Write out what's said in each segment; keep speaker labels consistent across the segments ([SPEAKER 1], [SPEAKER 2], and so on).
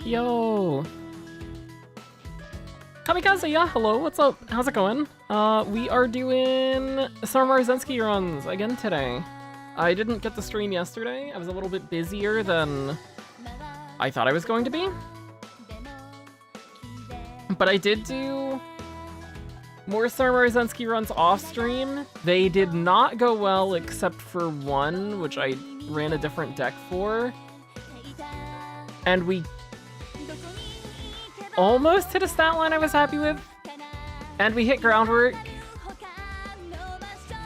[SPEAKER 1] Yo! Kamikaze, yeah, hello, what's up? How's it going? We are doing Summer Maruzensky Runs again today. I didn't get the stream yesterday. I was a little bit busier than I thought I was going to be. But I did do more Summer Maruzensky Runs off stream. They did not go well except for one, which I ran a different deck for. And we almost hit a stat line I was happy with. And we hit groundwork.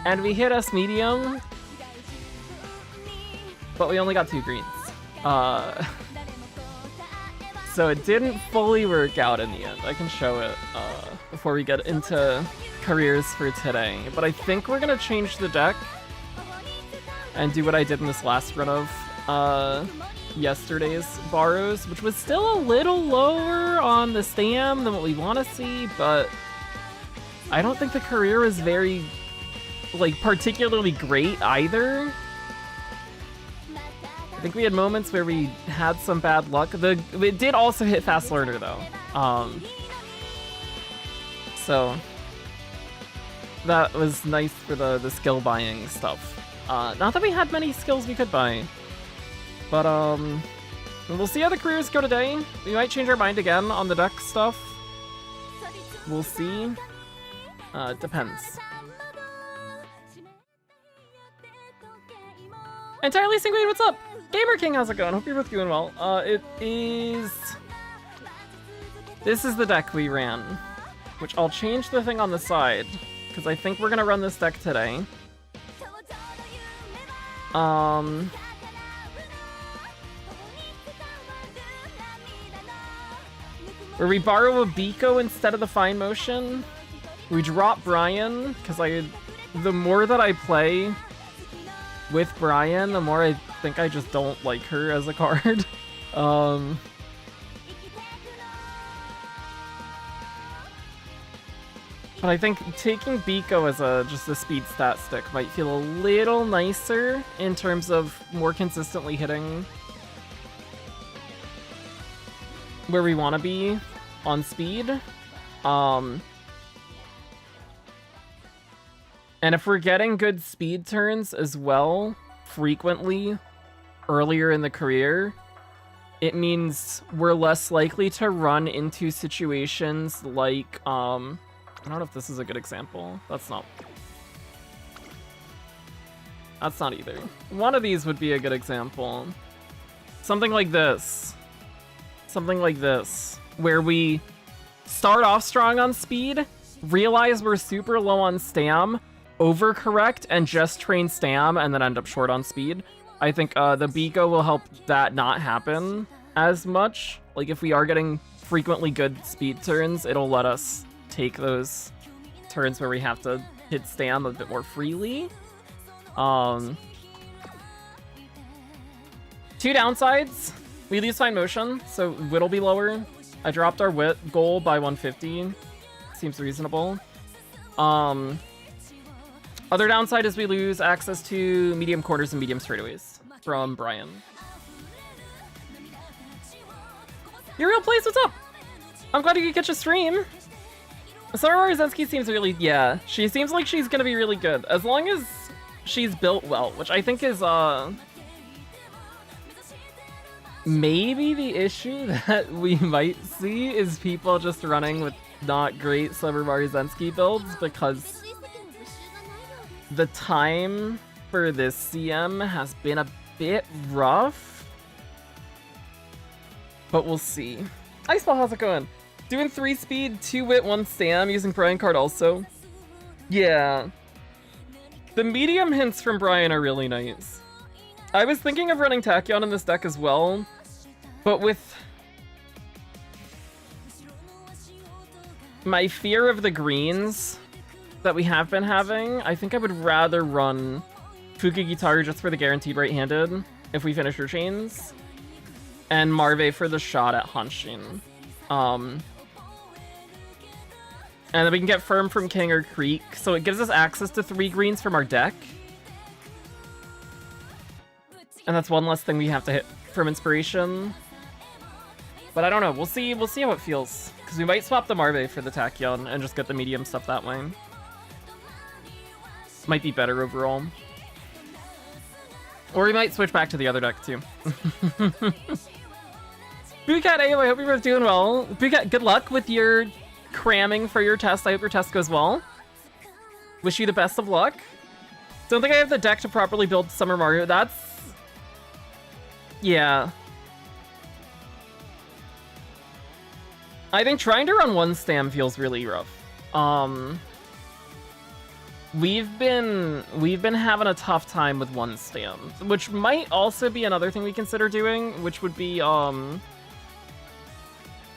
[SPEAKER 1] And we hit S medium. But we only got 2 greens. So it didn't fully work out in the end. I can show it before we get into careers for today. But I think we're gonna change the deck and do what I did in this last run of yesterday's borrows, which was still a little lower on the stam than what we want to see, but I don't think the career was very, like, particularly great either. I think we had moments where we had some bad luck. It did also hit Fast Learner though. So that was nice for the skill buying stuff. Not that we had many skills we could buy. But, we'll see how the careers go today. We might change our mind again on the deck stuff. We'll see. Depends. Entirely Singuade, what's up? Gamer King, how's it going? Hope you're both doing well. This is the deck we ran. Which I'll change the thing on the side. Because I think we're gonna run this deck today. Where we borrow a Biko instead of the Fine Motion. We drop Brian, because the more that I play with Brian, the more I think I just don't like her as a card. But I think taking Biko as just a speed stat stick might feel a little nicer in terms of more consistently hitting where we want to be on speed. And if we're getting good speed turns as well, frequently, earlier in the career, it means we're less likely to run into situations like, I don't know if this is a good example. That's not either. One of these would be a good example. Something like this. Something like this, where we start off strong on speed, realize we're super low on stam, overcorrect, and just train stam, and then end up short on speed. I think the Biko will help that not happen as much. Like, if we are getting frequently good speed turns, it'll let us take those turns where we have to hit stam a bit more freely. 2 downsides. We lose Fine Motion, so Wit'll be lower. I dropped our Wit goal by 150. Seems reasonable. Other downside is we lose access to medium quarters and medium straightaways from Brian. Your real place, what's up? I'm glad you could catch a stream. Summer Maruzensky seems really, yeah, she seems like she's gonna be really good. As long as she's built well, which I think is, maybe the issue that we might see is people just running with not great Summer Maruzensky builds because the time for this CM has been a bit rough. But we'll see. Iceball, how's it going? Doing 3 speed, 2 wit, 1 stam, using Brian card also. Yeah. The medium hints from Brian are really nice. I was thinking of running Tachyon in this deck as well, but with my fear of the greens that we have been having, I think I would rather run Fuki Gitaru just for the guaranteed right-handed if we finish our chains, and Marve for the shot at Hanshin. And then we can get Firm from King or Creek, so it gives us access to 3 greens from our deck. And that's one less thing we have to hit from Inspiration. But I don't know, we'll see how it feels. Because we might swap the Marve for the Tachyon and just get the medium stuff that way. Might be better overall. Or we might switch back to the other deck too. Bukat AO, I hope you're both doing well. Bukat, good luck with your cramming for your test. I hope your test goes well. Wish you the best of luck. Don't think I have the deck to properly build Summer Mario. That's... yeah. I think trying to run 1 stam feels really rough. We've been having a tough time with 1 stam, which might also be another thing we consider doing, which would be,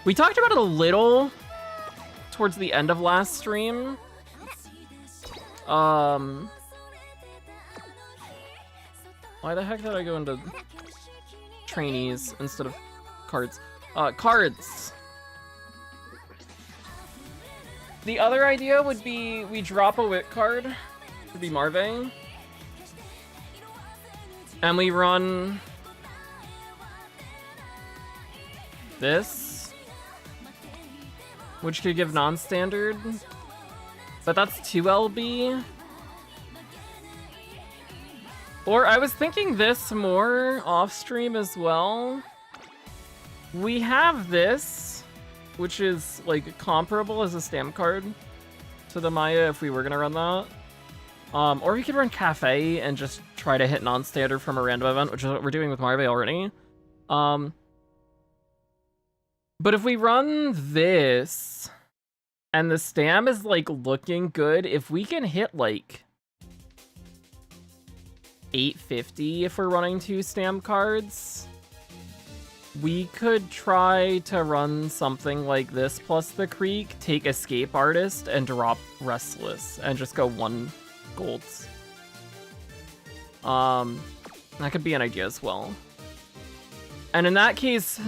[SPEAKER 1] we talked about it a little towards the end of last stream. Why the heck did I go into trainees instead of cards? Cards. The other idea would be we drop a wit card, to be Marve, and we run this, which could give non-standard, but that's 2 LB. Or I was thinking this more off-stream as well. We have this, which is like comparable as a stamp card to the Maya if we were gonna run that. Or we could run Cafe and just try to hit non-standard from a random event, which is what we're doing with Marve already. But if we run this, and the stam is like looking good, if we can hit like 850 if we're running 2 stam cards, we could try to run something like this plus the Creek, take Escape Artist, and drop Restless, and just go 1 golds. That could be an idea as well. And in that case,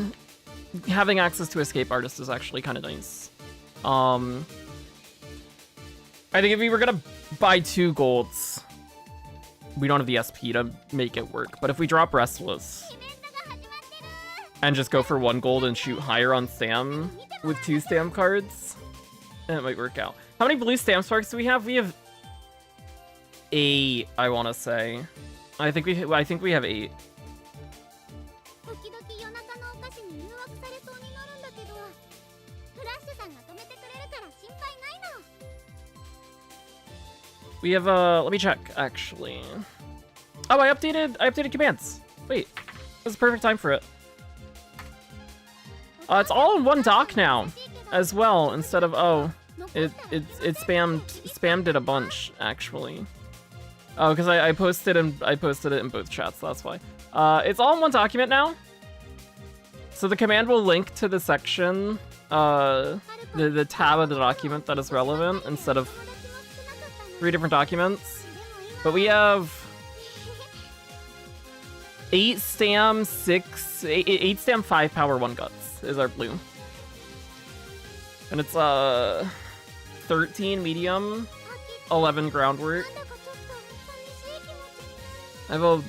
[SPEAKER 1] having access to Escape Artist is actually kind of nice. I think if we were gonna buy 2 golds, we don't have the SP to make it work. But if we drop Restless and just go for 1 gold and shoot higher on Stam with 2 Stam cards, it might work out. How many blue Stam Sparks do we have? We have 8, I want to say. I think we have 8. We have let me check actually. Oh, I updated commands. Wait, this is the perfect time for it. It's all in 1 doc now, as well, instead of it spammed it a bunch actually. Oh, because I posted it in both chats. That's why. It's all in 1 document now. So the command will link to the section, the tab of the document that is relevant instead of 3 different documents. But we have 8 stam, 8 stam, 5 power, 1 guts is our blue. And it's 13 medium, 11 groundwork. I have a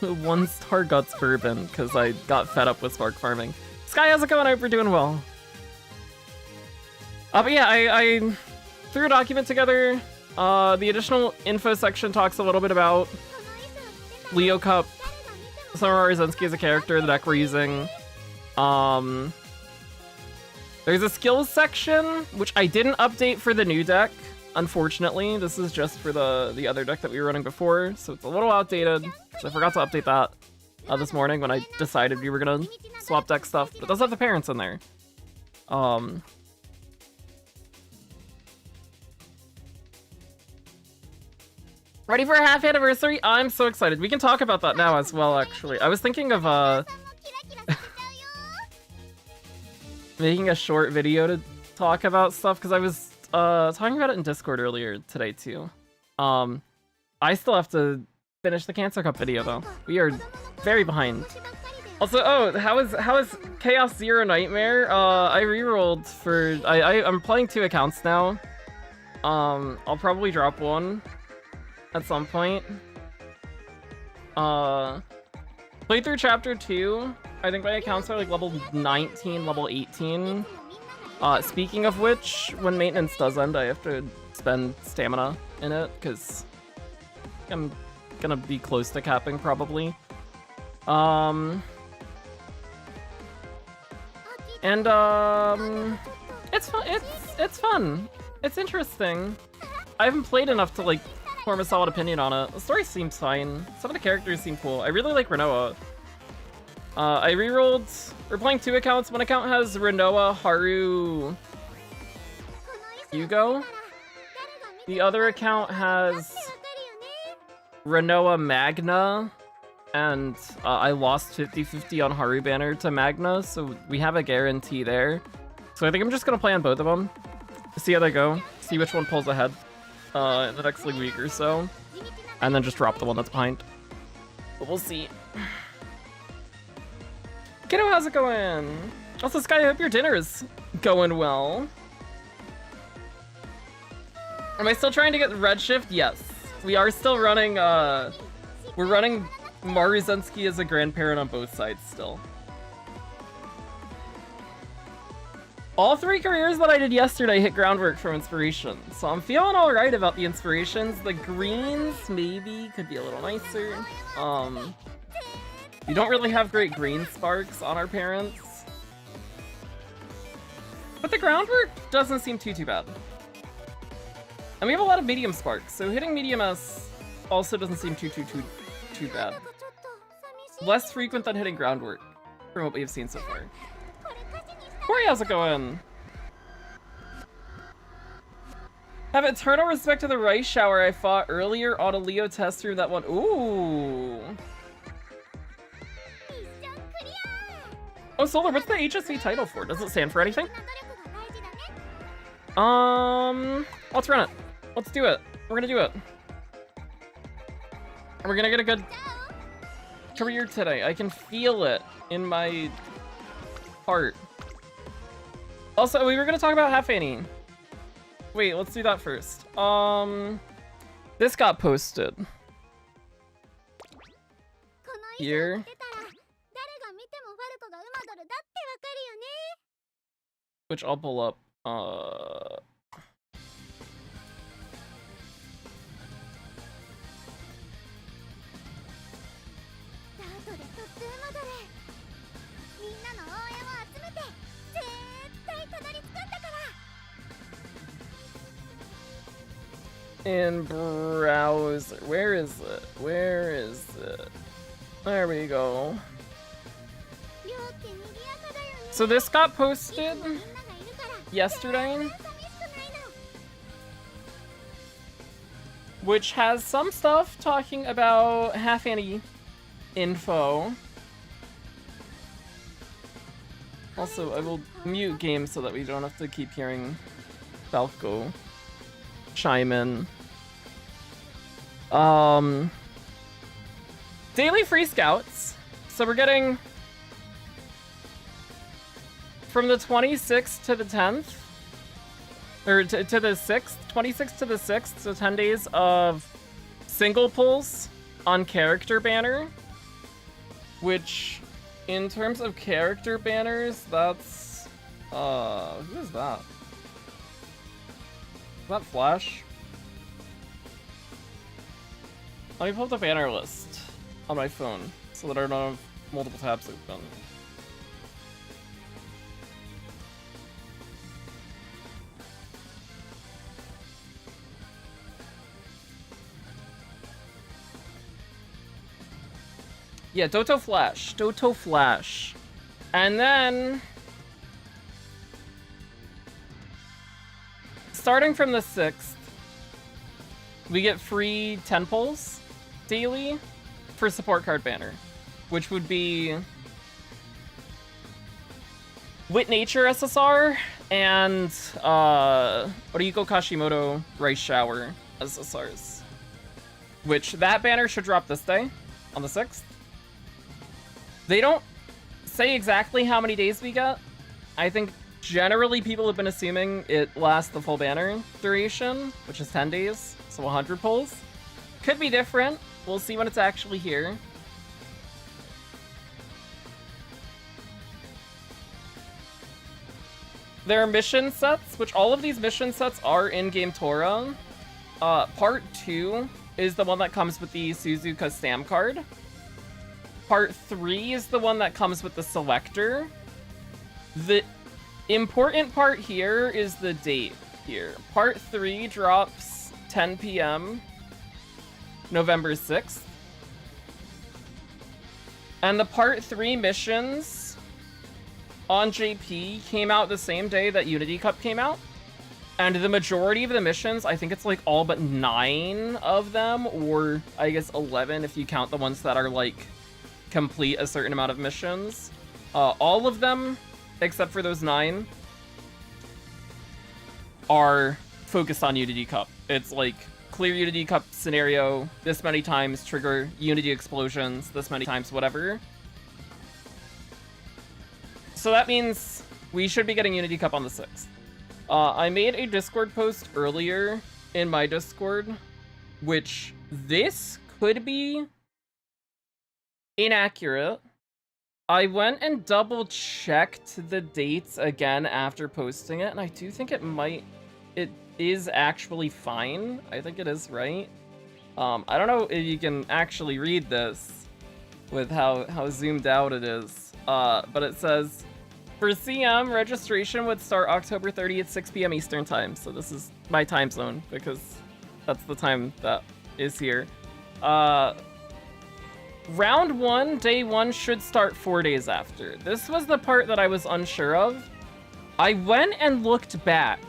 [SPEAKER 1] 1-star guts bourbon because I got fed up with spark farming. Sky, how's it going? I hope you're doing well. But yeah, I threw a document together. The additional info section talks a little bit about Leo Cup, Summer Maruzensky as a character, the deck we're using. There's a skills section, which I didn't update for the new deck, unfortunately. This is just for the other deck that we were running before, so it's a little outdated. So I forgot to update that this morning when I decided we were gonna swap deck stuff, but it does have the parents in there. Ready for a half anniversary? I'm so excited. We can talk about that now as well, actually. I was thinking of making a short video to talk about stuff, because I was talking about it in Discord earlier today too. I still have to finish the Cancer Cup video though. We are very behind. Also, oh, how is Chaos Zero Nightmare? I rerolled for I'm playing 2 accounts now. I'll probably drop one at some point. Played through chapter 2. I think my accounts are like level 19, level 18. Speaking of which, when maintenance does end, I have to spend stamina in it, because I'm gonna be close to capping probably. It's fun. It's fun. It's interesting. I haven't played enough to like form a solid opinion on it. The story seems fine. Some of the characters seem cool. I really like Renoa. I rerolled. We're playing 2 accounts. One account has Renoa, Haru, Hugo. The other account has Renoa, Magna, and I lost 50-50 on Haru banner to Magna, so we have a guarantee there. So I think I'm just gonna play on both of them, see how they go, see which one pulls ahead in the next like week or so, and then just drop the one that's behind. But we'll see. Kiddo, how's it going? Also, Sky, I hope your dinner is going well. Am I still trying to get Redshift? Yes. We are still running, we're running Maruzensky as a grandparent on both sides still. All 3 careers that I did yesterday hit groundwork from inspiration, so I'm feeling alright about the inspirations. The greens maybe could be a little nicer. We don't really have great green sparks on our parents, but the groundwork doesn't seem too bad. And we have a lot of medium sparks, so hitting medium S also doesn't seem too bad. Less frequent than hitting groundwork from what we've seen so far. Corey, how's it going? Have eternal respect to the rice shower I fought earlier on a Leo test room. That one. Ooh. Oh, Solar, what's the HSV title for? Does it stand for anything? Let's run it. Let's do it. We're gonna do it. And we're gonna get a good career today. I can feel it in my heart. Also, we were gonna talk about Half Annie. Wait, let's do that first. This got posted. Here. Which I'll pull up. In browser, where is it? Where is it? There we go. So this got posted yesterday, which has some stuff talking about Half Annie info. Also, I will mute games so that we don't have to keep hearing Falco chime in. Daily free scouts. So we're getting from the 26th to the 10th, or to the 6th, 26th to the 6th, so 10 days of single pulls on character banner, which In terms of character banners, that's... who is that? Is that Flash? Let me pull up the banner list on my phone so that I don't have multiple tabs open. Yeah, Doto Flash. Doto Flash. And then... starting from the 6th, we get free 10 pulls daily for support card banner, which would be Wit Nature SSR and Oriko Kashimoto Rice Shower SSRs, which that banner should drop this day on the 6th. They don't say exactly how many days we get. I think generally people have been assuming it lasts the full banner duration, which is 10 days, so 100 pulls. Could be different. We'll see when it's actually here. There are mission sets, which all of these mission sets are in-game Torah. Part 2 is the one that comes with the Suzuka Stam card. Part 3 is the one that comes with the Selector. The important part here is the date here. Part 3 drops 10 p.m. November 6th. And the Part 3 missions on JP came out the same day that Unity Cup came out. And the majority of the missions, I think it's like all but 9 of them, or I guess 11 if you count the ones that are like complete a certain amount of missions. All of them, except for those 9, are focused on Unity Cup. It's like clear Unity Cup scenario this many times, trigger Unity explosions this many times, whatever. So that means we should be getting Unity Cup on the 6th. I made a Discord post earlier in my Discord, which this could be inaccurate. I went and double checked the dates again after posting it, and I do think it is actually fine. I think it is right. I don't know if you can actually read this with how zoomed out it is, but it says, for CM, registration would start October 30th, 6 p.m. Eastern time. So this is my time zone, because that's the time that is here. Round 1, day 1 should start 4 days after. This was the part that I was unsure of. I went and looked back.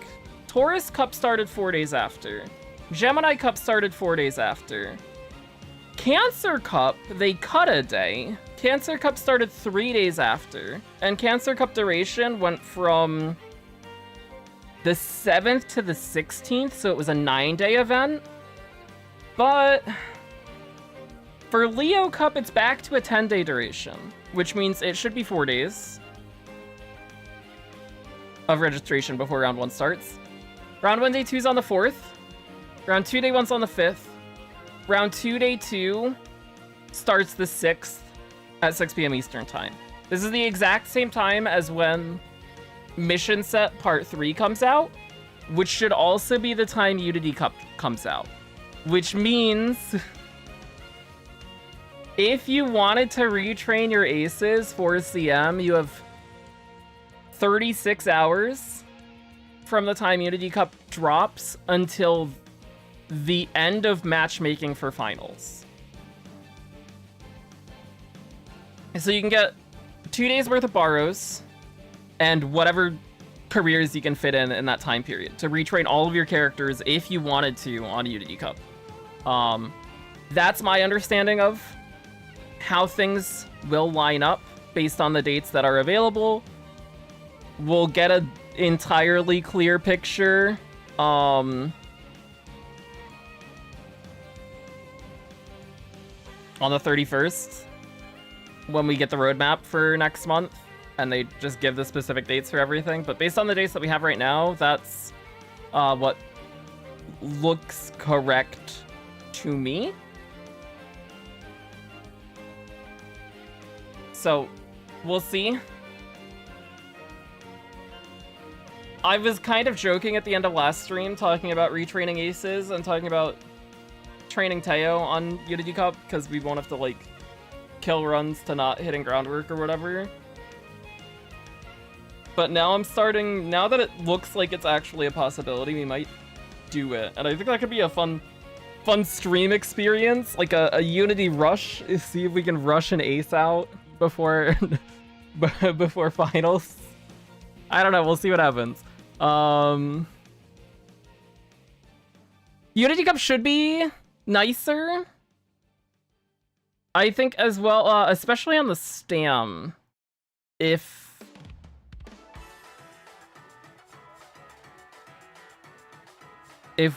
[SPEAKER 1] Taurus Cup started 4 days after. Gemini Cup started 4 days after. Cancer Cup, they cut a day. Cancer Cup started 3 days after. And Cancer Cup duration went from the 7th to the 16th, so it was a 9-day event. But for Leo Cup, it's back to a 10-day duration, which means it should be 4 days of registration before round 1 starts. Round 1, day 2 is on the 4th. Round 2, day 1's on the 5th. Round 2, day 2 starts the 6th at 6 p.m. Eastern time. This is the exact same time as when Mission Set Part 3 comes out, which should also be the time Unity Cup comes out. Which means if you wanted to retrain your aces for CM, you have 36 hours from the time Unity Cup drops until the end of matchmaking for finals. So you can get 2 days worth of borrows and whatever careers you can fit in that time period to retrain all of your characters if you wanted to on Unity Cup. That's my understanding of how things will line up based on the dates that are available. We'll get an entirely clear picture on the 31st when we get the roadmap for next month and they just give the specific dates for everything. But based on the dates that we have right now, that's what looks correct to me. So We'll see. I was kind of joking at the end of last stream, talking about retraining aces and talking about training Teo on Unity Cup, because we won't have to, like, kill runs to not hitting groundwork or whatever. But now now that it looks like it's actually a possibility, we might do it. And I think that could be a fun stream experience, like a Unity rush, see if we can rush an ace out before before finals. I don't know, we'll see what happens. Unity Cup should be nicer, I think, as well, especially on the Stam. If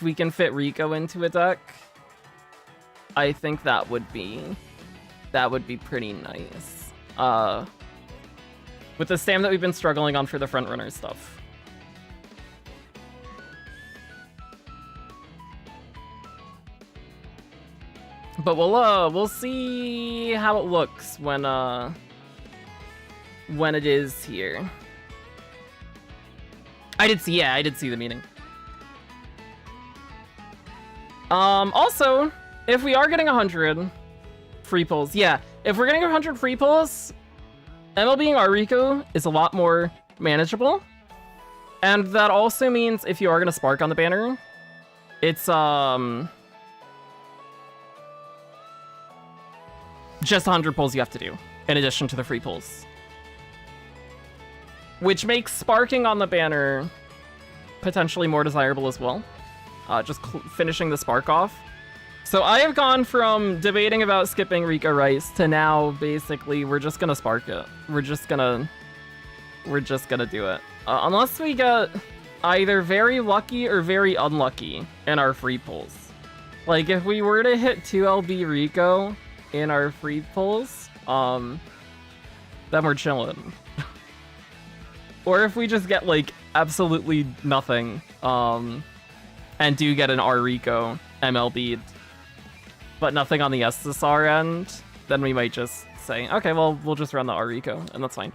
[SPEAKER 1] we can fit Rico into a deck, I think that would be pretty nice. With the Stam that we've been struggling on for the frontrunner stuff. But we'll see how it looks when it is here. I did see the meeting. Also, if we are getting 100 free pulls, yeah, if we're getting 100 free pulls, MLBing our Rico is a lot more manageable. And that also means if you are gonna spark on the banner, it's just 100 pulls you have to do, in addition to the free pulls. Which makes sparking on the banner potentially more desirable as well. Just finishing the spark off. So I have gone from debating about skipping Rico Rice to now basically we're just gonna spark it. We're just gonna do it. Unless we get either very lucky or very unlucky in our free pulls. Like if we were to hit 2LB Rico in our free pulls, then we're chilling. Or if we just get like absolutely nothing, and do get an R Rico MLB, but nothing on the SSR end, then we might just say, okay, well, we'll just run the R Rico, and that's fine.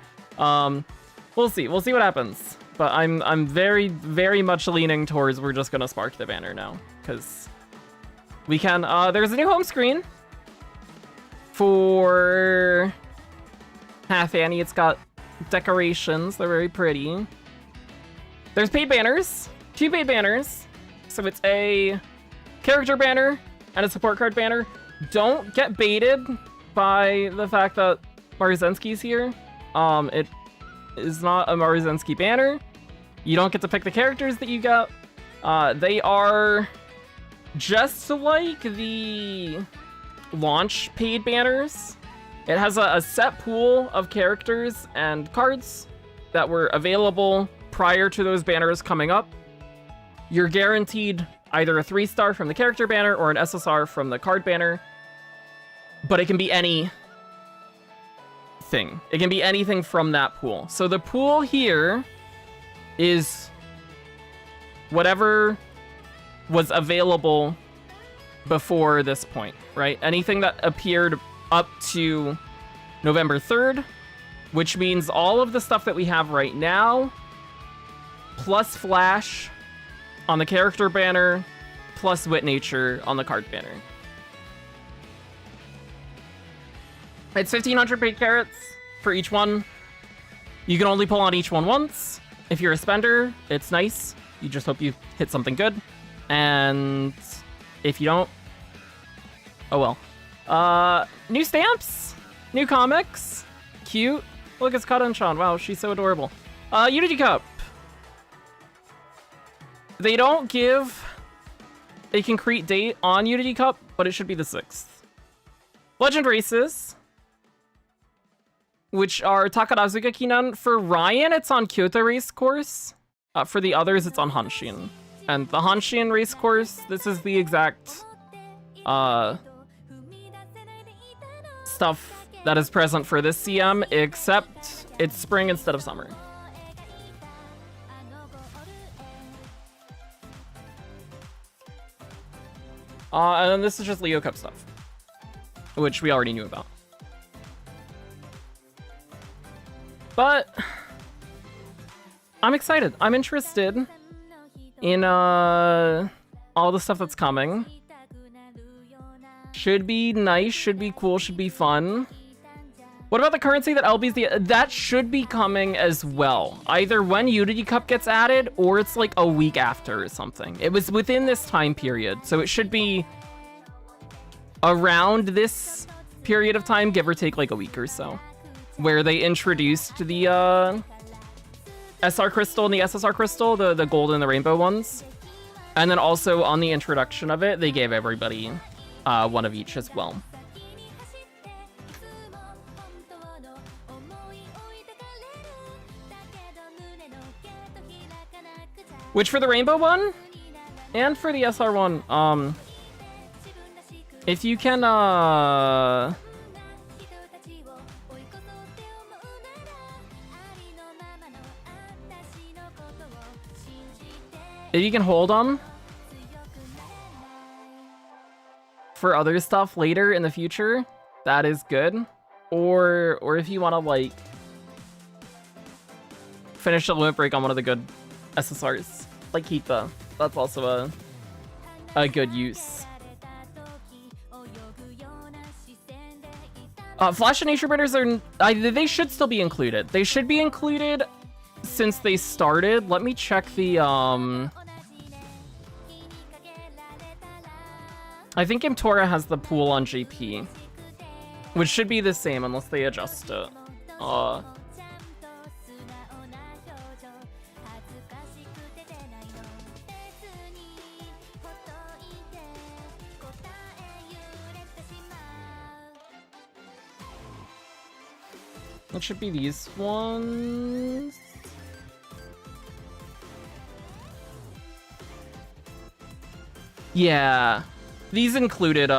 [SPEAKER 1] We'll see what happens. But I'm very, very much leaning towards we're just gonna spark the banner now, because we can. There's a new home screen for Half Annie. It's got decorations. They're very pretty. There's paid banners. 2 paid banners. So it's a character banner and a support card banner. Don't get baited by the fact that Maruzensky's here. It is not a Maruzensky banner. You don't get to pick the characters that you get. They are just like the launch paid banners. It has a set pool of characters and cards that were available prior to those banners coming up. You're guaranteed either a 3-star from the character banner or an SSR from the card banner, but it can be anything. It can be anything from that pool. So the pool here is whatever was available before this point, right? Anything that appeared up to November 3rd, which means all of the stuff that we have right now, plus Flash on the character banner, plus Wit Nature on the card banner. It's 1,500 paid carrots for each one. You can only pull on each one once. If you're a spender, it's nice. You just hope you hit something good. And if you don't, oh well. New stamps, new comics, cute. Look, it's Kadan-chan. Wow, she's so adorable. Unity Cup. They don't give a concrete date on Unity Cup, but it should be the 6th. Legend races, which are Takarazuka Kinan. For Ryan, it's on Kyoto Race Course. For the others, it's on Hanshin. And the Hanshin race course, this is the exact stuff that is present for this CM, except it's spring instead of summer. And then this is just Leo Cup stuff, which we already knew about. But I'm excited. I'm interested in all the stuff that's coming. Should be nice, should be cool, should be fun. What about the currency that LB's that should be coming as well. Either when Unity Cup gets added or it's like a week after or something. It was within this time period, so it should be around this period of time, give or take like a week or so, where they introduced the SR Crystal and the SSR Crystal, the gold and the rainbow ones. And then also on the introduction of it, they gave everybody one of each as well. Which for the rainbow one and for the SR one, if you can if you can hold them for other stuff later in the future, that is good. Or if you want to like finish the limit break on one of the good SSRs, like Kita, that's also a good use. Flash and Nature Bitters are they should still be included. They should be included since they started. Let me check the I think Imtora has the pool on JP, which should be the same unless they adjust it. It should be these ones. Yeah. These included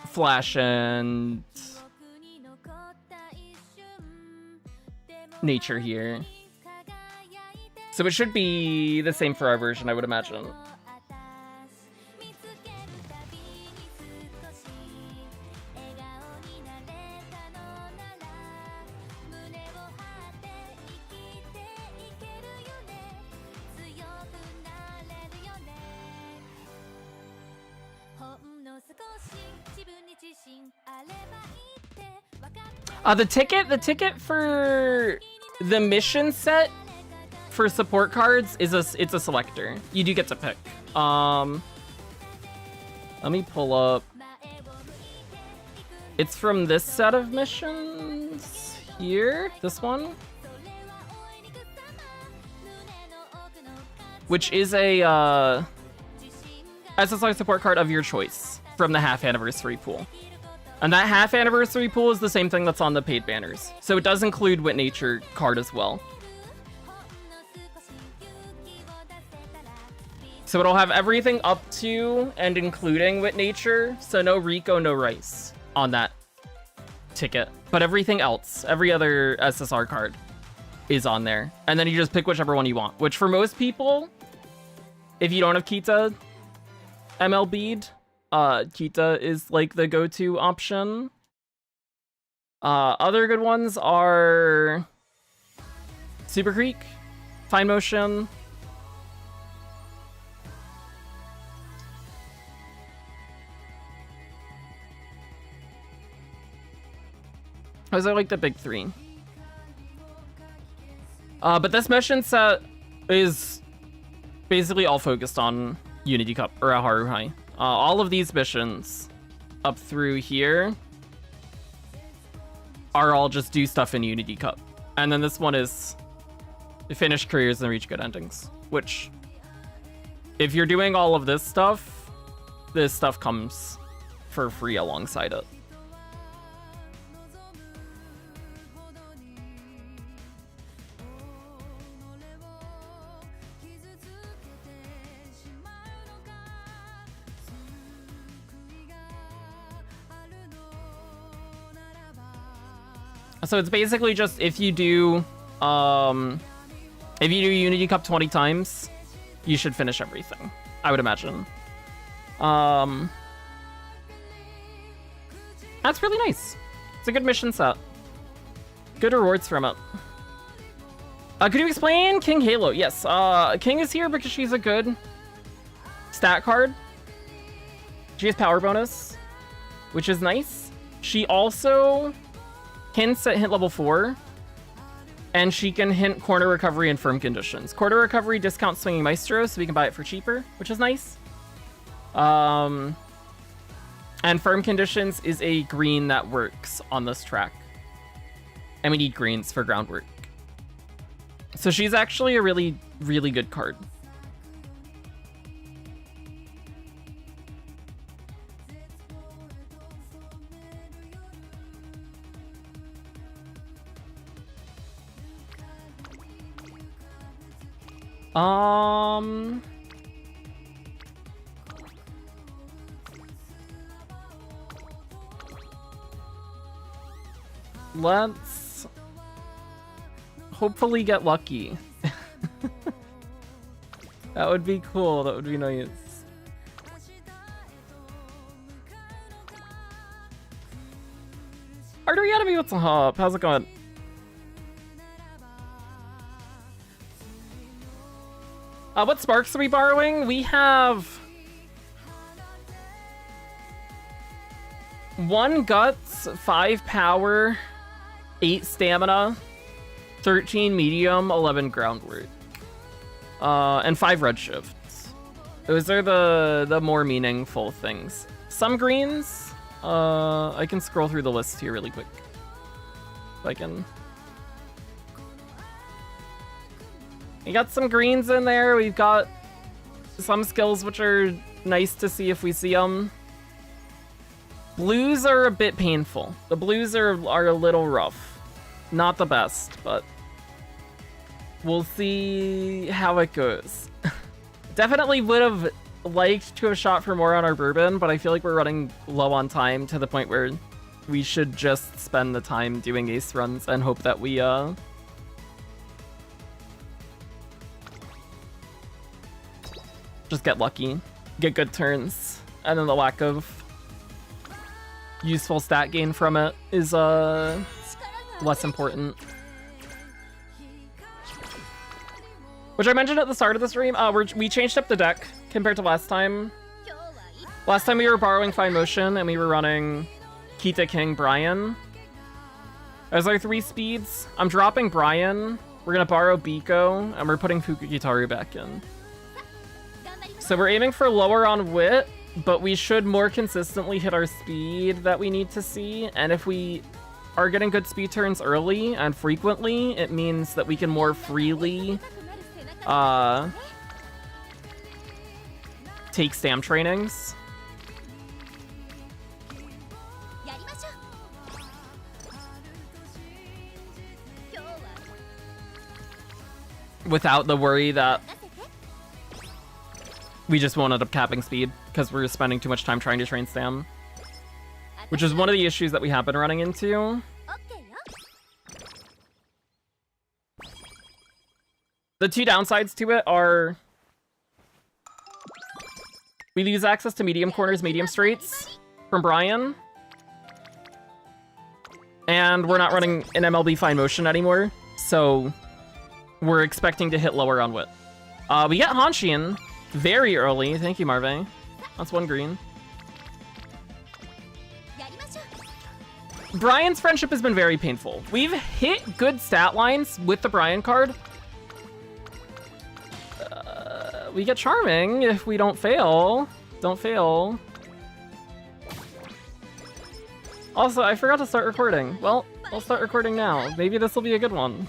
[SPEAKER 1] Flash and Nature here. So it should be the same for our version, I would imagine. The ticket for the mission set for support cards is it's a selector. You do get to pick. Let me pull up. It's from this set of missions here, this one, which is a SSR support card of your choice from the half anniversary pool. And that half anniversary pool is the same thing that's on the paid banners. So it does include Wit Nature card as well. So it'll have everything up to and including Wit Nature. So no Rico, no Rice on that ticket. But everything else, every other SSR card is on there. And then you just pick whichever one you want. Which for most people, if you don't have Kita MLB'd, Kita is like the go-to option. Other good ones are Super Creek, Fine Motion, those are like the big three. But this mission set is basically all focused on Unity Cup or Haruhai. All of these missions up through here are all just do stuff in Unity Cup. And then this one is finish careers and reach good endings, which if you're doing all of this stuff comes for free alongside it. So it's basically just if you do Unity Cup 20 times, you should finish everything, I would imagine. That's really nice. It's a good mission set. good rewards from it. Could you explain King Halo? Yes, King is here because she's a good stat card. She has power bonus, which is nice. She also hints at hint level 4, and she can hint corner recovery and firm conditions. Corner recovery discounts swinging maestro, so we can buy it for cheaper, which is nice. And firm conditions is a green that works on this track. And we need greens for groundwork. So she's actually a really, really good card. Let's hopefully get lucky. That would be cool. That would be nice. Artorianami, what's up? How's it going? What sparks are we borrowing? We have 1 guts, 5 power, 8 stamina, 13 medium, 11 groundwork, and 5 redshifts. Those are the more meaningful things. Some greens. I can scroll through the list here really quick. If I can. We got some greens in there. We've got some skills which are nice to see if we see them. Blues are a bit painful. The blues are a little rough. Not the best, but we'll see how it goes. Definitely would have liked to have shot for more on our bourbon, but I feel like we're running low on time to the point where we should just spend the time doing ace runs and hope that we just get lucky, get good turns, and then the lack of useful stat gain from it is less important. Which I mentioned at the start of the stream, we changed up the deck compared to last time. Last time we were borrowing Fine Motion and we were running Kita King Brian as our 3 speeds. I'm dropping Brian, we're gonna borrow Biko, and we're putting Fukugitaru back in. So we're aiming for lower on wit, but we should more consistently hit our speed that we need to see. And if we are getting good speed turns early and frequently, it means that we can more freely take stam trainings. Without the worry that we just won't end up capping speed because we're spending too much time trying to train stam. Which is one of the issues that we have been running into. The 2 downsides to it are we lose access to medium corners, medium straights from Brian. And we're not running an MLB Fine Motion anymore, so we're expecting to hit lower on wit. We get Hanshin very early. Thank you, Marve. That's 1 green. Brian's friendship has been very painful. We've hit good stat lines with the Brian card. We get Charming if we don't fail. Don't fail. Also, I forgot to start recording. Well, I'll start recording now. Maybe this will be a good one.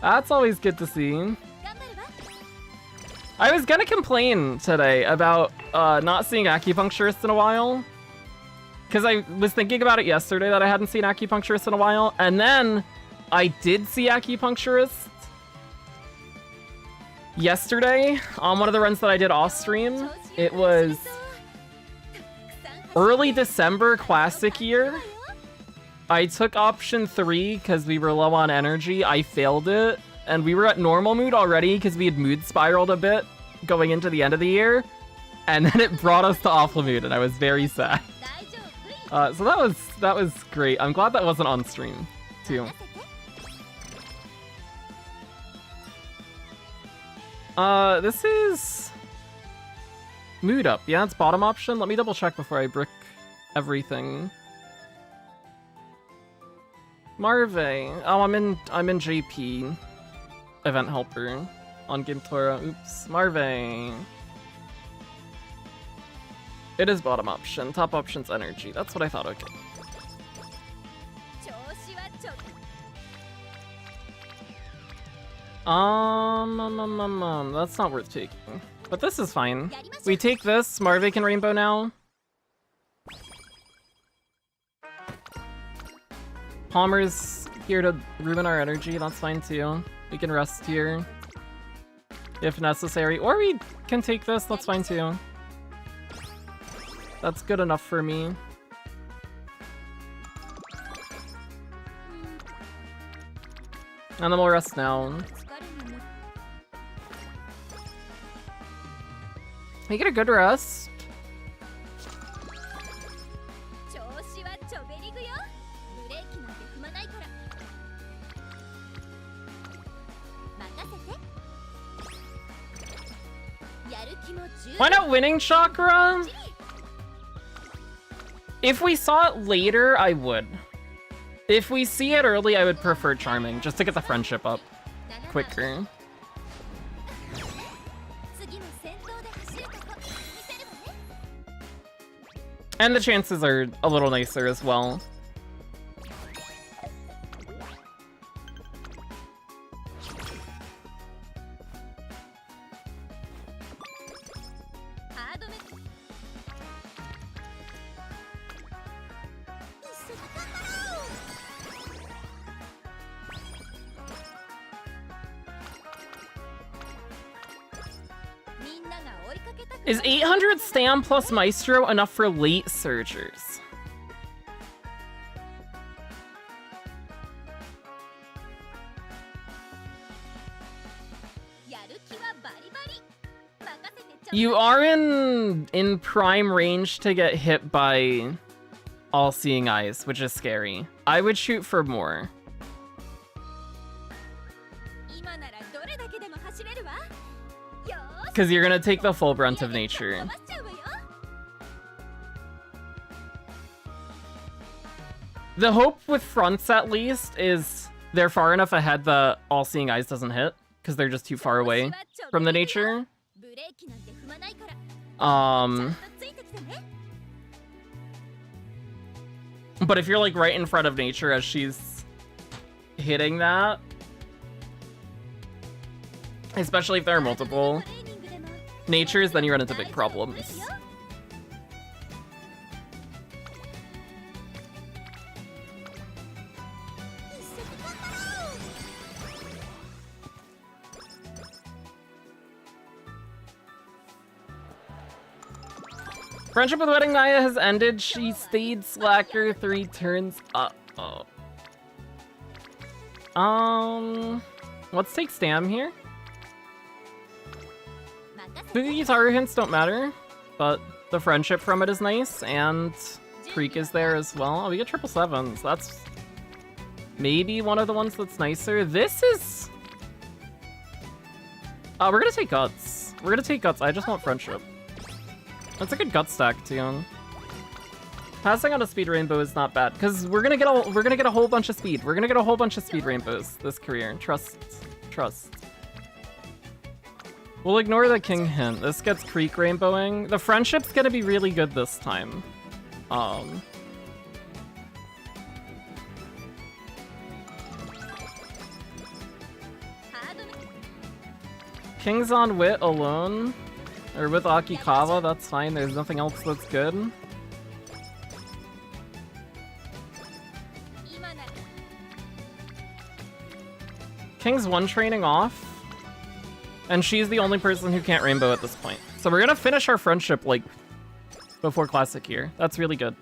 [SPEAKER 1] That's always good to see. I was gonna complain today about not seeing acupuncturists in a while. Because I was thinking about it yesterday that I hadn't seen acupuncturists in a while. And then I did see acupuncturists yesterday on one of the runs that I did off stream. It was early December classic year. I took option 3 because we were low on energy. I failed it. And we were at normal mood already because we had mood spiraled a bit going into the end of the year. And then it brought us to awful mood, and I was very sad. So that was great. I'm glad that wasn't on stream. too. This is mood up. Yeah, it's bottom option. Let me double check before I brick everything. Marve. Oh, I'm in JP. Event helper on Game Tora. Oops. Marve. It is bottom option. Top option's energy. That's what I thought. Okay. That's not worth taking. But this is fine. We take this. Marve can rainbow now. Palmer's here to ruin our energy. That's fine too. We can rest here if necessary. Or we can take this. That's fine too. That's good enough for me. And then we'll rest now. We get a good rest. Why not winning chakra? If we saw it later, I would. If we see it early, I would prefer charming, just to get the friendship up quicker. And the chances are a little nicer as well. Is 800 Stam plus Maestro enough for late surgers? You are in prime range to get hit by All-Seeing Eyes, which is scary. I would shoot for more. Because you're gonna take the full brunt of nature. The hope with fronts, at least, is they're far enough ahead that All-Seeing Eyes doesn't hit, because they're just too far away from the nature. But if you're like right in front of nature as she's hitting that, especially if there are multiple natures, then you run into big problems. Friendship with Wedding Naya has ended. She stayed slacker 3 turns. Let's take Stam here. The guitar hints don't matter, but the friendship from it is nice, and Creek is there as well. Oh, we get 777s. That's maybe one of the ones that's nicer. This is... we're gonna take Guts. We're gonna take Guts. I just want friendship. That's a good gut stack too. Passing on a speed rainbow is not bad because we're gonna get a whole bunch of speed. We're gonna get a whole bunch of speed rainbows this career. Trust. We'll ignore the king hint. This gets Creek rainbowing. The friendship's gonna be really good this time. King's on Wit alone. Or with Akikawa, that's fine. There's nothing else that's good. King's one training off. And she's the only person who can't rainbow at this point. So we're gonna finish our friendship, like, before Classic here. That's really good.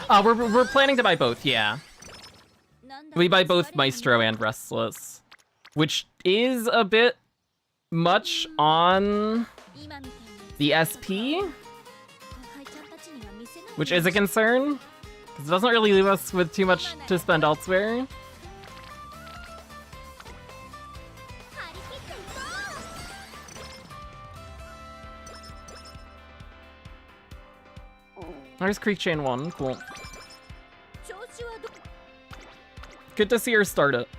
[SPEAKER 1] We're planning to buy both, yeah. We buy both Maestro and Restless. Which is a bit much on The SP, which is a concern, because it doesn't really leave us with too much to spend elsewhere. There's Creek Chain 1, cool. Good to see her start it.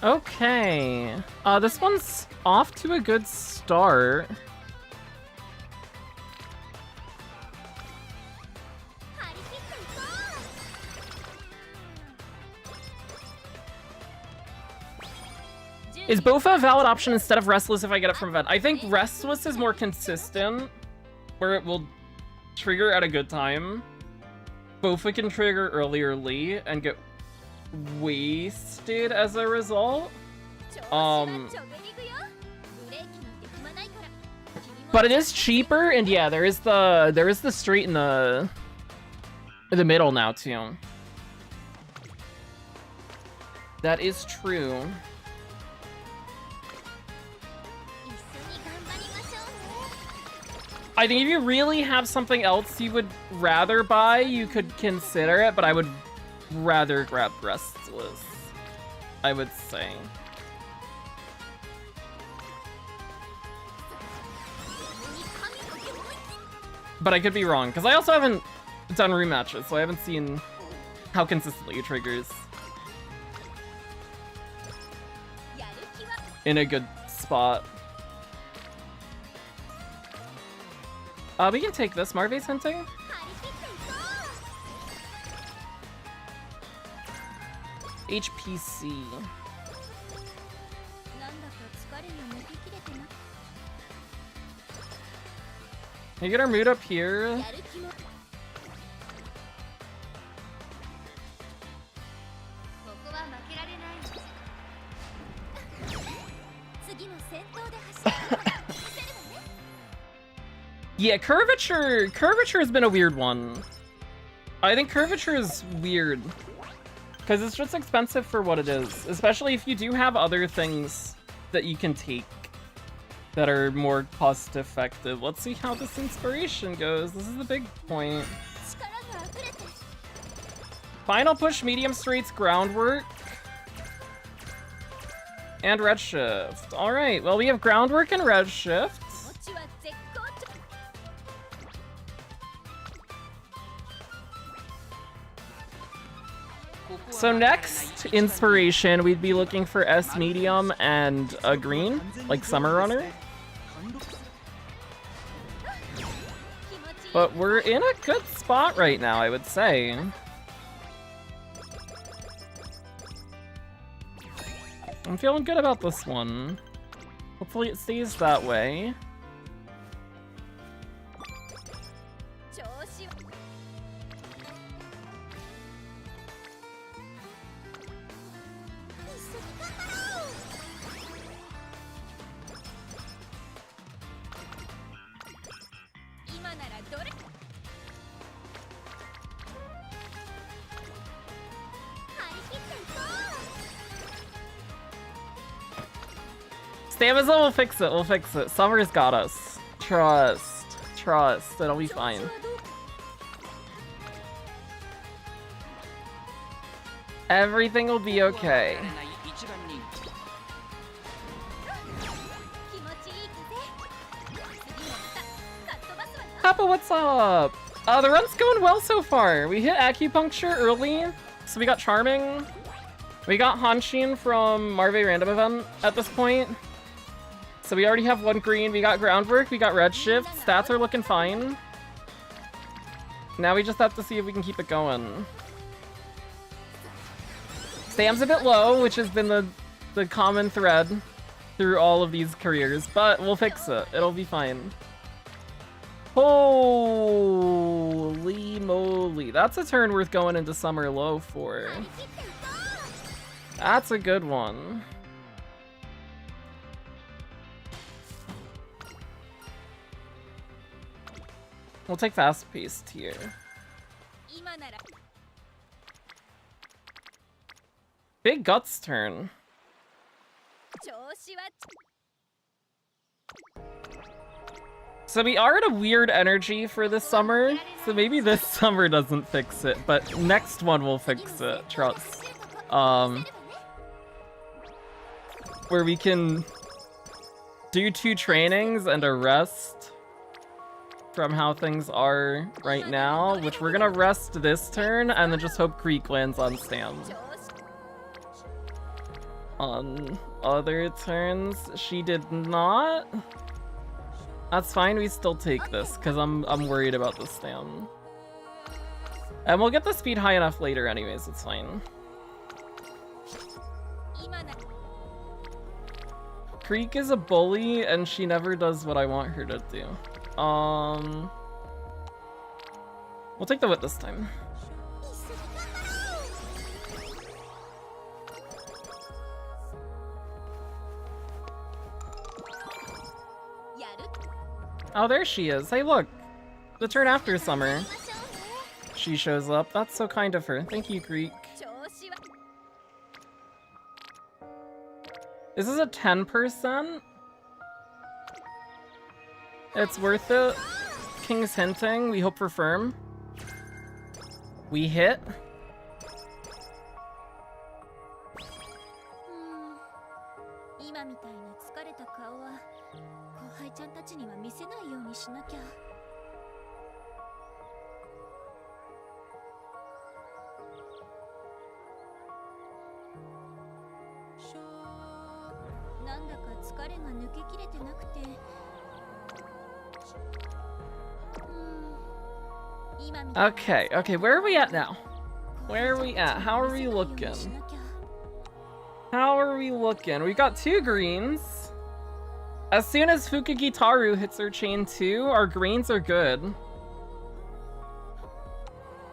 [SPEAKER 1] Okay, this one's off to a good start. Is Bofa a valid option instead of Restless if I get it from event? I think Restless is more consistent, where it will trigger at a good time. Bofa can trigger early and get wasted as a result. But it is cheaper, and yeah, there is the street in the middle now too. That is true. I think if you really have something else you would rather buy, you could consider it, but I would rather grab Restless, I would say. But I could be wrong, because I also haven't done rematches, so I haven't seen how consistently it triggers in a good spot. We can take this. Marve's hinting. HPC. Can you get our mood up here? Yeah, curvature has been a weird one. I think curvature is weird because it's just expensive for what it is, especially if you do have other things that you can take that are more cost effective. Let's see how this inspiration goes. This is the big point. Final push, medium straights, groundwork, and redshift. All right, well, we have groundwork and redshift. So next inspiration, we'd be looking for S medium and a green, like Summer Runner. But we're in a good spot right now, I would say. I'm feeling good about this one. Hopefully it stays that way. Stamazza will fix it, we'll fix it. Summer's got us. Trust. Trust, it'll be fine. Everything will be okay. Papa, what's up? The run's going well so far. We hit acupuncture early, so we got Charming. We got Hanshin from Marve Random Event at this point. So we already have one green, we got groundwork, we got redshift, stats are looking fine. Now we just have to see if we can keep it going. Stam's a bit low, which has been the common thread through all of these careers, but we'll fix it. It'll be fine. Holy moly. That's a turn worth going into Summer Low for. That's a good one. We'll take fast-paced here. Big Guts turn. So we are at a weird energy for this summer, so maybe this summer doesn't fix it, but next one will fix it, trust. Where we can do 2 trainings and a rest from how things are right now, which we're gonna rest this turn and then just hope Creek lands on stand. On other turns, she did not. That's fine, we still take this, because I'm worried about the stand. And we'll get the speed high enough later anyways, it's fine. Creek is a bully, and she never does what I want her to do. We'll take the wit this time. Oh, there she is. Hey, look. The turn after Summer. She shows up. That's so kind of her. Thank you, Greek. This is a 10%. It's worth it. King's hinting. We hope for firm. We hit. Okay, where are we at now? Where are we at? How are we looking? How are we looking? We got 2 greens. As soon as Fukugitaru hits her chain 2, our greens are good.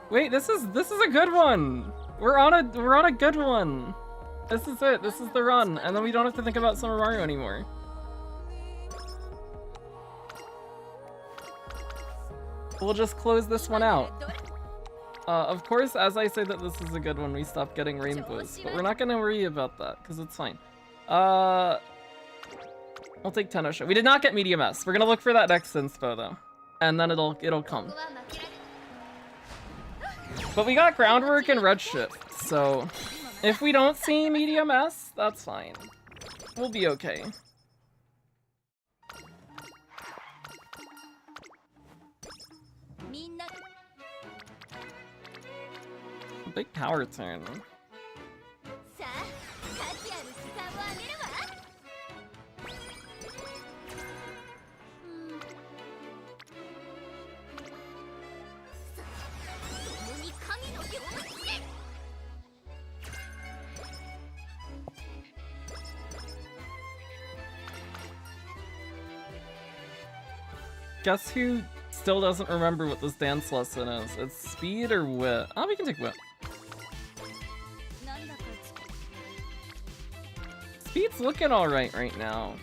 [SPEAKER 1] Wait, this is a good one. We're on a good one. This is it. This is the run, and then we don't have to think about Summer Mario anymore. We'll just close this one out. Of course, as I say that this is a good one, we stop getting rainbows, but we're not gonna worry about that because it's fine. I'll take Tenno. We did not get Medium S. We're gonna look for that next inspo though, and then it'll come. But we got groundwork and redshift, so if we don't see Medium S, that's fine. We'll be okay. Big power turn. Guess who still doesn't remember what this dance lesson is? It's speed or wit? Oh, we can take wit. Speed's looking alright right now.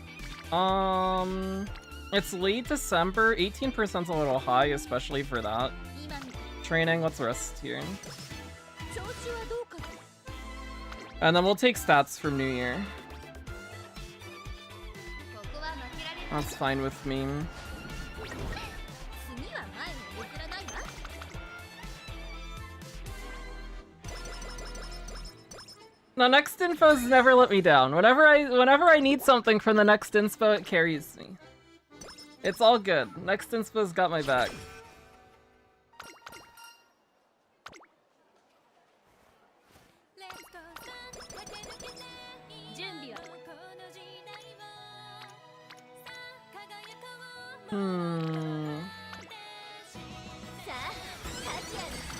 [SPEAKER 1] It's late December. 18%'s a little high, especially for that. Training, let's rest here. And then we'll take stats from New Year. That's fine with me. The next info's never let me down. Whenever I need something from the next inspo, it carries me. It's all good. Next inspo's got my back.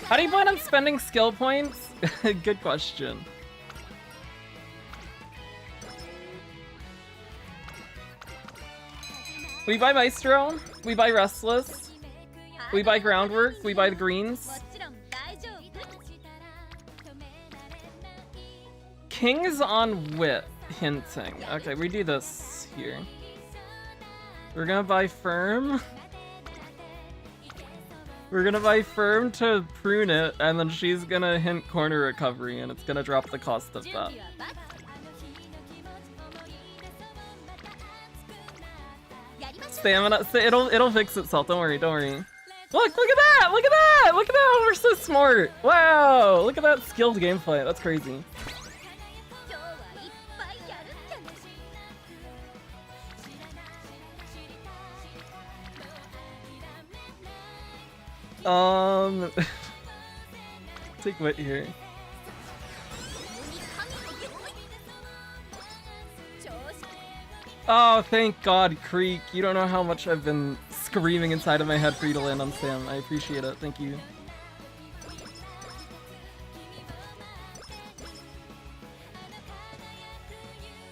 [SPEAKER 1] How do you plan on spending skill points? Good question. We buy Maestro, we buy Restless, we buy Groundwork, we buy the greens. King's on Wit, hinting. Okay, we do this here. We're gonna buy Firm. We're gonna buy Firm to prune it, and then she's gonna hint Corner Recovery, and it's gonna drop the cost of that. Stamina, it'll fix itself. Don't worry, don't worry. Look at that! Look at that! Look at that! We're so smart! Wow! Look at that skilled gameplay. That's crazy. Take Wit here. Oh, thank God, Creek. You don't know how much I've been screaming inside of my head for you to land on Sam. I appreciate it. Thank you.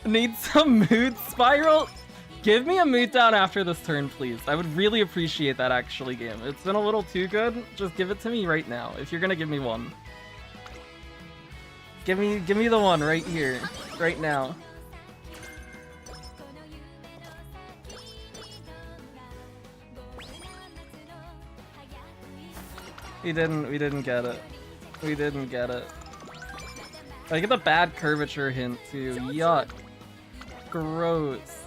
[SPEAKER 1] Need some mood spiral? Give me a mood down after this turn, please. I would really appreciate that, actually, game. It's been a little too good. Just give it to me right now, if you're gonna give me one. Give me the one right here, right now. We didn't get it. We didn't get it. I get the bad curvature hint too. Yuck. Gross.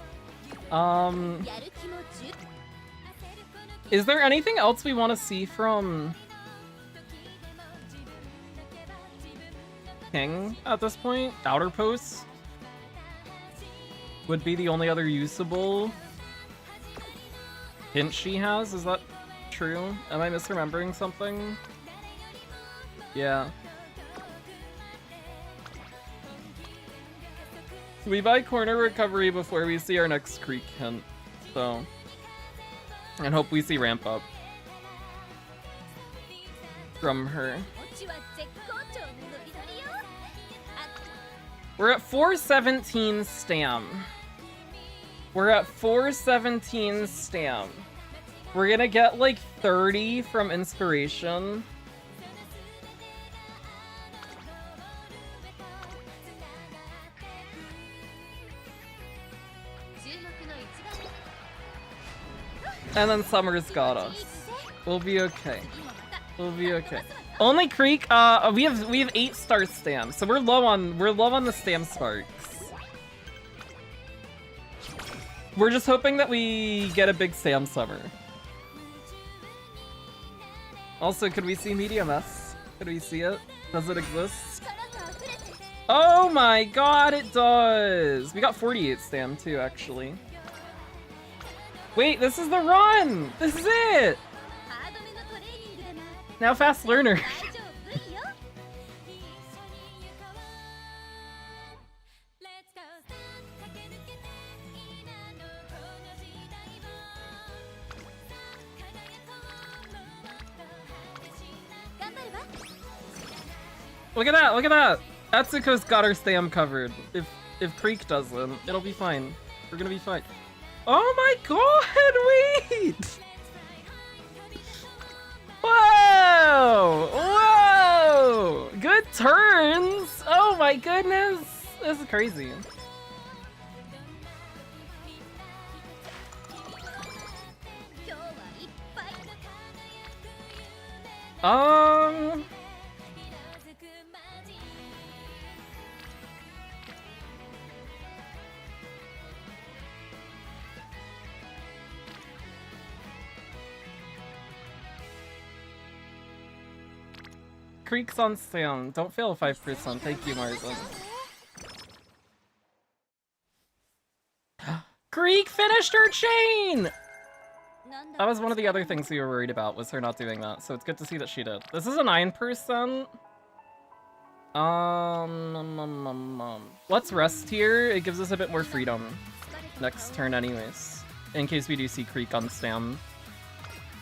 [SPEAKER 1] Is there anything else we want to see from King at this point? Outer Post would be the only other usable hint she has. Is that true? Am I misremembering something? Yeah. We buy Corner Recovery before we see our next Creek hint, so... And hope we see Ramp Up from her. We're at 417 Stam. We're at 417 Stam. We're gonna get like 30 from Inspiration. And then Summer's got us. We'll be okay. We'll be okay. Only Creek, we have 8-star Stam, so we're low on the Stam sparks. We're just hoping that we get a big Stam Summer. Also, could we see Medium S? Could we see it? Does it exist? Oh my God, it does! We got 48 Stam too, actually. Wait, this is the run! This is it! Now Fast Learner. Look at that, look at that! Atsuko's got her Stam covered. If Creek doesn't, it'll be fine. We're gonna be fine. Oh my God, wait! Whoa! Whoa! Good turns! Oh my goodness! This is crazy. Creeks on Sam. Don't fail 5%. Thank you, Marzen. Creek finished her chain! That was one of the other things we were worried about, was her not doing that. So it's good to see that she did. This is a 9%. Let's rest here. It gives us a bit more freedom next turn anyways. In case we do see Creek on Stam.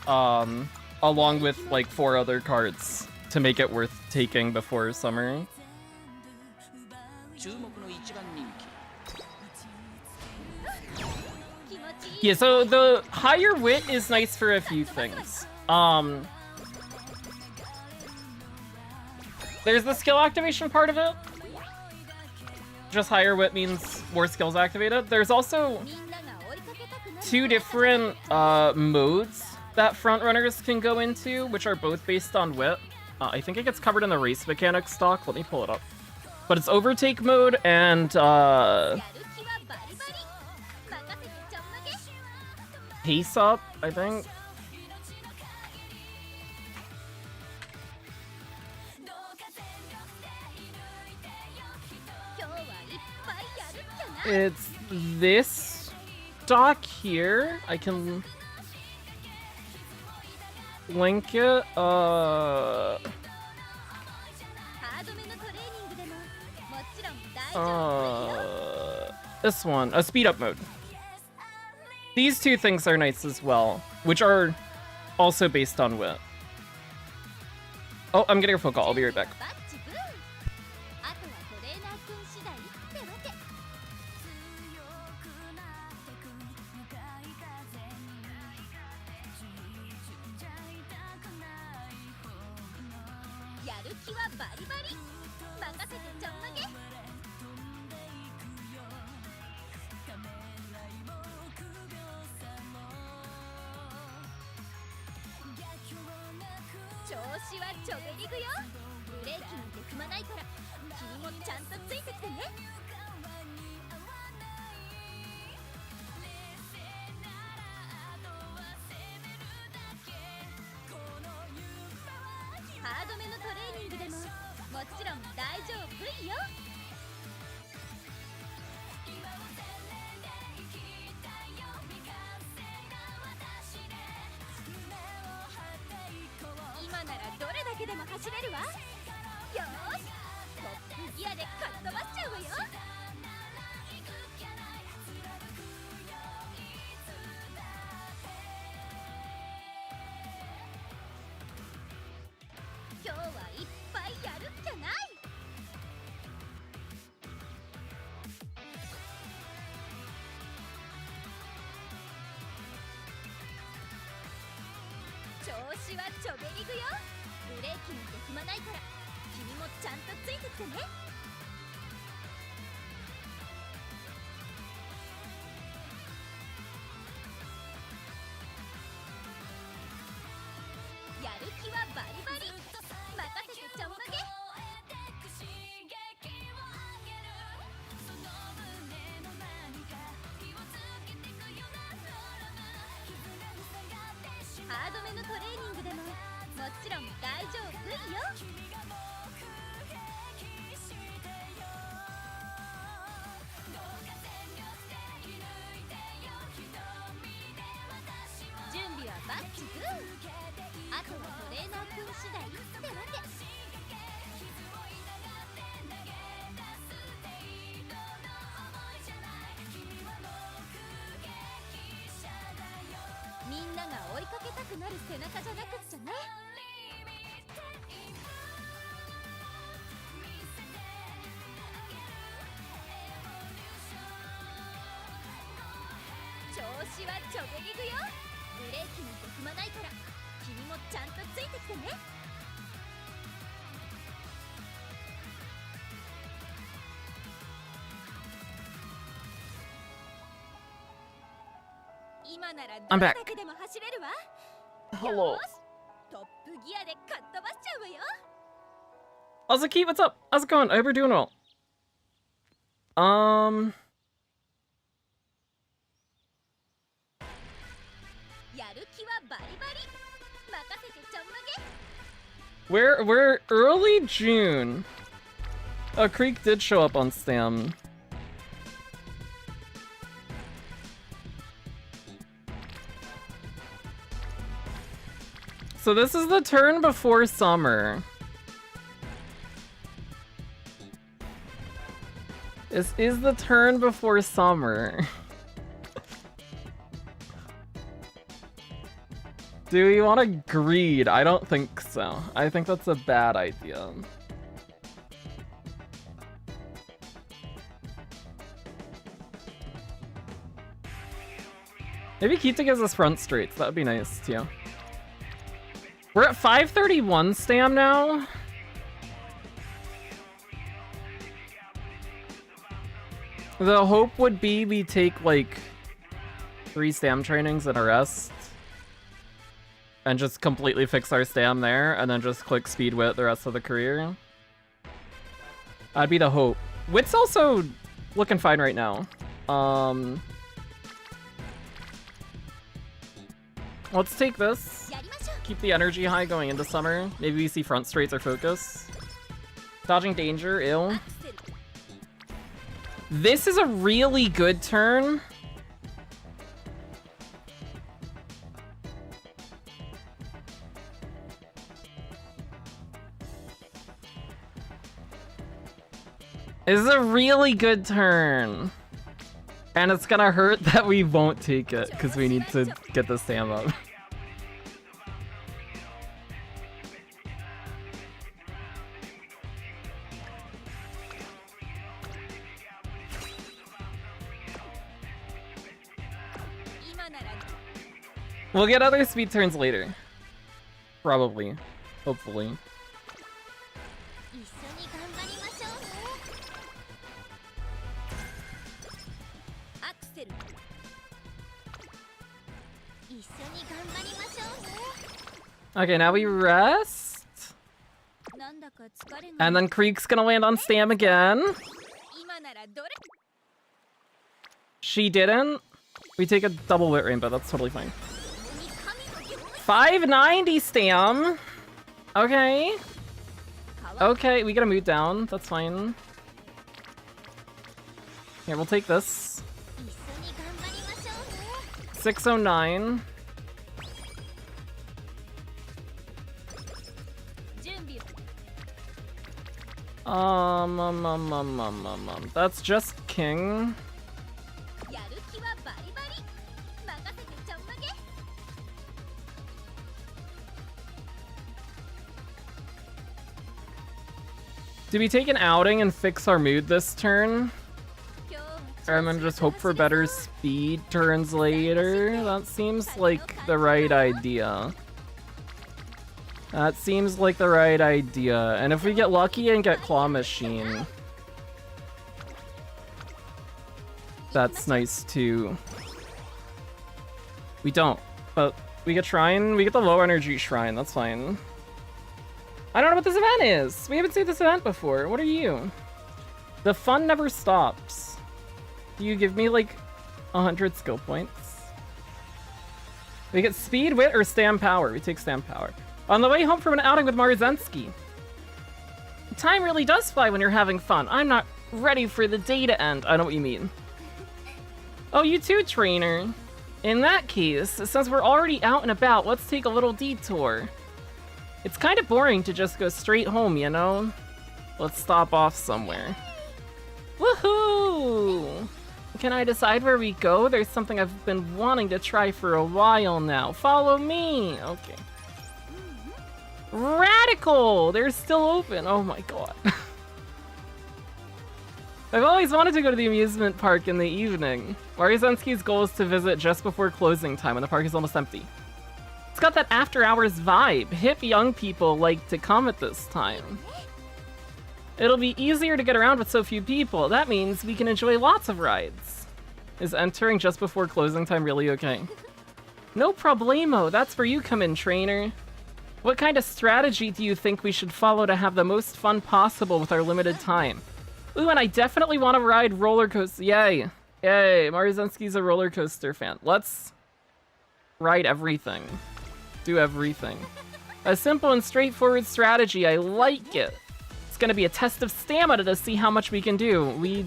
[SPEAKER 1] Along with like 4 other cards to make it worth taking before Summer. Yeah, so the higher wit is nice for a few things. There's the skill activation part of it. Just higher wit means more skills activated. There's also 2 different modes that frontrunners can go into, which are both based on wit. I think it gets covered in the race mechanics stock. Let me pull it up. But it's overtake mode and pace up, I think. It's this dock here. I can link it. This one, a speed up mode. These 2 things are nice as well, which are also based on wit. Oh, I'm getting a phone call. I'll be right back. I'm back. Hello. Azuki, what's up? How's it going? I hope you're doing well. We're early June. Creek did show up on Stam. So this is the turn before summer. This is the turn before summer. Do we want to greed? I don't think so. I think that's a bad idea. Maybe Kita gives us front straights. That would be nice, too. We're at 531 stam now. The hope would be we take, like, 3 stam trainings and a rest. And just completely fix our stam there, and then just click speed wit the rest of the career. That'd be the hope. Wit's also looking fine right now. Let's take this. Keep the energy high going into summer. Maybe we see front straights or focus. Dodging danger, ill. This is a really good turn. This is a really good turn. And it's gonna hurt that we won't take it, because we need to get the stam up. We'll get other speed turns later. Probably. Hopefully. Okay, now we rest. And then Creek's gonna land on stam again. She didn't. We take a double wit rainbow, that's totally fine. 590 stam. Okay. Okay, we gotta move down, that's fine. Here, we'll take this. 609. That's just king. Do we take an outing and fix our mood this turn? And then just hope for better speed turns later? That seems like the right idea. That seems like the right idea. And if we get lucky and get Claw Machine, that's nice too. We don't, but we get Shrine. We get the low energy Shrine, that's fine. I don't know what this event is. We haven't seen this event before. What are you? The fun never stops. Do you give me like 100 skill points? We get speed, wit, or stam power. We take stam power. On the way home from an outing with Maruzensky. Time really does fly when you're having fun. I'm not ready for the day to end. I know what you mean. Oh, you too, trainer. In that case, since we're already out and about, let's take a little detour. It's kind of boring to just go straight home, you know? Let's stop off somewhere. Woohoo! Can I decide where we go? There's something I've been wanting to try for a while now. Follow me! Okay. Radical! They're still open. Oh my god. I've always wanted to go to the amusement park in the evening. Maruzensky's goal is to visit just before closing time when the park is almost empty. It's got that after-hours vibe. Hip young people like to come at this time. It'll be easier to get around with so few people. That means we can enjoy lots of rides. Is entering just before closing time really okay? No problemo. That's where you come in, trainer. What kind of strategy do you think we should follow to have the most fun possible with our limited time? Ooh, and I definitely want to ride roller coaster. Yay. Yay. Maruzensky's a roller coaster fan. Let's ride everything. Do everything. A simple and straightforward strategy. I like it. It's going to be a test of stamina to see how much we can do. We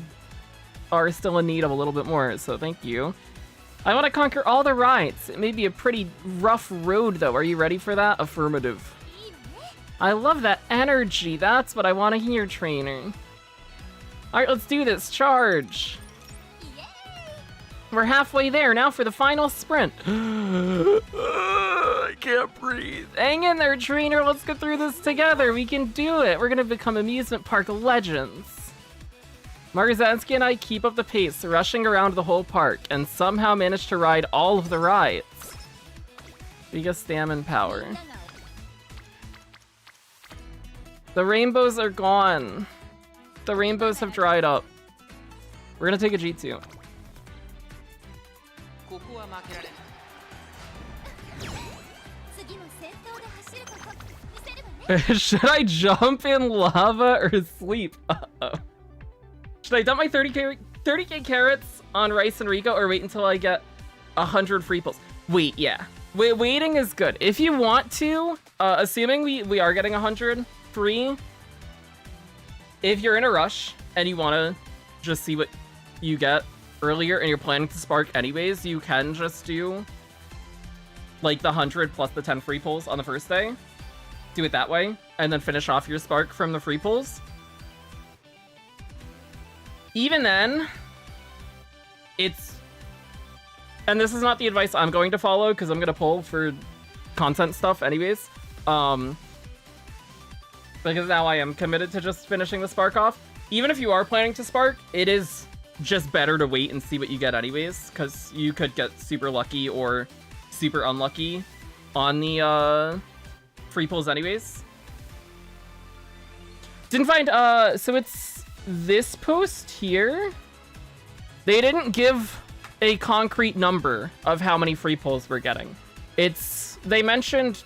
[SPEAKER 1] are still in need of a little bit more, so thank you. I want to conquer all the rides. It may be a pretty rough road, though. Are you ready for that? Affirmative. I love that energy. That's what I want to hear, trainer. Alright, let's do this. Charge. We're halfway there. Now for the final sprint. I can't breathe. Hang in there, trainer. Let's get through this together. We can do it. We're going to become amusement park legends. Maruzensky and I keep up the pace, rushing around the whole park, and somehow manage to ride all of the rides. Biggest stamina power. The rainbows are gone. The rainbows have dried up. We're gonna take a G2. Should I jump in lava or sleep? Uh-oh. Should I dump my 30k carrots on Rice and Rico or wait until I get 100 free pulls? Wait, yeah. Waiting is good. If you want to, assuming we are getting 100 free, if you're in a rush and you want to just see what you get earlier and you're planning to spark anyways, you can just do like the 100 plus the 10 free pulls on the first day. Do it that way, and then finish off your spark from the free pulls. Even then, and this is not the advice I'm going to follow, because I'm going to pull for content stuff anyways. Because now I am committed to just finishing the spark off. Even if you are planning to spark, it is just better to wait and see what you get anyways, because you could get super lucky or super unlucky on the free pulls anyways. Didn't find, so it's this post here. They didn't give a concrete number of how many free pulls we're getting. They mentioned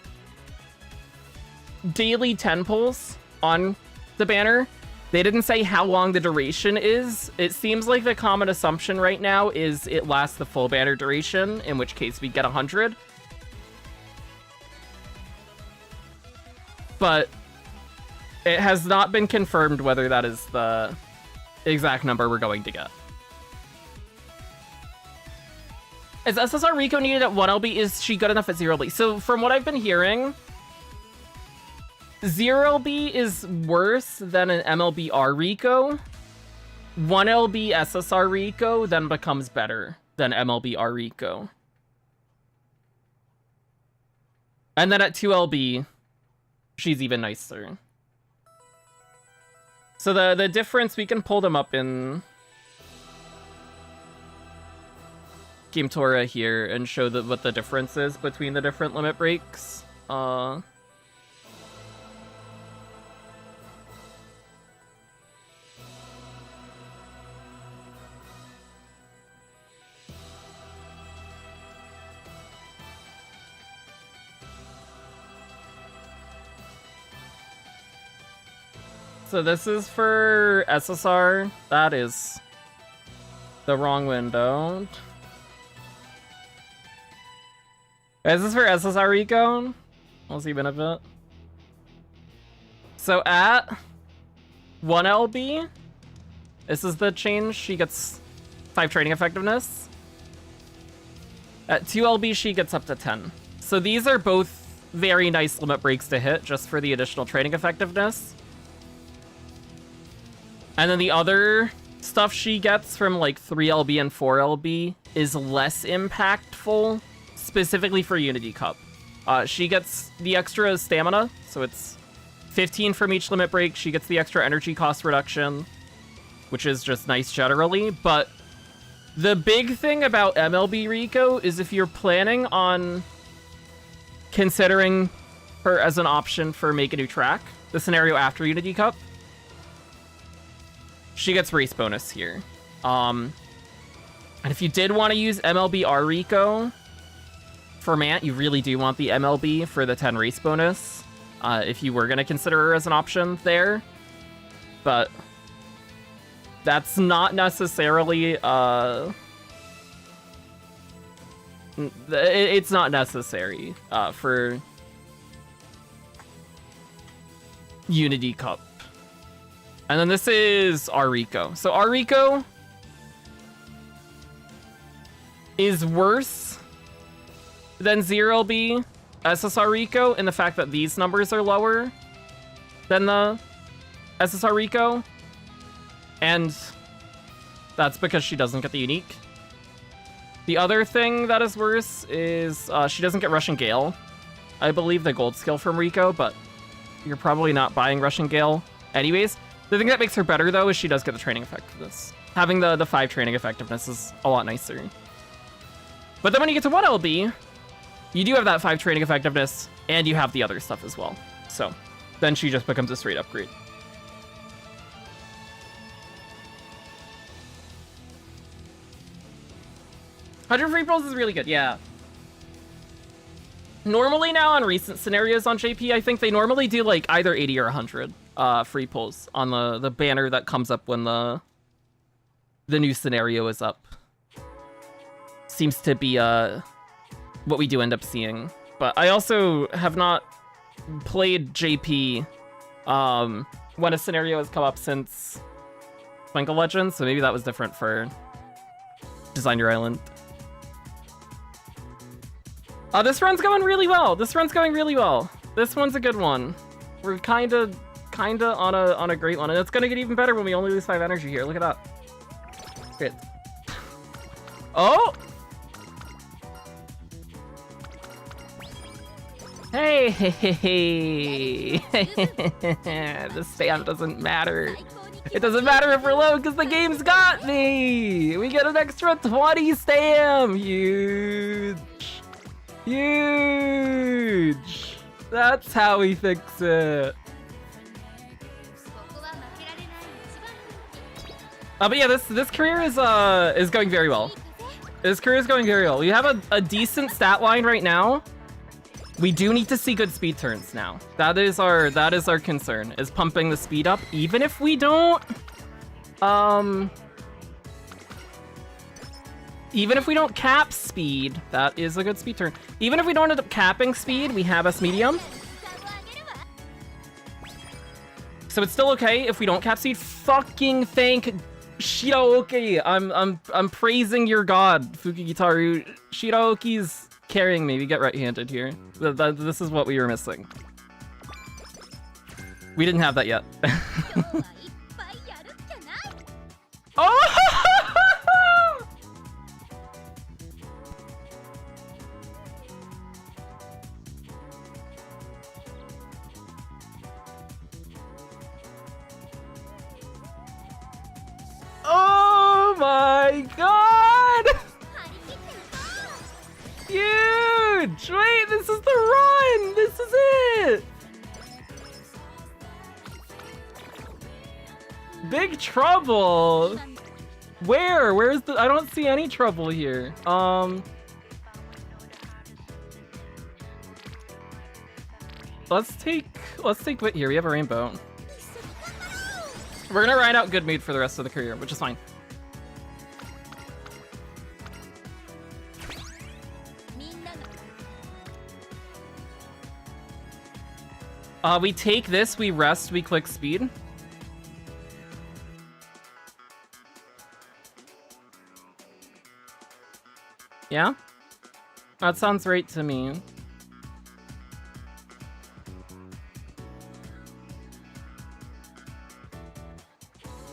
[SPEAKER 1] daily 10 pulls on the banner. They didn't say how long the duration is. It seems like the common assumption right now is it lasts the full banner duration, in which case we get 100. But it has not been confirmed whether that is the exact number we're going to get. Is SSR Rico needed at 1 LB? Is she good enough at 0 LB? So from what I've been hearing, 0 LB is worse than an MLBR Rico. 1 LB SSR Rico then becomes better than MLBR Rico. And then at 2 LB, she's even nicer. So the difference, we can pull them up in Game Tora here and show what the difference is between the different limit breaks. So this is for SSR. That is the wrong window. Is this for SSR Rico? We'll see benefit. So at 1 LB, this is the change. She gets 5 training effectiveness. At 2 LB, she gets up to 10. So these are both very nice limit breaks to hit just for the additional training effectiveness. And then the other stuff she gets from like 3 LB and 4 LB is less impactful, specifically for Unity Cup. She gets the extra stamina, so it's 15 from each limit break. She gets the extra energy cost reduction, which is just nice generally. But the big thing about MLB Rico is if you're planning on considering her as an option for Make a New Track, the scenario after Unity Cup, she gets race bonus here. And if you did want to use MLB Rico for Mant, you really do want the MLB for the 10 race bonus. If you were going to consider her as an option there. But that's not necessarily... it's not necessary for Unity Cup. And then this is Rico. So Rico is worse than 0B SSR Rico in the fact that these numbers are lower than the SSR Rico. And that's because she doesn't get the unique. The other thing that is worse is she doesn't get Russian Gale. I believe the gold skill from Rico, but you're probably not buying Russian Gale anyways. The thing that makes her better, though, is she does get the training effectiveness. Having the 5 training effectiveness is a lot nicer. But then when you get to 1 LB, you do have that 5 training effectiveness, and you have the other stuff as well. So then she just becomes a straight upgrade. $100 free pulls is really good, yeah. Normally now on recent scenarios on JP, I think they normally do like either 80 or 100 free pulls on the banner that comes up when the new scenario is up. Seems to be what we do end up seeing. But I also have not played JP when a scenario has come up since Twinkle Legends, so maybe that was different for Design Your Island. This run's going really well. This run's going really well. This one's a good one. We're kinda on a great one, and it's gonna get even better when we only lose 5 energy here. Look at that. Great. Oh! Hey, the stamp doesn't matter. It doesn't matter if we're low because the game's got me. We get an extra 20 stamp. Huge. Huge. That's how we fix it. But yeah, this career is going very well. This career is going very well. We have a decent stat line right now. We do need to see good speed turns now. That is our concern, is pumping the speed up. Even if we don't cap speed, that is a good speed turn. Even if we don't end up capping speed, we have S medium. So it's still okay if we don't cap speed. Fucking thank Shiraoki. I'm praising your god, Fukugitaru. Shiraoki's carrying me. We get right-handed here. This is what we were missing. We didn't have that yet. Oh! Oh my god! Huge! Wait, this is the run! This is it! Big trouble! Where? Where's the... I don't see any trouble here. Let's take wait here. We have a rainbow. We're gonna ride out good mood for the rest of the career, which is fine. We take this, we rest, we click speed. Yeah? That sounds right to me.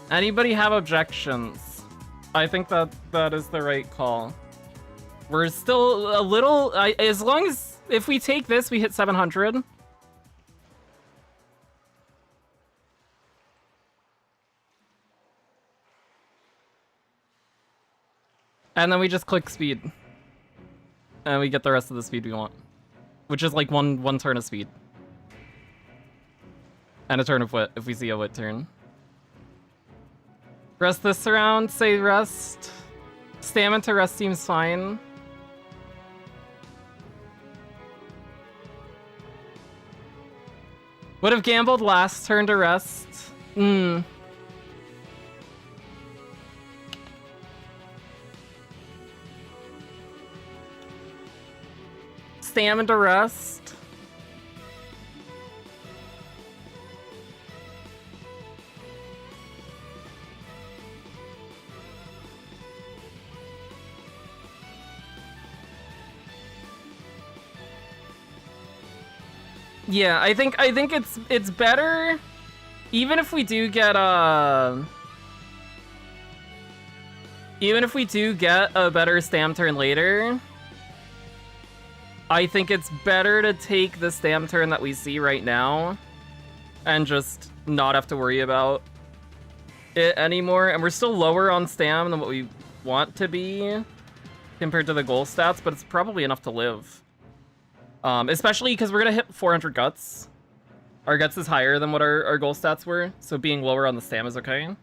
[SPEAKER 1] Anybody have objections? I think that is the right call. We're still a little... as long as... If we take this, we hit 700. And then we just click speed. And we get the rest of the speed we want. Which is like one turn of speed. And a turn of wit, if we see a wit turn. Rest this around, say rest. Stamina to rest seems fine. Would have gambled last turn to rest. Stamina to rest. Yeah, I think it's better, even if we do get a better stam turn later. I think it's better to take the stam turn that we see right now and just not have to worry about it anymore, and we're still lower on stam than what we want to be compared to the goal stats, but it's probably enough to live. Especially because we're gonna hit 400 guts. Our guts is higher than what our goal stats were, so being lower on the stam is okay.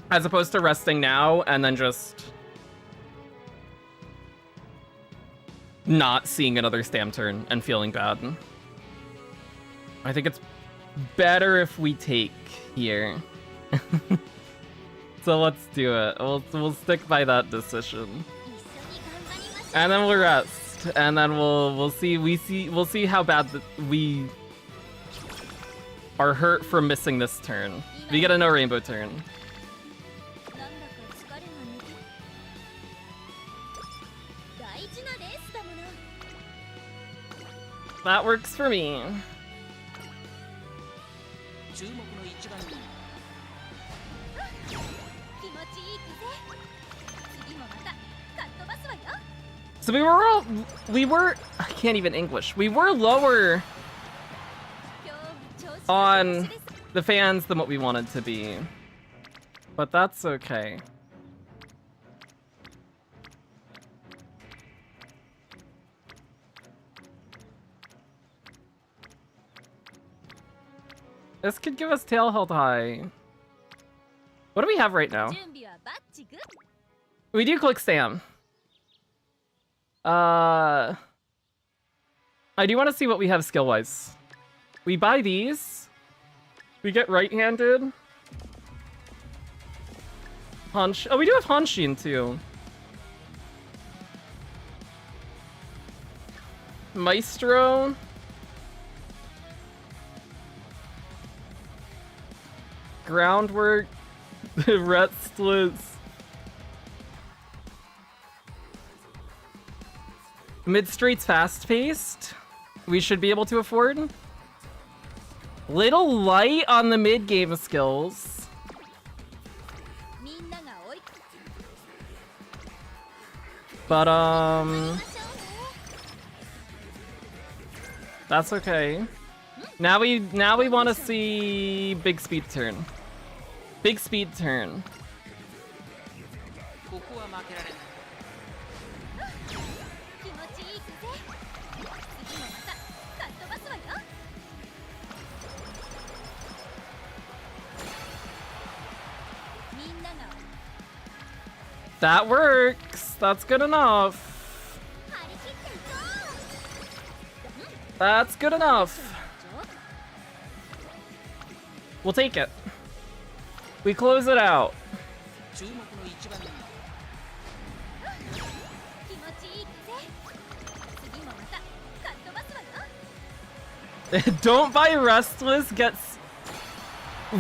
[SPEAKER 1] As opposed to resting now and then just not seeing another stam turn and feeling bad. I think it's better if we take here. So let's do it. We'll stick by that decision. And then we'll rest. And then we'll see how bad we are hurt from missing this turn. We get a no rainbow turn. That works for me. So we were I can't even English. We were lower on the fans than what we wanted to be. But that's okay. This could give us tail held high. What do we have right now? We do click stam. I do want to see what we have skill-wise. We buy these. We get right-handed. Punch. Oh, we do have Hanshin too. Maestro. Groundwork. Restless. Mid-straight's fast-paced. We should be able to afford. Little light on the mid-game skills. But, that's okay. Now we want to see big speed turn. Big speed turn. That works. That's good enough. That's good enough. We'll take it. We close it out. Don't buy Restless, gets...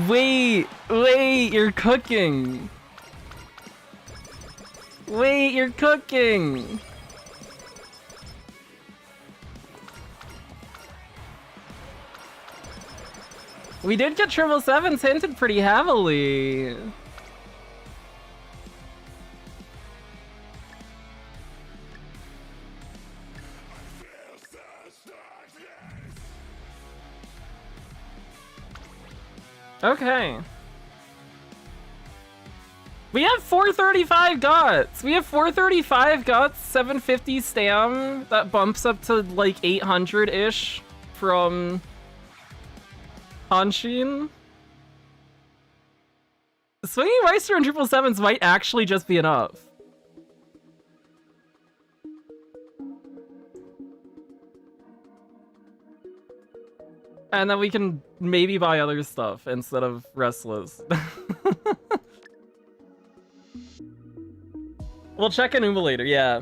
[SPEAKER 1] Wait, you're cooking. Wait, you're cooking. We did get 777s hinted pretty heavily. Okay. We have 435 guts. We have 435 guts, 750 stam. That bumps up to like 800-ish from Hanshin. Swinging Meister and 777s might actually just be enough. And then we can maybe buy other stuff instead of Restless. We'll check an Uma later, yeah.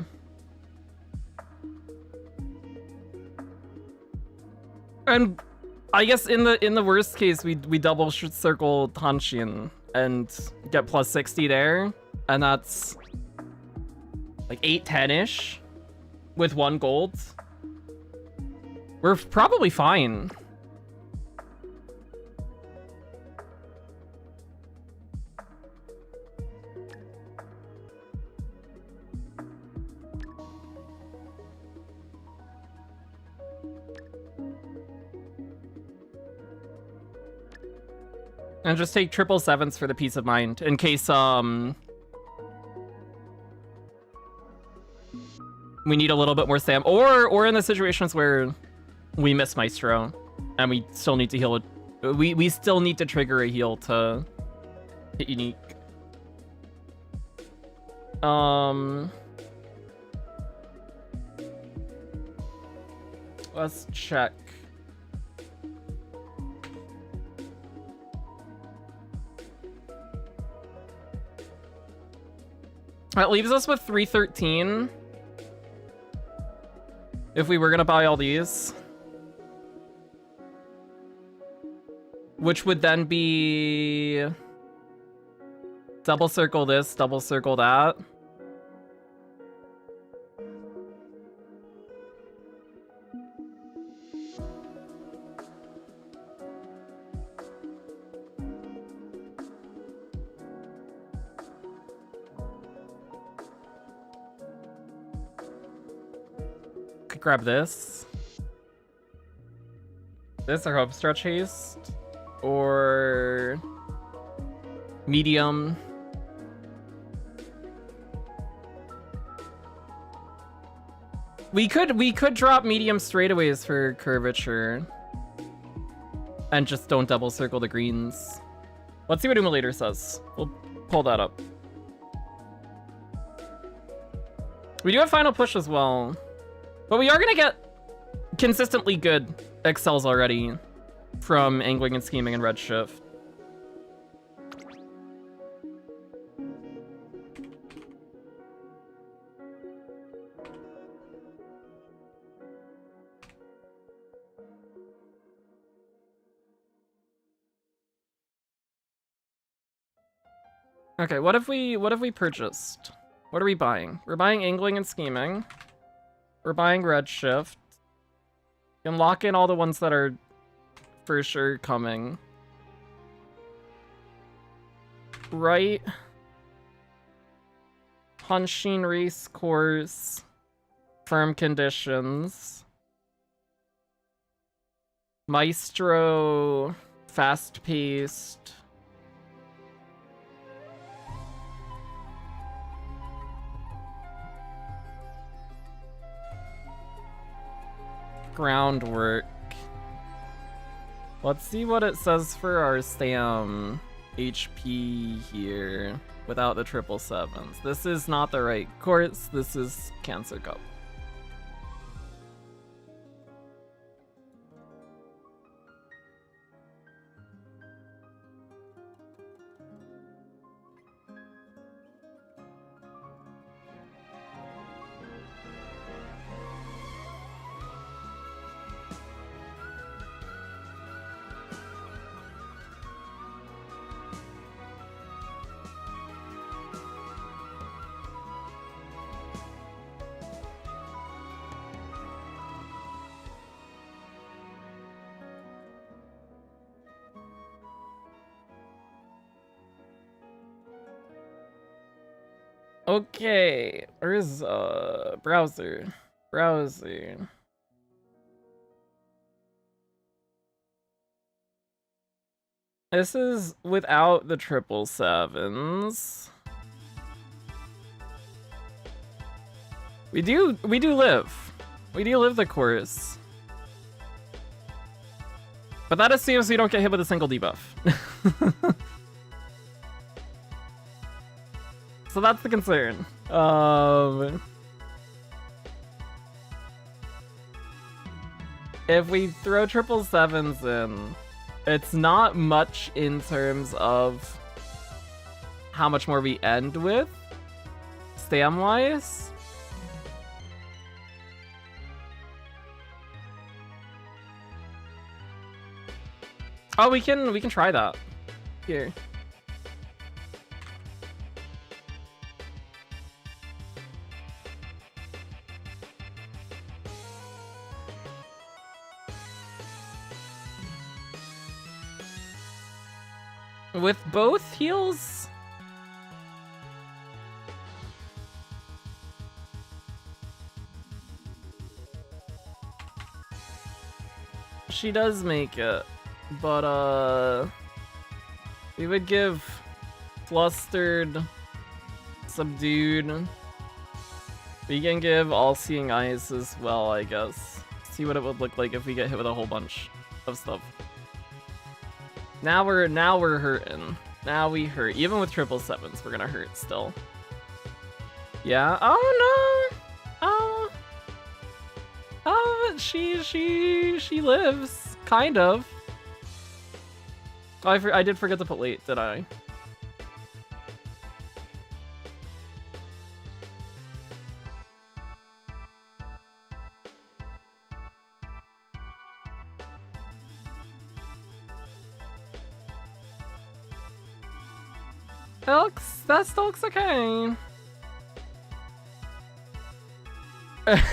[SPEAKER 1] And I guess in the worst case, we double circle Hanshin and get plus 60 there, and that's like 810-ish with 1 gold. We're probably fine. And just take 777s for the peace of mind in case we need a little bit more stam, or in the situations where we miss Maestro and we still need to heal it. We still need to trigger a heal to hit unique. Let's check. That leaves us with 313. If we were gonna buy all these. Which would then be... double circle this, double circle that. Could grab this. This or Hope Stretch Haste. Or medium. We could drop medium straightaways for curvature. And just don't double circle the greens. Let's see what Emulator says. We'll pull that up. We do have Final Push as well. But we are gonna get consistently good excels already from Angling and Scheming and Redshift. Okay, what if we purchased? What are we buying? We're buying Angling and Scheming. We're buying Redshift. You can lock in all the ones that are for sure coming. Right. Hanshin Race Course. Firm Conditions. Maestro. Fast Paced. Groundwork. Let's see what it says for our Stam HP here without the 777s. This is not the right course. This is Cancer Cup. Okay, where's browser? Browser. This is without the 777s. We do live. We do live the course. But that assumes we don't get hit with a single debuff. So that's the concern. If we throw 777s in, it's not much in terms of how much more we end with, Stam-wise. Oh, we can try that. Here. With both heals? She does make it, but We would give Flustered, Subdued. We can give All-Seeing Eyes as well, I guess. See what it would look like if we get hit with a whole bunch of stuff. Now we're hurting. Now we hurt. Even with 777s, we're gonna hurt still. Yeah. Oh no. Oh, she lives, kind of. Oh, I did forget to put late, did I? That still looks okay.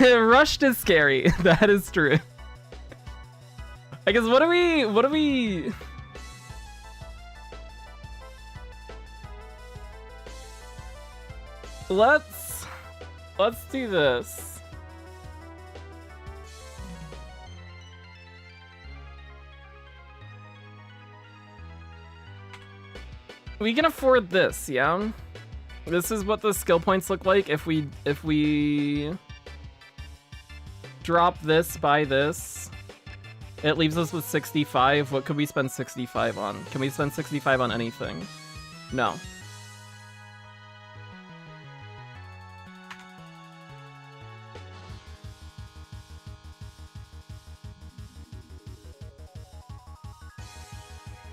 [SPEAKER 1] Rushed is scary. That is true. I guess what do we Let's do this. We can afford this, yeah? This is what the skill points look like if we drop this by this. It leaves us with 65. What could we spend 65 on? Can we spend 65 on anything? No.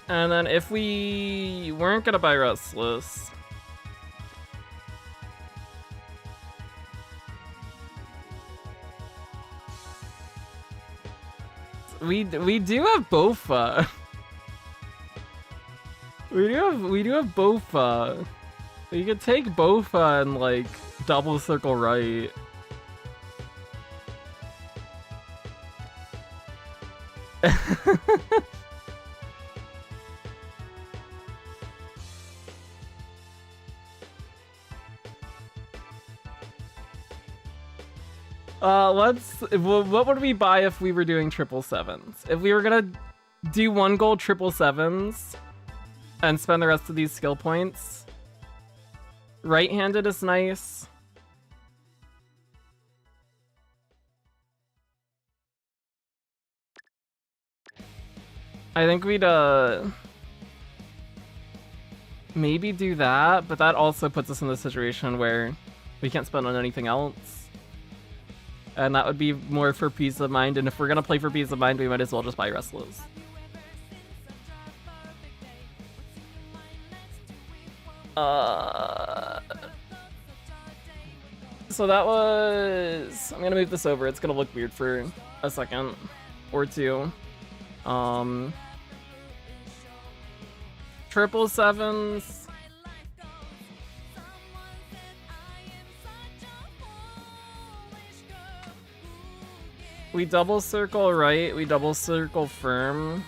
[SPEAKER 1] And then if we weren't gonna buy Restless, we do have Bofa. we do have Bofa. We could take Bofa and like double circle right. What would we buy if we were doing 777s? If we were gonna do 1 gold 777s and spend the rest of these skill points, right-handed is nice. I think we'd maybe do that, but that also puts us in the situation where we can't spend on anything else. And that would be more for peace of mind, and if we're gonna play for peace of mind, we might as well just buy Restless. So that was... I'm gonna move this over, it's gonna look weird for a second or two. 777s. We double circle right, we double circle firm.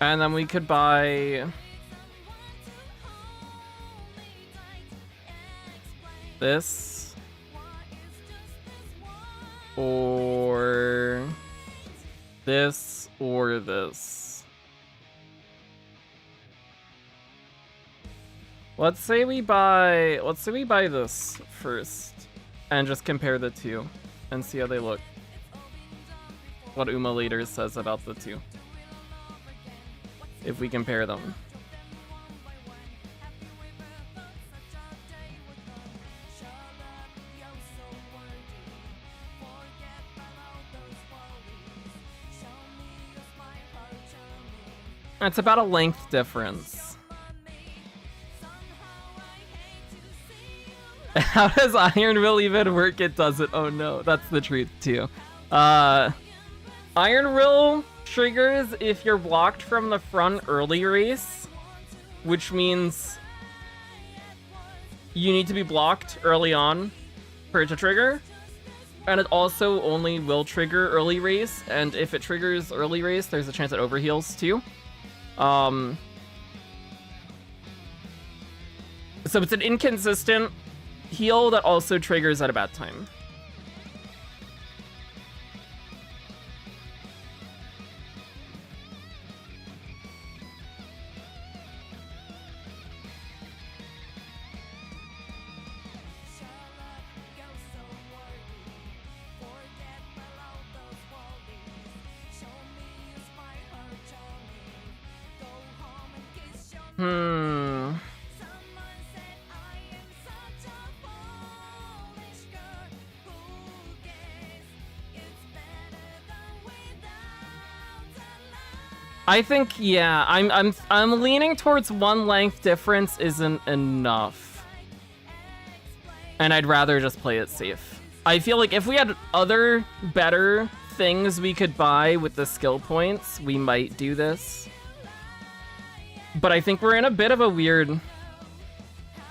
[SPEAKER 1] And then we could buy this or this or this. Let's say we buy this first and just compare the two and see how they look. What Uma later says about the two, if we compare them. It's about a length difference. How does Iron Will even work? It doesn't. Oh no, that's the truth too. Iron Will triggers if you're blocked from the front early race, which means you need to be blocked early on for it to trigger. And it also only will trigger early race, and if it triggers early race, there's a chance it overheals too. So it's an inconsistent heal that also triggers at a bad time. I think, yeah, I'm leaning towards one length difference isn't enough. And I'd rather just play it safe. I feel like if we had other better things we could buy with the skill points, we might do this. But I think we're in a bit of a weird...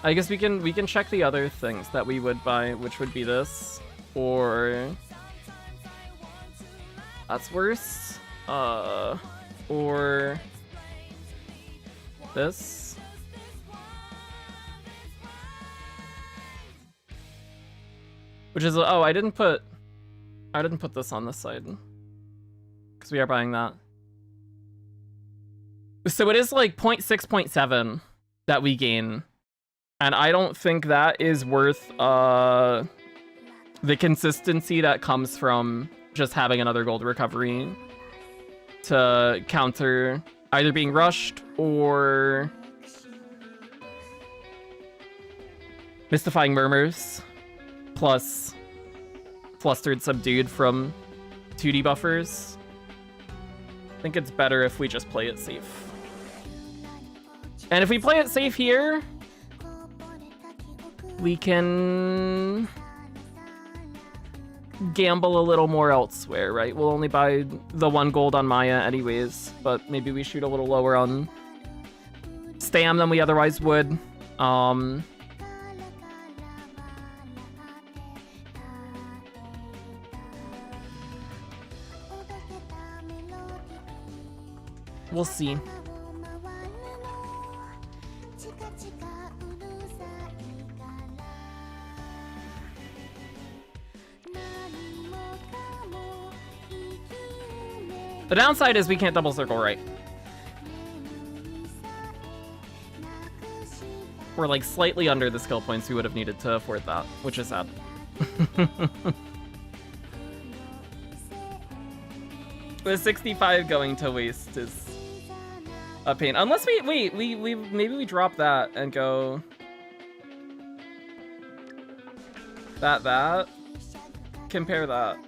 [SPEAKER 1] I guess we can check the other things that we would buy, which would be this. Or... That's worse. Or... This. Which is... Oh, I didn't put this on this side. Because we are buying that. So it is like 0.6, 0.7 that we gain. And I don't think that is worth the consistency that comes from just having another gold recovery to counter either being rushed or mystifying murmurs plus flustered subdued from 2D buffers. I think it's better if we just play it safe. And if we play it safe here, we can gamble a little more elsewhere, right? We'll only buy the 1 gold on Maya anyways, but maybe we shoot a little lower on Stam than we otherwise would. We'll see. The downside is we can't double circle right. We're like slightly under the skill points we would have needed to afford that, which is sad. The 65 going to waste is a pain. Unless we maybe we drop that and go that. Compare that.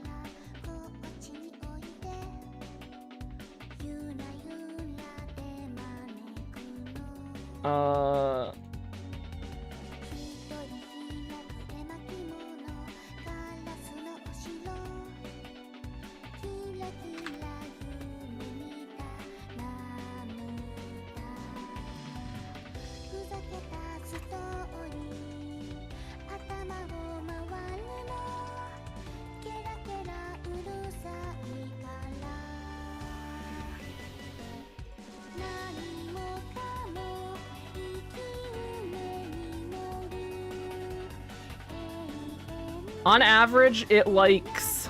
[SPEAKER 1] On average, it likes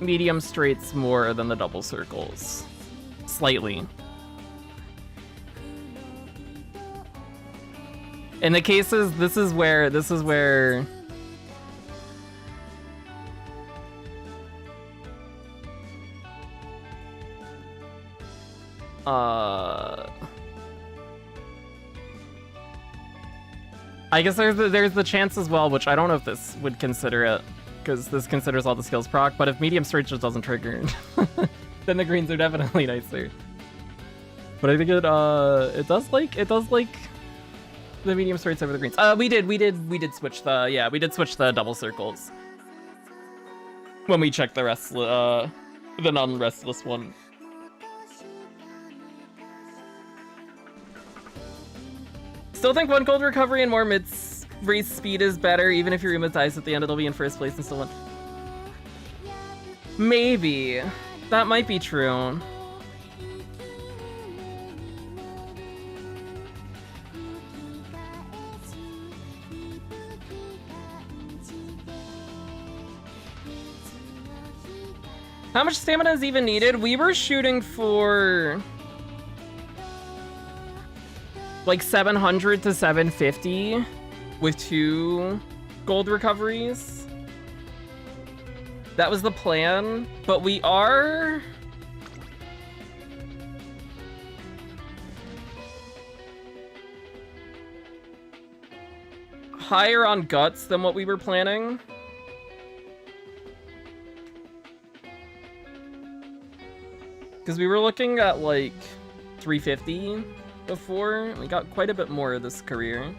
[SPEAKER 1] medium straights more than the double circles. Slightly. In the cases, this is where I guess there's the chance as well, which I don't know if this would consider it, because this considers all the skills proc, but if medium straight just doesn't trigger, then the greens are definitely nicer. But I think it does like the medium straights over the greens. We did switch the double circles when we checked the non-restless one. Still think 1 gold recovery and more mid-race speed is better, even if Yurima dies at the end, it'll be in first place and still win. Maybe. That might be true. How much stamina is even needed? We were shooting for like 700 to 750 with 2 gold recoveries. That was the plan, but we are... higher on guts than what we were planning. Because we were looking at like 350 before. We got quite a bit more this career.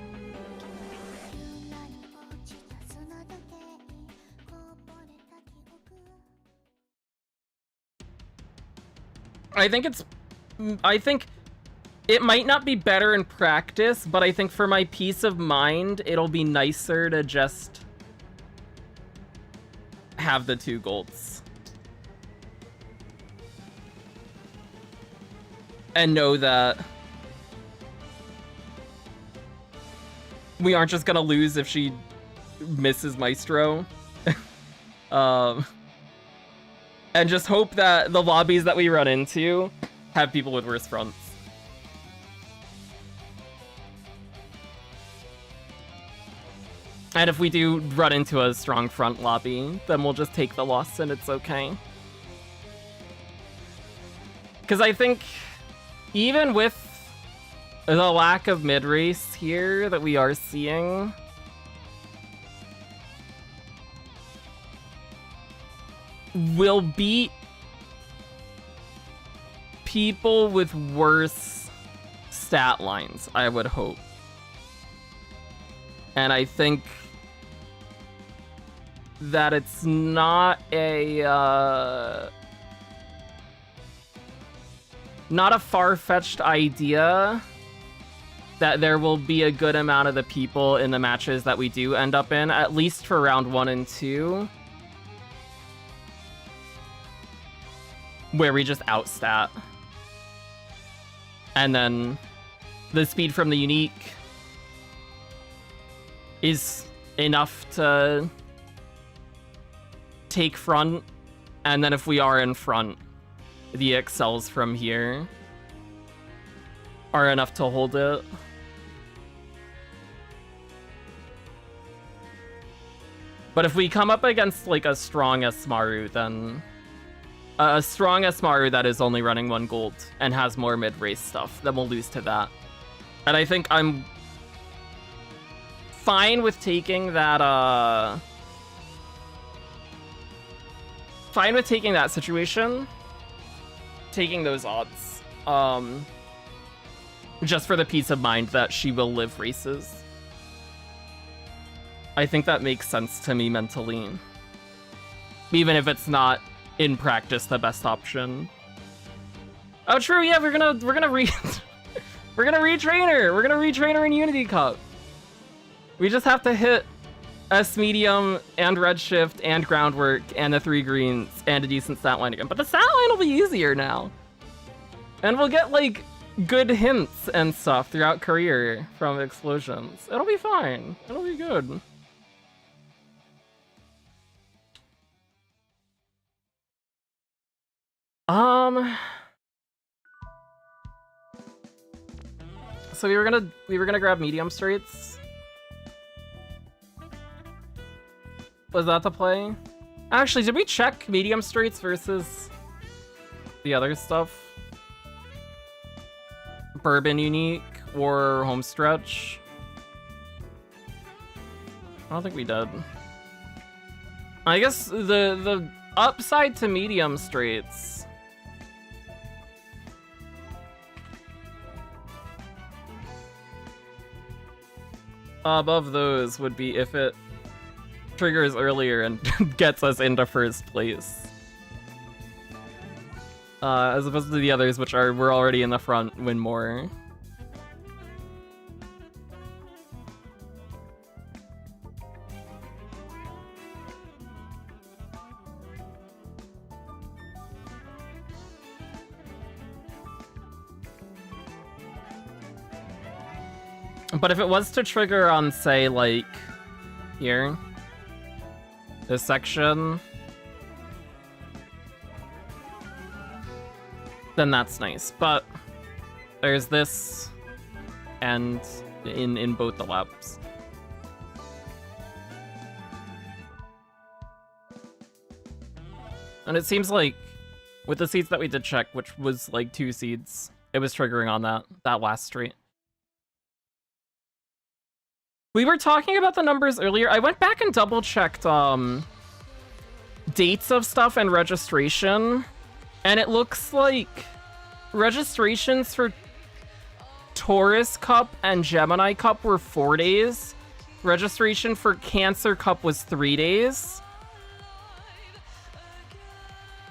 [SPEAKER 1] I think it might not be better in practice, but I think for my peace of mind, it'll be nicer to just have the 2 golds. And know that we aren't just gonna lose if she misses Maestro. And just hope that the lobbies that we run into have people with worse fronts. And if we do run into a strong front lobby, then we'll just take the loss and it's okay. Because I think even with the lack of mid-race here that we are seeing, we'll beat people with worse stat lines, I would hope. And I think that it's not a far-fetched idea that there will be a good amount of the people in the matches that we do end up in, at least for round 1 and 2, where we just outstat. And then the speed from the unique is enough to take front, and then if we are in front, the excels from here are enough to hold it. But if we come up against like a strong S-Maru, then a strong S-Maru that is only running 1 gold and has more mid-race stuff, then we'll lose to that. And I think I'm fine with taking that, fine with taking that situation, taking those odds, just for the peace of mind that she will live races. I think that makes sense to me mentally, even if it's not in practice the best option. Oh, true. Yeah, we're gonna retrain her. We're gonna retrain her in Unity Cup. We just have to hit S medium and redshift and groundwork and the 3 greens and a decent stat line again. But the stat line will be easier now, and we'll get like good hints and stuff throughout career from explosions. It'll be fine. It'll be good. So we were gonna grab medium straights. Was that the play? Actually, did we check medium straights versus the other stuff? Bourbon unique or home stretch? I don't think we did. I guess the upside to medium straights above those would be if it triggers earlier and gets us into first place. As opposed to the others, which are we're already in the front, win more. But if it was to trigger on, say, like, here, this section, then that's nice. But there's this, and in both the laps. And it seems like, with the seeds that we did check, which was like 2 seeds, it was triggering on that last street. We were talking about the numbers earlier. I went back and double checked dates of stuff and registration, and it looks like registrations for Taurus Cup and Gemini Cup were 4 days. Registration for Cancer Cup was 3 days.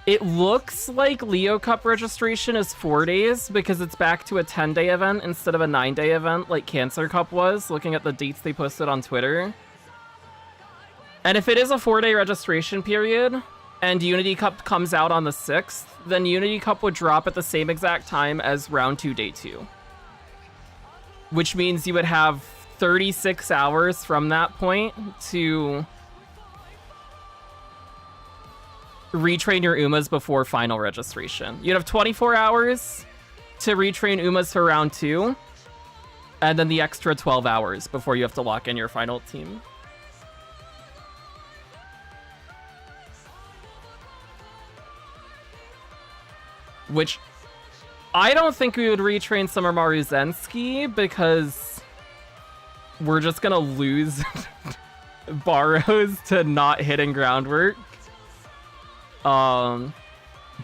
[SPEAKER 1] It looks like Leo Cup registration is 4 days because it's back to a 10-day event instead of a 9-day event like Cancer Cup was, looking at the dates they posted on Twitter. And if it is a 4-day registration period and Unity Cup comes out on the 6th, then Unity Cup would drop at the same exact time as Round 2, Day 2. Which means you would have 36 hours from that point to retrain your Umas before final registration. You'd have 24 hours to retrain Umas for round 2, and then the extra 12 hours before you have to lock in your final team. Which I don't think we would retrain Summer Maruzensky because we're just gonna lose Barrows to not hitting groundwork.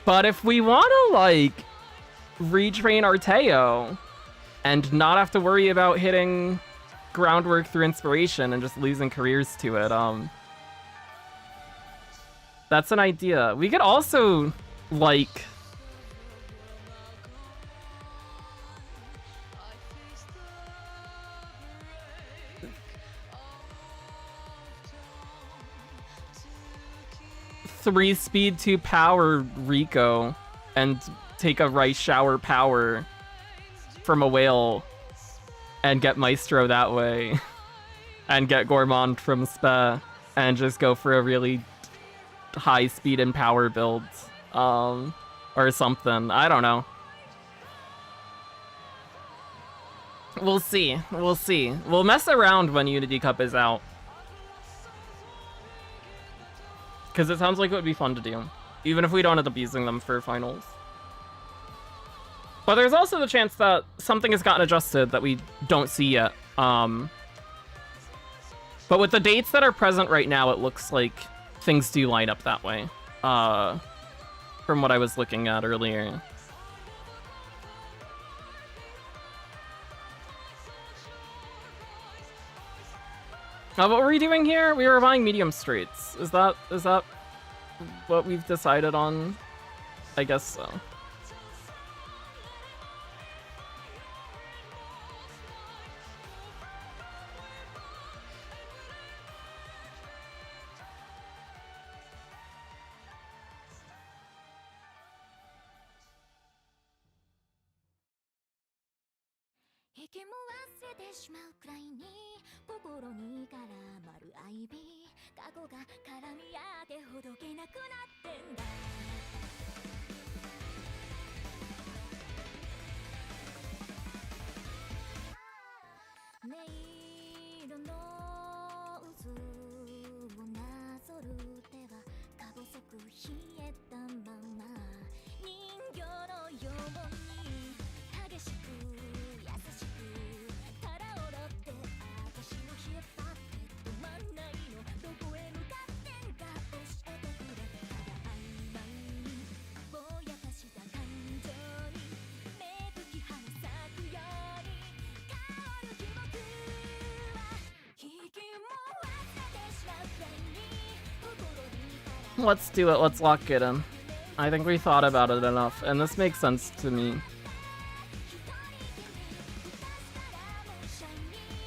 [SPEAKER 1] But if we want to, like, retrain Arteo and not have to worry about hitting groundwork through inspiration and just losing careers to it, that's an idea. We could also, like, three speed, 2 power Rico and take a rice shower power from a whale and get Maestro that way and get Gourmand from Spe and just go for a really high speed and power build or something. I don't know. We'll see. We'll see. We'll mess around when Unity Cup is out. Because it sounds like it would be fun to do, even if we don't end up using them for finals. But there's also the chance that something has gotten adjusted that we don't see yet. But with the dates that are present right now, it looks like things do line up that way. From what I was looking at earlier. What were we doing here? We were buying medium straights. Is that what we've decided on? I guess so. Let's do it. Let's lock it in. I think we thought about it enough, and this makes sense to me.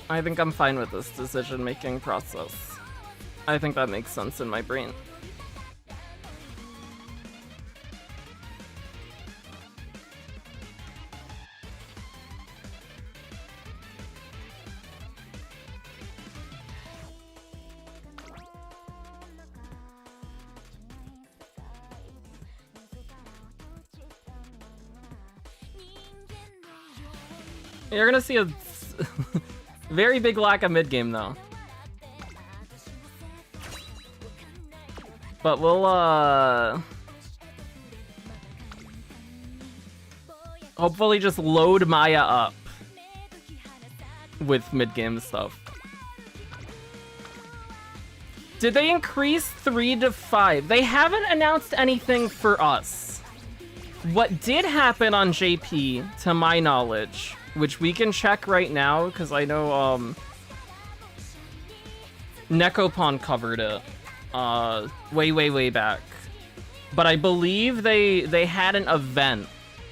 [SPEAKER 1] I think I'm fine with this decision-making process. I think that makes sense in my brain. You're gonna see a very big lack of mid-game, though. But we'll, hopefully just load Maya up with mid-game stuff. Did they increase 3 to 5? They haven't announced anything for us. What did happen on JP, to my knowledge, which we can check right now, because I know Nekopon covered it way back. But I believe they had an event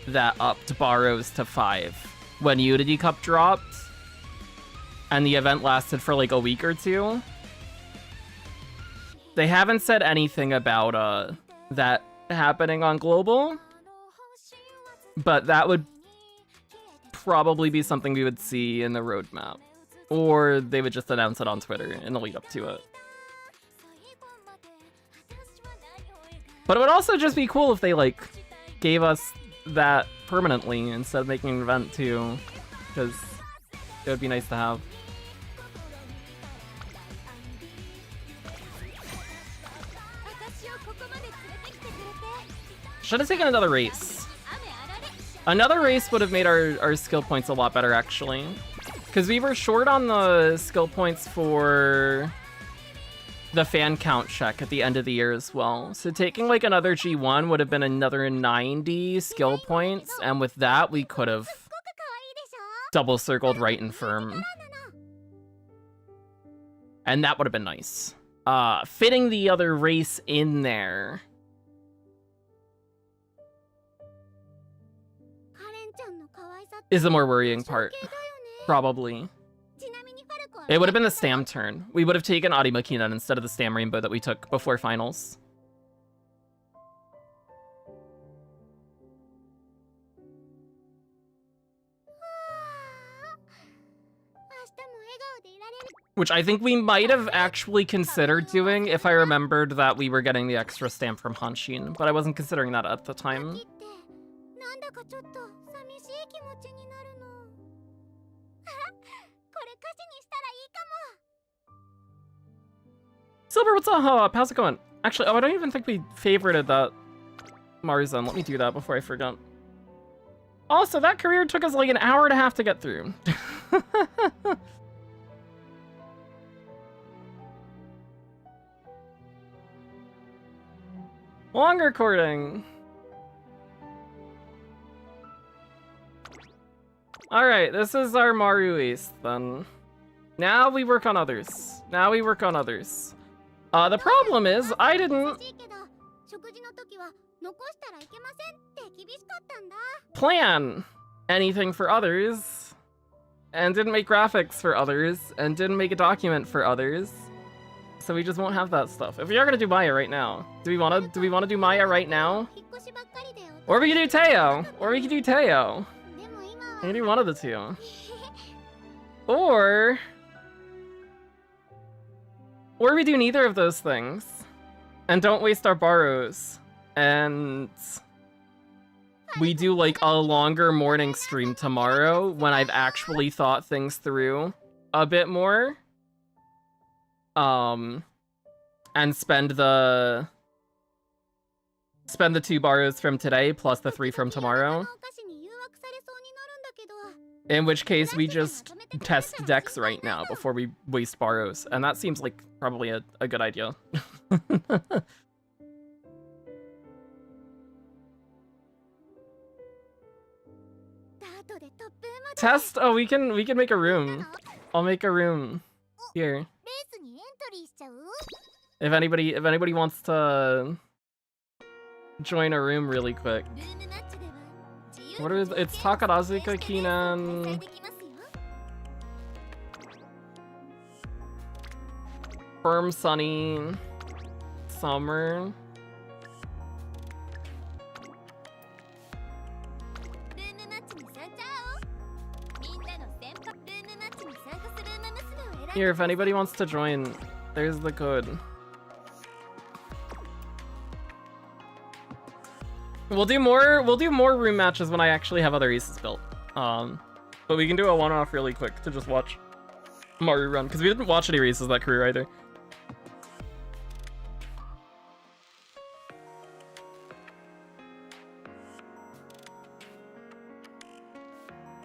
[SPEAKER 1] that upped Barrows to 5 when Unity Cup dropped. And the event lasted for like a week or two. They haven't said anything about that happening on Global. But that would probably be something we would see in the roadmap. Or they would just announce it on Twitter in the lead up to it. But it would also just be cool if they, like, gave us that permanently instead of making an event too. Because it would be nice to have. Should have taken another race. Another race would have made our skill points a lot better, actually. Because we were short on the skill points for the fan count check at the end of the year as well. So taking like another G1 would have been another 90 skill points. And with that, we could have double circled right and firm. And that would have been nice. Fitting the other race in there is the more worrying part, probably. It would have been the Stam turn. We would have taken Arimakina instead of the Stam Rainbow that we took before finals. Which I think we might have actually considered doing if I remembered that we were getting the extra stamp from Hanshin, but I wasn't considering that at the time. Silver, what's up? How's it going? Actually, I don't even think we favorited that Maruzen. Let me do that before I forget. Also, that career took us like an hour and a half to get through. Long recording. Alright, this is our Maru Ace then. Now we work on others. The problem is, I didn't plan anything for others, and didn't make graphics for others, and didn't make a document for others. So we just won't have that stuff. If we are gonna do Maya right now, do we wanna do Maya right now? Or we can do Teo. I can do one of the two. Or we do neither of those things and don't waste our borrows, and we do like a longer morning stream tomorrow when I've actually thought things through a bit more. And spend the 2 borrows from today plus the 3 from tomorrow. In which case we just test decks right now before we waste borrows, and that seems like probably a good idea. Test? Oh, we can make a room. I'll make a room here. If anybody wants to join a room really quick. What is it's Takarazuka Kinan. Firm Sunny. Summer. Here, if anybody wants to join, there's the code. We'll do more room matches when I actually have other aces built. But we can do a one-off really quick to just watch Maru run, because we didn't watch any races that career either.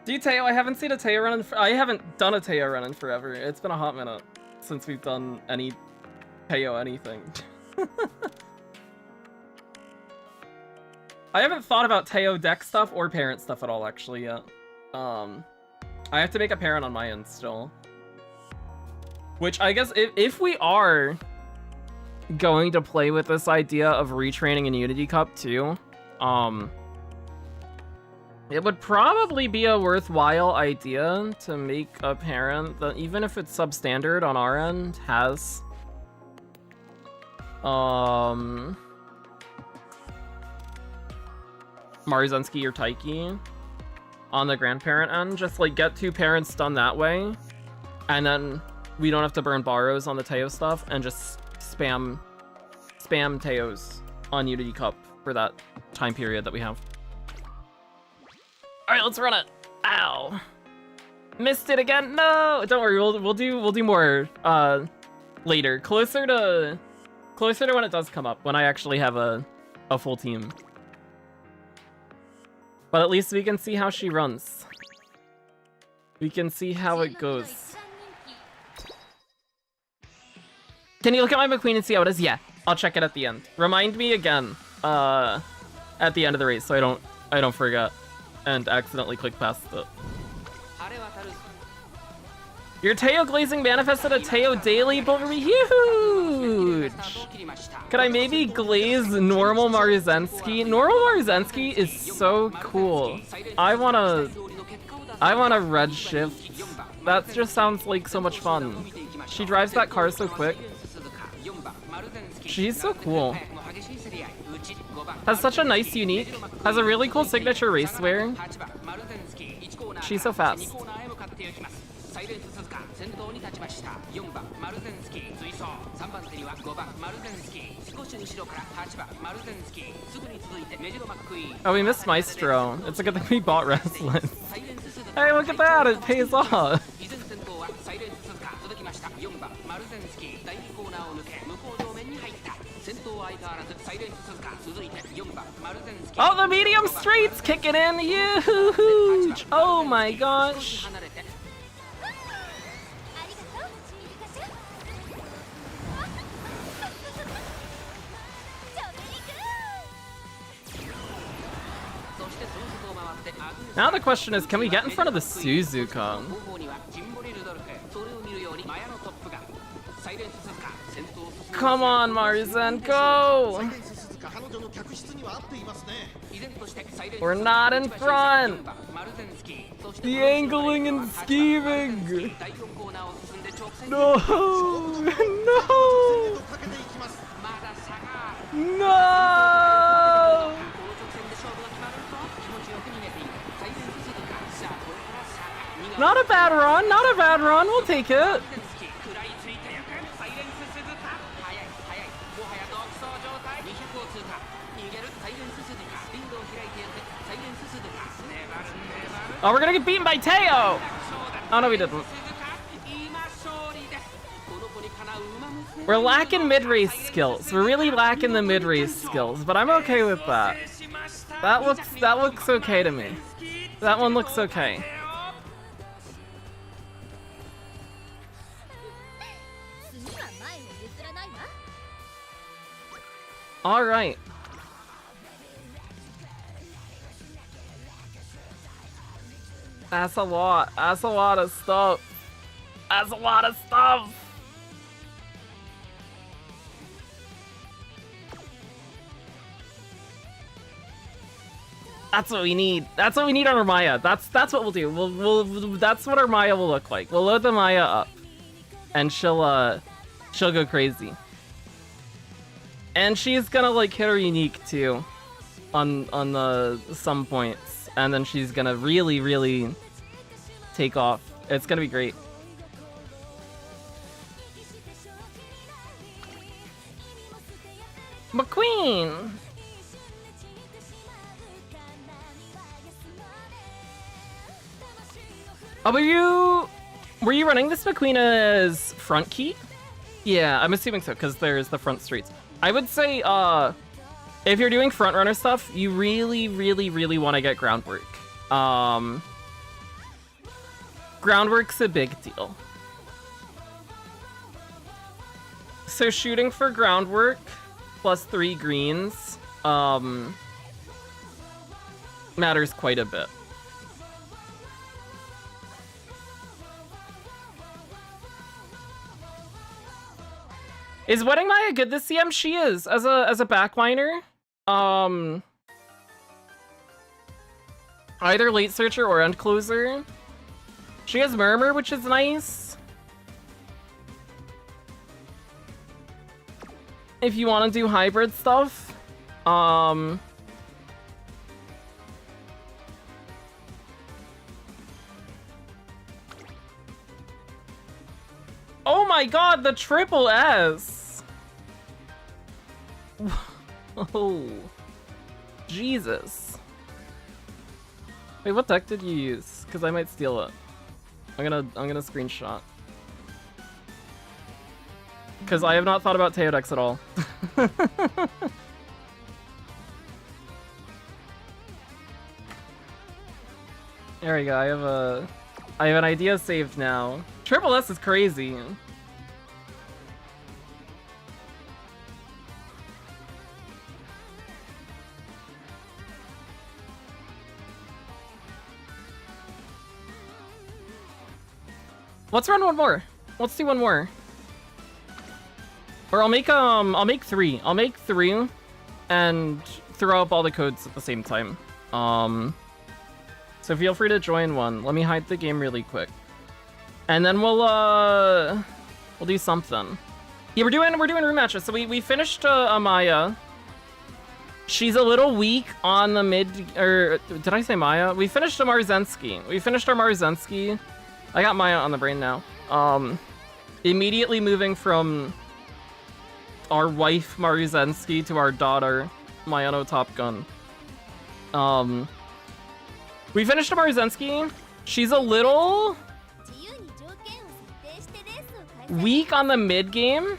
[SPEAKER 1] Do Teo? I haven't seen a Teo run I haven't done a Teo run in forever. It's been a hot minute since we've done any Teo anything. I haven't thought about Teo deck stuff or parent stuff at all actually yet. I have to make a parent on my end still. Which I guess if we are going to play with this idea of retraining in Unity Cup too, it would probably be a worthwhile idea to make a parent that, even if it's substandard on our end, has Maruzensky or Taiki on the grandparent end. Just like get 2 parents done that way, and then we don't have to burn borrows on the Teo stuff, and just spam Teos on Unity Cup for that time period that we have. All right, let's run it. Ow, missed it again. No, don't worry. We'll do more later, closer to when it does come up, when I actually have a full team. But at least we can see how she runs. We can see how it goes. Can you look at my McQueen and see how it is? Yeah, I'll check it at the end. Remind me again at the end of the race so I don't forget and accidentally click past it. Your Teo glazing manifested a Teo daily will be huge! Could I maybe glaze normal Maruzensky? Normal Maruzensky is so cool. I wanna redshift. That just sounds like so much fun. She drives that car so quick. She's so cool. Has such a nice unique. Has a really cool signature racewear. She's so fast. Oh, we missed Maestro. It's a good thing we bought Restless. Hey, look at that! It pays off! Oh, the medium straight's kicking in! Huge! Oh my gosh! Now the question is, can we get in front of the Suzuka? Come on, Maruzen, go! We're not in front! The angling and scheming! No! No! No! Not a bad run, not a bad run, we'll take it. Oh, we're gonna get beaten by Teo! Oh no, we didn't. We're lacking mid-race skills. We're really lacking the mid-race skills, but I'm okay with that. That looks okay to me. That one looks okay. All right. That's a lot. That's a lot of stuff. That's a lot of stuff. That's what we need. That's what we need on our Maya. That's what we'll do. That's what our Maya will look like. We'll load the Maya up, and she'll go crazy. And she's gonna like hit her unique too, on the some points, and then she's gonna really take off. It's gonna be great. McQueen. Oh, were you running this McQueen as front key? Yeah, I'm assuming so, because there's the front streets. I would say, if you're doing front runner stuff, you really want to get groundwork. Groundwork's a big deal. So shooting for groundwork plus 3 greens matters quite a bit. Is Wedding Maya good this CM? She is as a backliner. Either late searcher or end closer. She has Murmur, which is nice. If you want to do hybrid stuff. Oh my god, the triple S! Oh, Jesus. Wait, what deck did you use? Because I might steal it. I'm gonna screenshot. Because I have not thought about Teo decks at all. There we go. I have an idea saved now. Triple S is crazy. Let's run one more. Let's do one more. Or I'll make 3. I'll make 3 and throw up all the codes at the same time. So feel free to join one. Let me hide the game really quick. And then we'll do something. Yeah, we're doing room matches. So we finished Amaya. She's a little weak on the mid, or did I say Maya? We finished a Maruzensky. I got Maya on the brain now. Immediately moving from our wife Maruzensky to our daughter Mayano Top Gun. We finished a Maruzensky. She's a little weak on the mid game,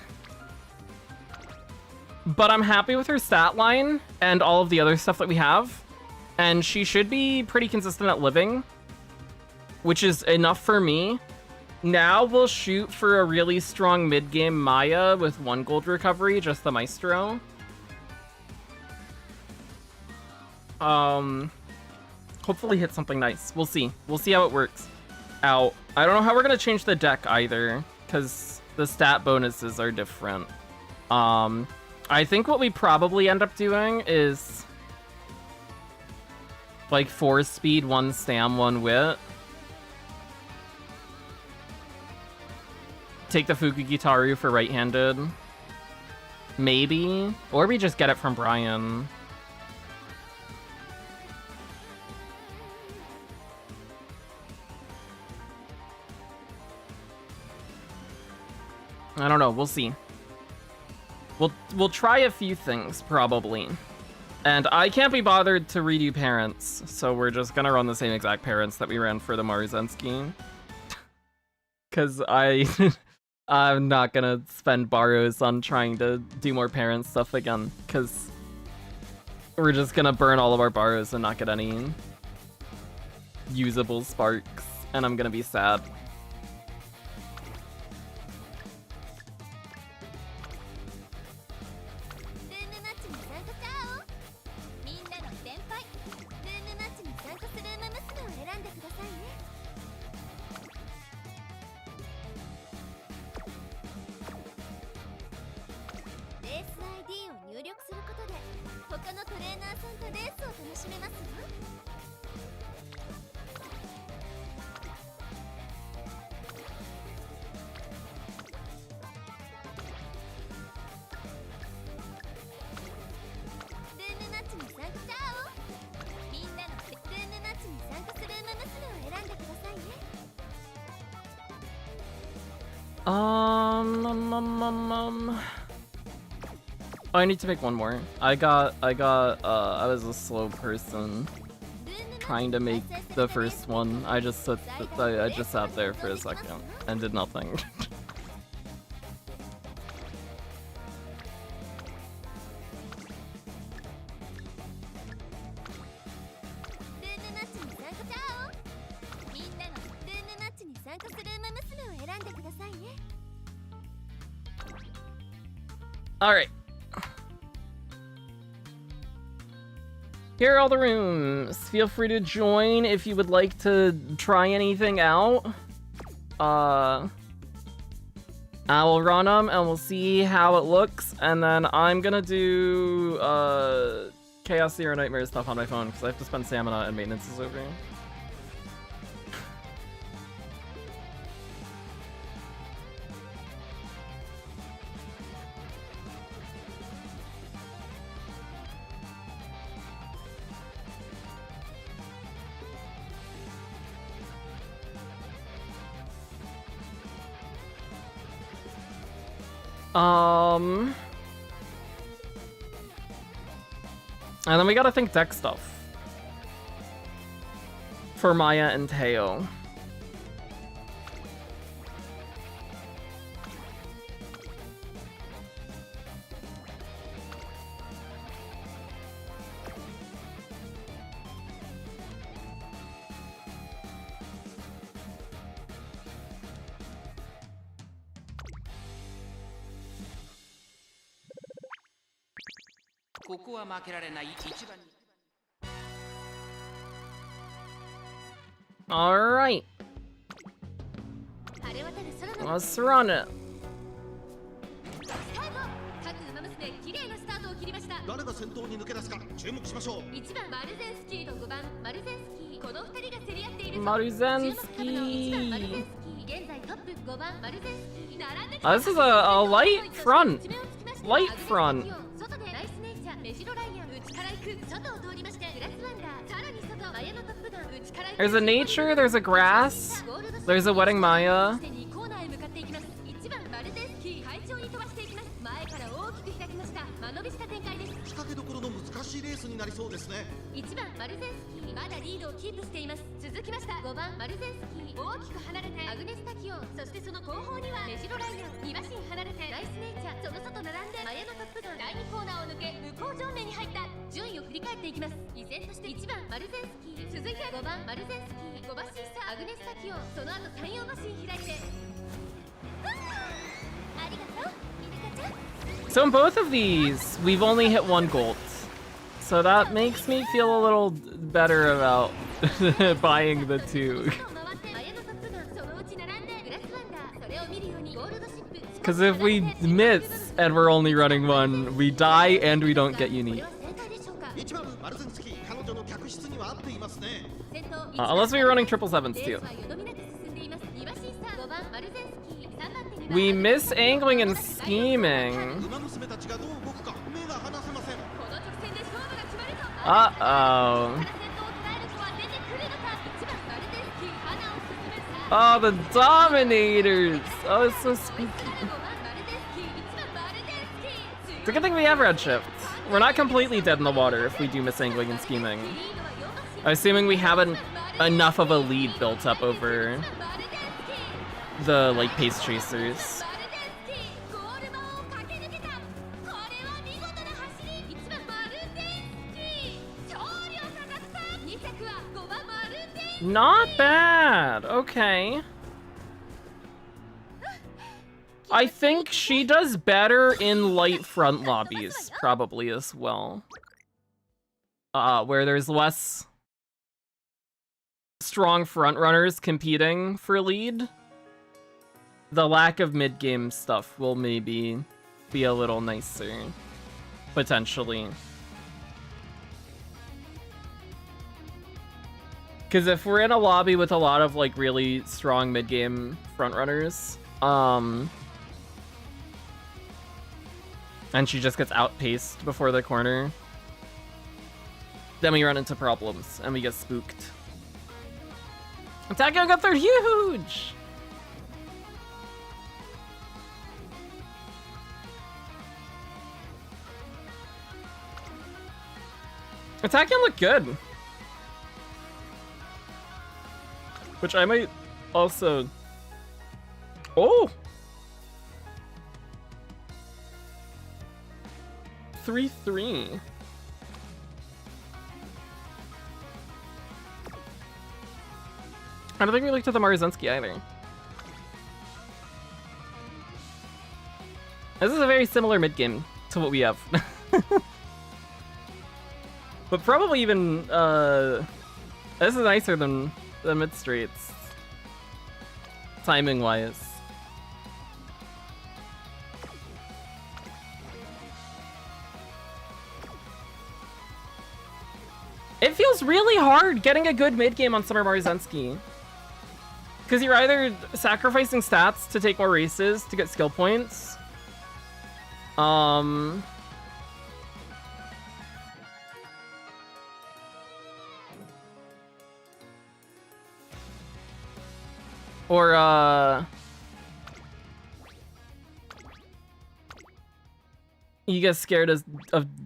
[SPEAKER 1] but I'm happy with her stat line and all of the other stuff that we have, and she should be pretty consistent at living, which is enough for me. Now we'll shoot for a really strong mid game Maya with 1 gold recovery, just the Maestro. Hopefully hit something nice. We'll see how it works out. I don't know how we're gonna change the deck either, because the stat bonuses are different. I think what we probably end up doing is like 4 speed, 1 stam, 1 wit. Take the Fukugitaru for right-handed. Maybe. Or we just get it from Brian. I don't know, we'll see. We'll try a few things, probably. And I can't be bothered to redo parents, so we're just gonna run the same exact parents that we ran for the Maruzensky. Cause I'm not gonna spend borrows on trying to do more parent stuff again, cause we're just gonna burn all of our borrows and not get any usable sparks, and I'm gonna be sad. I need to make one more. I was a slow person trying to make the first one. I just sat there for a second and did nothing. Alright. Here are all the rooms. Feel free to join if you would like to try anything out. I will run them and we'll see how it looks, and then I'm gonna do Chaos Zero Nightmare stuff on my phone because I have to spend stamina and maintenance is over. And then we gotta think deck stuff for Maya and Teo. All right, let's run it.
[SPEAKER 2] 誰が先頭に抜け出すか注目しましょう。1番マルゼンスキーと5番マルゼンスキー、この2人が競り合っている。
[SPEAKER 1] マルゼンスキー。
[SPEAKER 2] 現在トップ5番マルゼンスキー。並んでき
[SPEAKER 1] This is a light front. Light front.
[SPEAKER 2] 外でライスネイチャー、メジロライアン、内から行く。外を通りまして、グラスワンダー、さらに外、マヤのトップガン、内から行く。
[SPEAKER 1] There's a nature, there's a grass, there's a wedding Maya.
[SPEAKER 2] コーナーへ向かっていきます。1番マルゼンスキー、快調に飛ばしていきます。前から大きく開きました。間延びした展開です。仕掛けどころの難しいレースになりそうですね。1番マルゼンスキー、まだリードをキープしています。続きました5番マルゼンスキー、大きく離れてアグネスタキオン、そしてその後方にはメジロライアン、2馬身離れてライスネイチャー、その外並んでマヤのトップガン、第2コーナーを抜け向こう上面に入った。順位を振り返っていきます。依然として1番マルゼンスキー、続いて5番マルゼンスキー、5馬身差アグネスタキオン、その後3、4馬身開いて。ありがとうイルカちゃん。
[SPEAKER 1] So in both of these, we've only hit 1 gold. So that makes me feel a little better about buying the 2. Because if we miss and we're only running 1, we die and we don't get unique. Unless we're running 777s too. We miss angling and scheming. Uh-oh. Oh, the Dominators! Oh, it's so spooky. It's a good thing we have Redshift. We're not completely dead in the water if we do miss angling and scheming. Assuming we haven't enough of a lead built up over the, like, pace chasers. Not bad. Okay. I think she does better in light front lobbies, probably as well. Where there's less strong front runners competing for lead. The lack of mid-game stuff will maybe be a little nicer, potentially. Because if we're in a lobby with a lot of, like, really strong mid-game frontrunners, and she just gets outpaced before the corner, then we run into problems, and we get spooked. Attack on got third, huge! Attack on looked good. Which I might also... Oh! 3-3. I don't think we looked at the Maruzensky either. This is a very similar mid game to what we have. But probably even, this is nicer than the mid straights. Timing wise. It feels really hard getting a good mid game on Summer Maruzensky. Because you're either sacrificing stats to take more races to get skill points. Or, you get scared of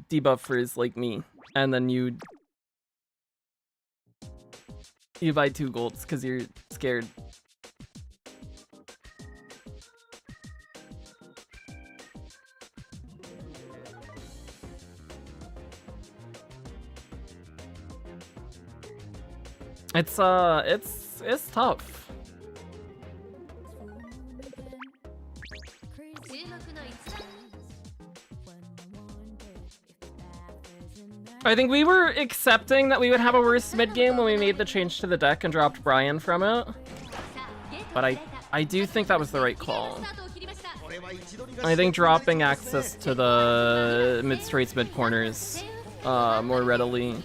[SPEAKER 1] debuffers like me, and then you buy 2 golds because you're scared. It's tough. I think we were accepting that we would have a worse mid game when we made the change to the deck and dropped Brian from it. But I do think that was the right call. I think dropping access to the mid straights, mid corners more readily,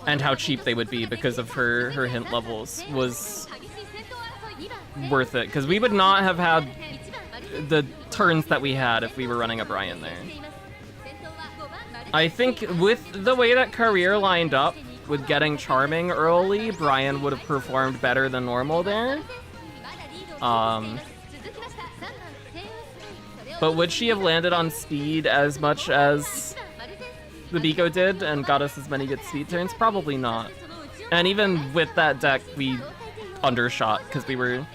[SPEAKER 1] and how cheap they would be because of her hint levels, was worth it. Because we would not have had the turns that we had if we were running a Brian there. I think with the way that career lined up, with getting Charming early, Brian would have performed better than normal there. But would she have landed on speed as much as the Biko did and got us as many good speed turns? Probably not. And even with that deck, we undershot because we were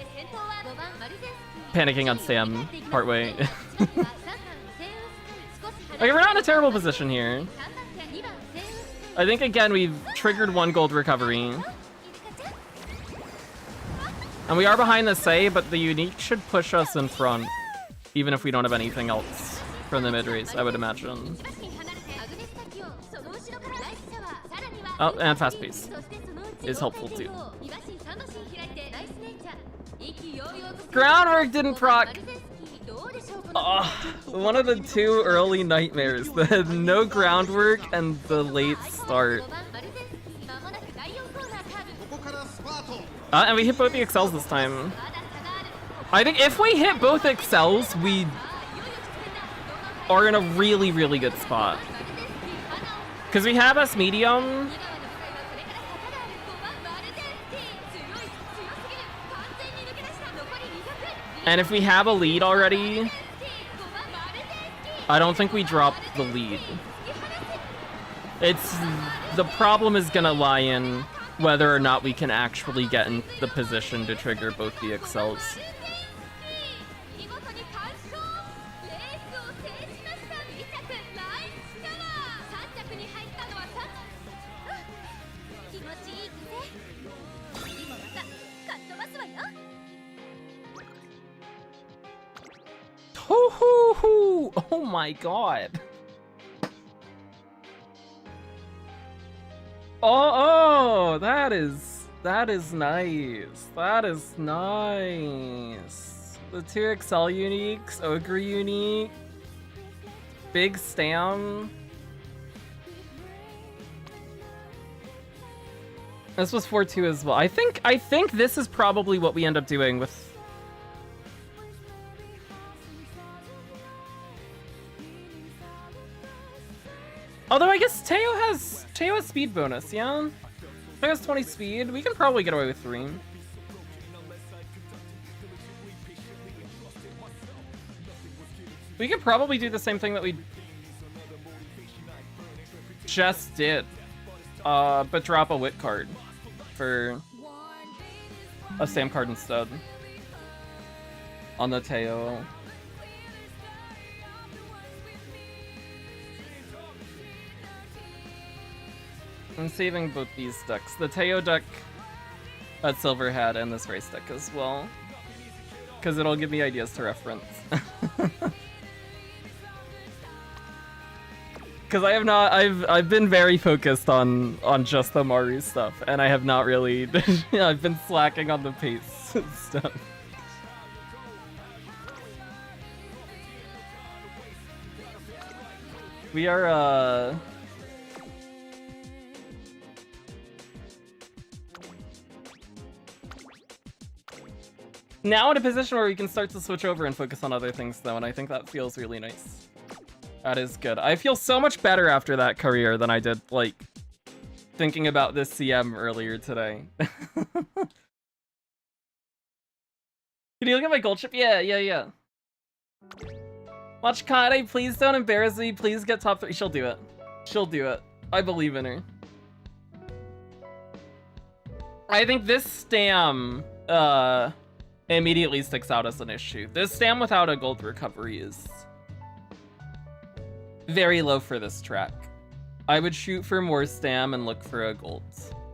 [SPEAKER 1] panicking on Sam partway. Okay, we're not in a terrible position here. I think, again, we've triggered 1 gold recovery. And we are behind the Sei, but the unique should push us in front, even if we don't have anything else from the mid-race, I would imagine. Oh, and fast pace is helpful too. Groundwork didn't proc. One of the 2 early nightmares, the no groundwork and the late start. And we hit both the excels this time. I think if we hit both excels, we are in a really, really good spot. Because we have S medium. And if we have a lead already, I don't think we drop the lead. The problem is gonna lie in whether or not we can actually get in the position to trigger both the excels. Oh my god. Oh, that is nice. That is nice. The 2 Excel uniques, Ogre unique, Big Stam. This was 4-2 as well. I think this is probably what we end up doing with. Although I guess Teo has speed bonus, yeah? Teo has 20 speed. We can probably get away with 3. We could probably do the same thing that we just did, but drop a Wit card for a Sam card instead on the Teo. I'm saving both these decks. The Teo deck at Silver had and this race deck as well. because it'll give me ideas to reference. Because I have not, I've been very focused on just the Maru stuff, and I have not really, I've been slacking on the pace stuff. We are, now in a position where we can start to switch over and focus on other things, though, and I think that feels really nice. That is good. I feel so much better after that career than I did, like, thinking about this CM earlier today. Can you look at my gold chip? Yeah. Watch Kade, please don't embarrass me. Please get top 3. She'll do it. She'll do it. I believe in her. I think this stam, immediately sticks out as an issue. This stam without a gold recovery is very low for this track. I would shoot for more stam and look for a gold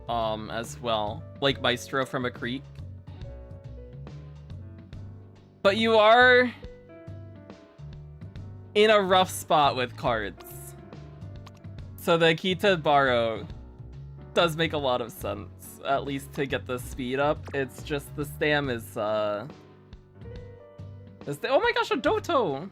[SPEAKER 1] as well, like Maestro from a creek. But you are in a rough spot with cards, so the key to borrow does make a lot of sense, at least to get the speed up. It's just the stam is oh my gosh, a Doto!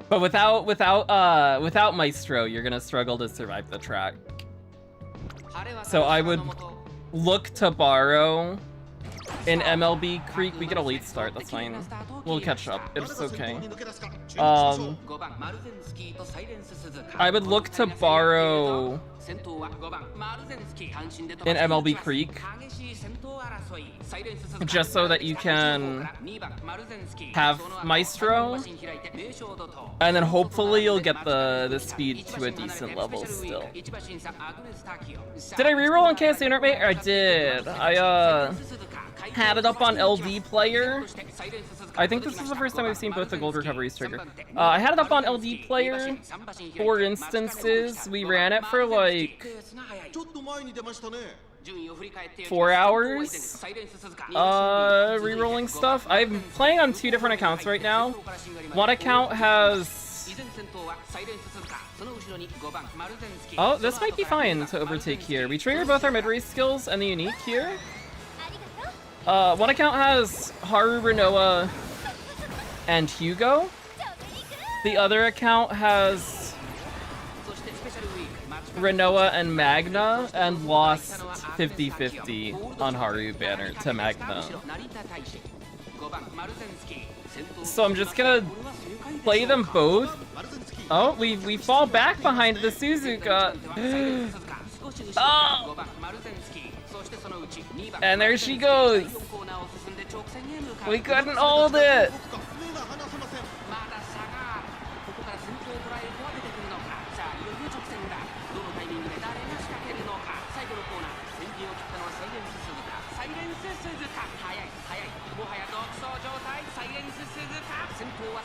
[SPEAKER 1] But without Maestro, you're gonna struggle to survive the track. So I would look to borrow in MLB Creek. We get a late start, that's fine. We'll catch up, it's okay. I would look to borrow in MLB Creek, just so that you can have Maestro, and then hopefully you'll get the speed to a decent level still. Did I reroll on KS Intermate? I did. I had it up on LD player. I think this is the first time we've seen both the gold recoveries trigger. I had it up on LD player. 4 instances. We ran it for like 4 hours. Rerolling stuff. I'm playing on 2 different accounts right now. One account has... Oh, this might be fine to overtake here. We trigger both our mid-race skills and the unique here. One account has Haru, Renoa, and Hugo. The other account has Renoa and Magna, and lost 50-50 on Haru banner to Magna. So I'm just gonna play them both. Oh, we fall back behind the Suzuka. Oh! And there she goes. We couldn't hold it.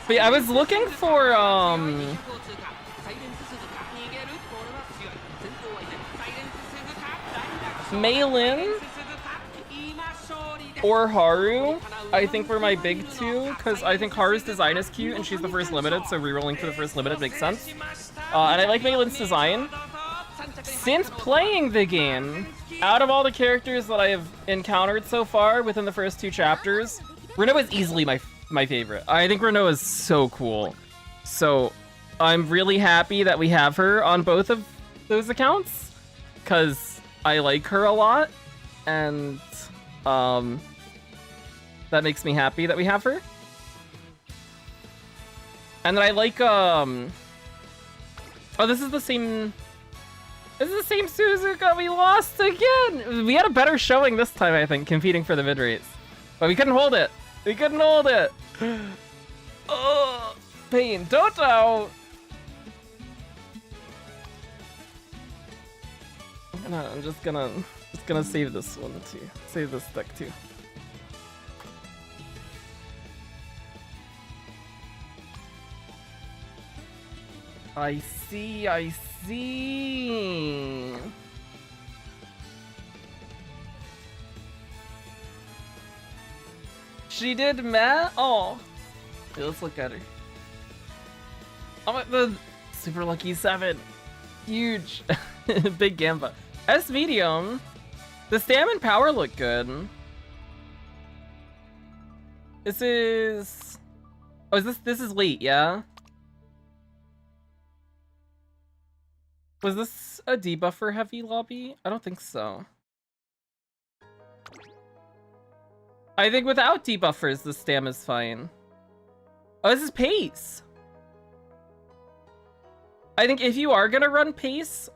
[SPEAKER 1] But yeah, I was looking for Maylin or Haru, I think were my big two, because I think Haru's design is cute and she's the first limited, so rerolling for the first limited makes sense. And I like Maylin's design. Since playing the game, out of all the characters that I have encountered so far within the first 2 chapters, Renoa is easily my favorite. I think Renoa is so cool. So I'm really happy that we have her on both of those accounts, because I like her a lot, and that makes me happy that we have her. And then I like oh, this is the same Suzuka. We lost again. We had a better showing this time, I think, competing for the mid race, but we couldn't hold it. We couldn't hold it. Oh, pain. Doto. I'm just gonna save this one too. Save this deck too. I see, I see. She did Matt? Oh. Okay, let's look at her. I'm at the super lucky 7. Huge. Big Gamba. S medium. The stam and power look good. This is... Oh, is this is late, yeah? Was this a debuff for heavy lobby? I don't think so. I think without debuffers, the stam is fine. Oh, this is pace. I think if you are gonna run pace,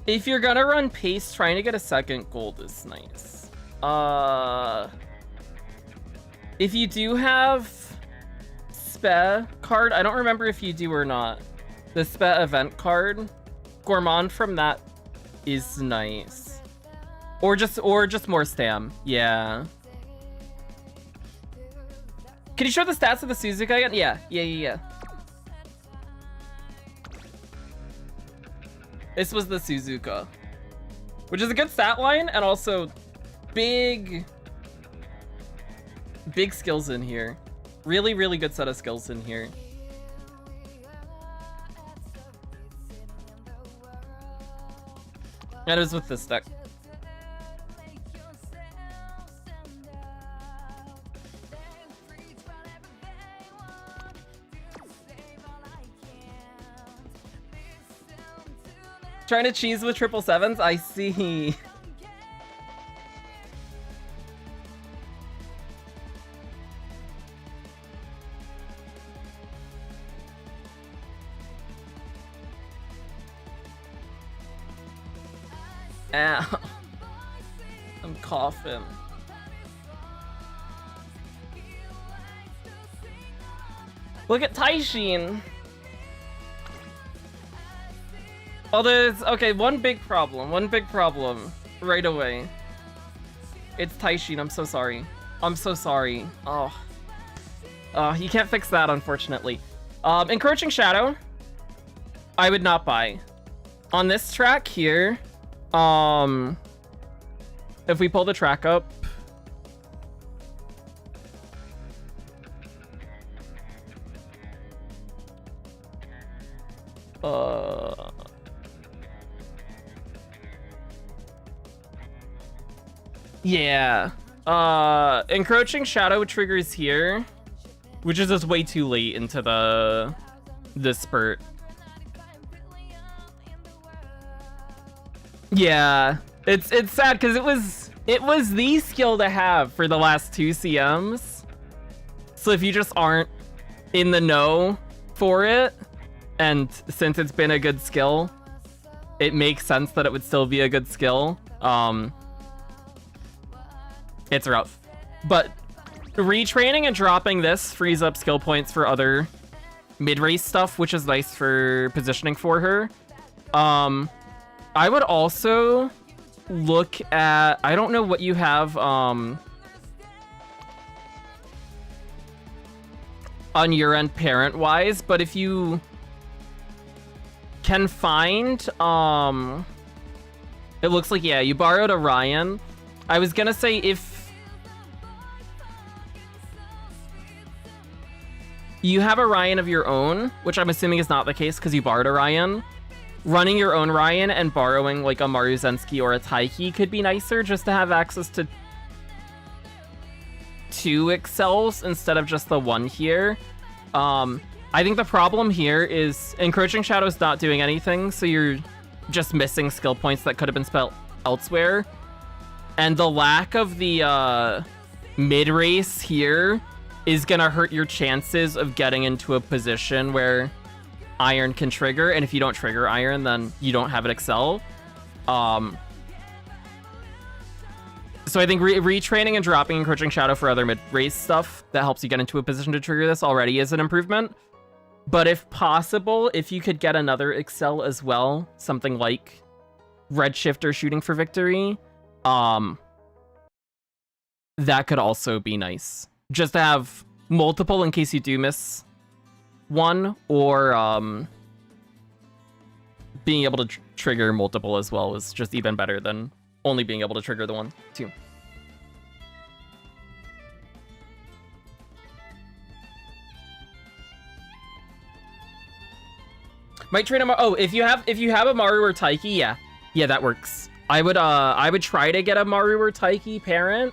[SPEAKER 1] if you're gonna run pace, trying to get a second gold is nice. If you do have Spe card, I don't remember if you do or not. The Spe event card, Gourmand from that is nice. Or just more stam, yeah. Can you show the stats of the Suzuka again? Yeah. This was the Suzuka, which is a good stat line and also big skills in here. Really, really good set of skills in here. And it was with this deck. Trying to cheese with 777s? I see. Ow. I'm coughing. Look at Taishin. Oh, there's... Okay, one big problem right away. It's Taishin, I'm so sorry. I'm so sorry. Oh. You can't fix that, unfortunately. Encroaching Shadow, I would not buy. On this track here, if we pull the track up, yeah. Encroaching Shadow triggers here, which is just way too late into the spurt. Yeah, it's sad because it was the skill to have for the last 2 CMs. So if you just aren't in the know for it, and since it's been a good skill, it makes sense that it would still be a good skill. It's rough. But retraining and dropping this frees up skill points for other mid-race stuff, which is nice for positioning for her. I would also look at... I don't know what you have on your end parent-wise, but if you can find... it looks like, yeah, you borrowed Orion. I was gonna say if you have a Ryan of your own, which I'm assuming is not the case because you borrowed a Ryan, running your own Ryan and borrowing like a Maruzensky or a Taiki could be nicer just to have access to 2 excels instead of just the 1 here. I think the problem here is Encroaching Shadow's not doing anything, so you're just missing skill points that could have been spent elsewhere. And the lack of the mid-race here is gonna hurt your chances of getting into a position where Iron can trigger, and if you don't trigger Iron, then you don't have it excel. So I think retraining and dropping Encroaching Shadow for other mid-race stuff that helps you get into a position to trigger this already is an improvement. But if possible, if you could get another excel as well, something like Redshifter Shooting for Victory, that could also be nice. Just to have multiple in case you do miss one, or being able to trigger multiple as well is just even better than only being able to trigger the one, too. Might train a if you have a Maru or Taiki, yeah, that works. I would try to get a Maru or Taiki parent,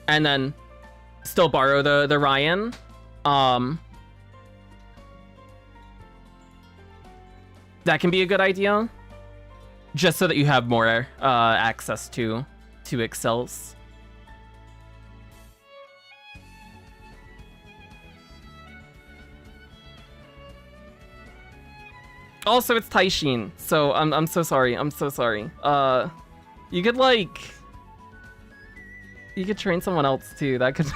[SPEAKER 1] and then still borrow the Ryan. That can be a good idea, just so that you have more access to excels. Also, it's Taishin, so I'm so sorry. I'm so sorry. You could train someone else too. That could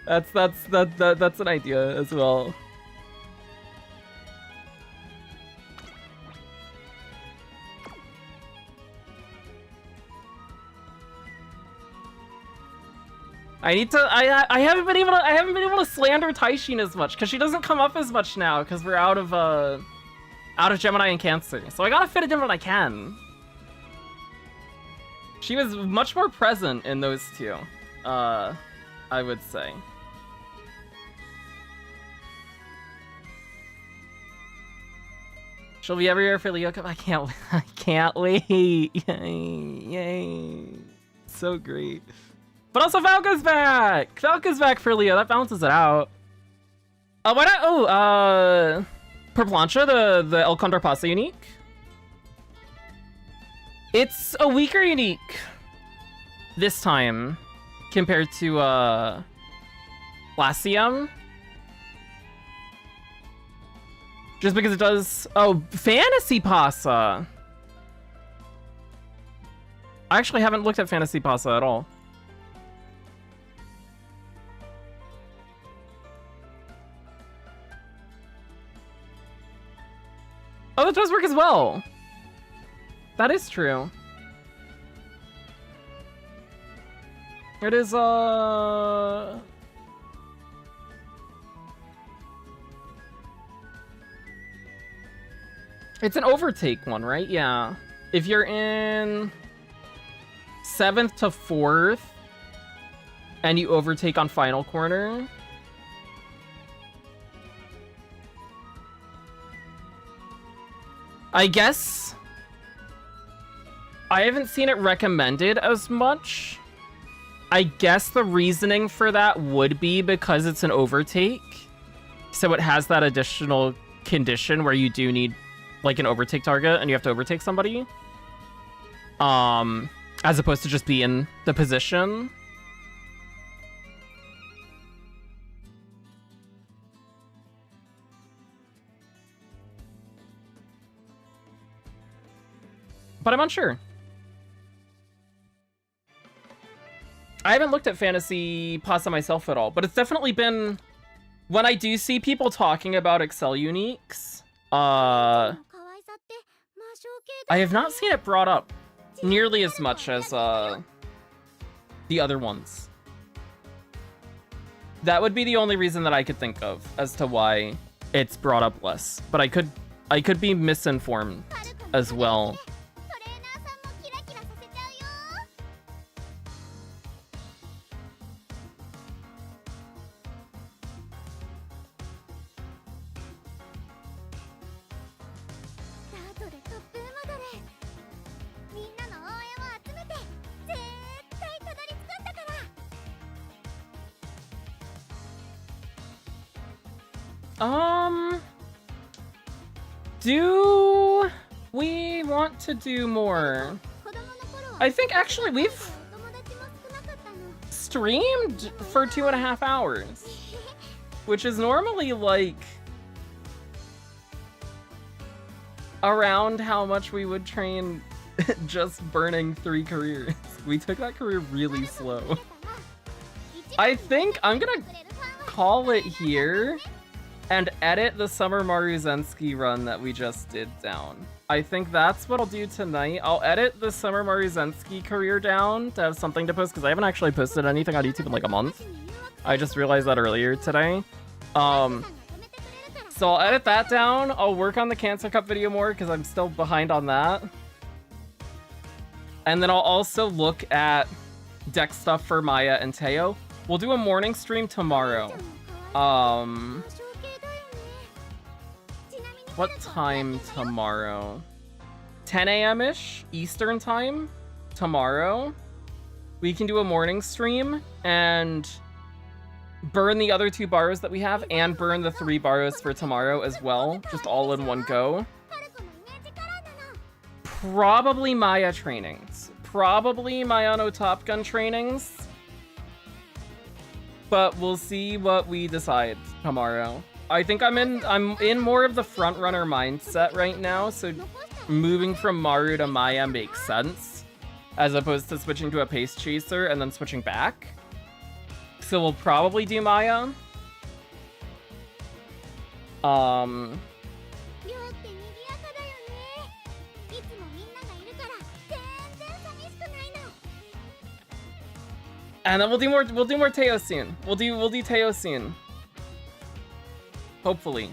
[SPEAKER 1] that's an idea as well. I haven't been able to slander Taishin as much because she doesn't come up as much now because we're out of Gemini and Cancer. So I gotta fit it in when I can. She was much more present in those two, I would say. She'll be everywhere for Leo Cup. I can't wait. Yay. So great. But also Valka's back! Valka's back for Leo. That balances it out. Why not? Oh, Perplancha, the El Condor Pasa unique. It's a weaker unique this time compared to Lasium. Just because it does... Oh, Fantasy Pasa! I actually haven't looked at Fantasy Pasa at all. Oh, that does work as well. That is true. It is, it's an overtake one, right? Yeah. If you're in 7th to 4th and you overtake on final corner, I guess I haven't seen it recommended as much. I guess the reasoning for that would be because it's an overtake. So it has that additional condition where you do need like an overtake target and you have to overtake somebody. As opposed to just be in the position. But I'm unsure. I haven't looked at Fantasy Pasa myself at all, but it's definitely been... When I do see people talking about Excel uniques, I have not seen it brought up nearly as much as the other ones. That would be the only reason that I could think of as to why it's brought up less. But I could be misinformed as well. Do we want to do more? I think actually we've streamed for 2.5 hours, which is normally like around how much we would train just burning 3 careers. We took that career really slow. I think I'm gonna call it here and edit the Summer Maruzensky run that we just did down. I think that's what I'll do tonight. I'll edit the Summer Maruzensky career down to have something to post, because I haven't actually posted anything on YouTube in like a month. I just realized that earlier today. So I'll edit that down. I'll work on the Cancer Cup video more, because I'm still behind on that. And then I'll also look at deck stuff for Maya and Teo. We'll do a morning stream tomorrow. What time tomorrow? 10 a.m.-ish Eastern time tomorrow. We can do a morning stream and burn the other 2 borrows that we have and burn the 3 borrows for tomorrow as well. Just all in one go. Probably Maya trainings. Probably Mayano Top Gun trainings. But we'll see what we decide tomorrow. I think I'm in more of the front runner mindset right now, so moving from Maru to Maya makes sense, as opposed to switching to a pace chaser and then switching back. So we'll probably do Maya. And then we'll do more Teo soon. We'll do Teo soon. Hopefully.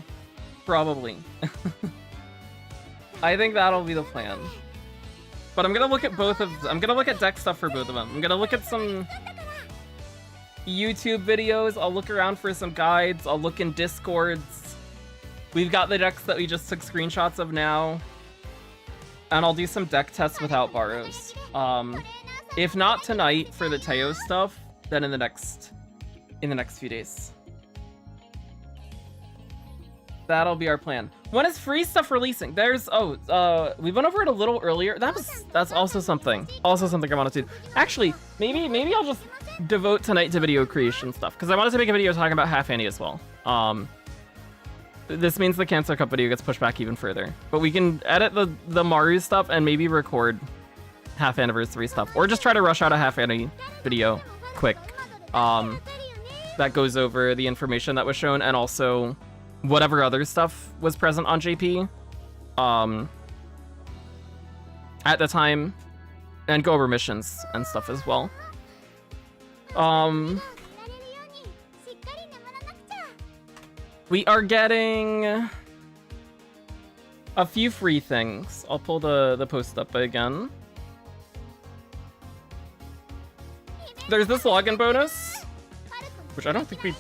[SPEAKER 1] Probably. I think that'll be the plan. But I'm gonna look at I'm gonna look at deck stuff for both of them. I'm gonna look at some YouTube videos. I'll look around for some guides. I'll look in Discords. We've got the decks that we just took screenshots of now. And I'll do some deck tests without borrows. If not tonight for the Teo stuff, then in the next few days. That'll be our plan. When is free stuff releasing? There's we went over it a little earlier. That's also something I wanted to do. Actually, maybe I'll just devote tonight to video creation stuff, because I wanted to make a video talking about Half Annie as well. This means the Cancer Cup video gets pushed back even further. But we can edit the Maru stuff and maybe record half anniversary stuff, or just try to rush out a Half Annie video quick. That goes over the information that was shown and also whatever other stuff was present on JP at the time, and go over missions and stuff as well. We are getting a few free things. I'll pull the post up again. There's this login bonus, which I don't think we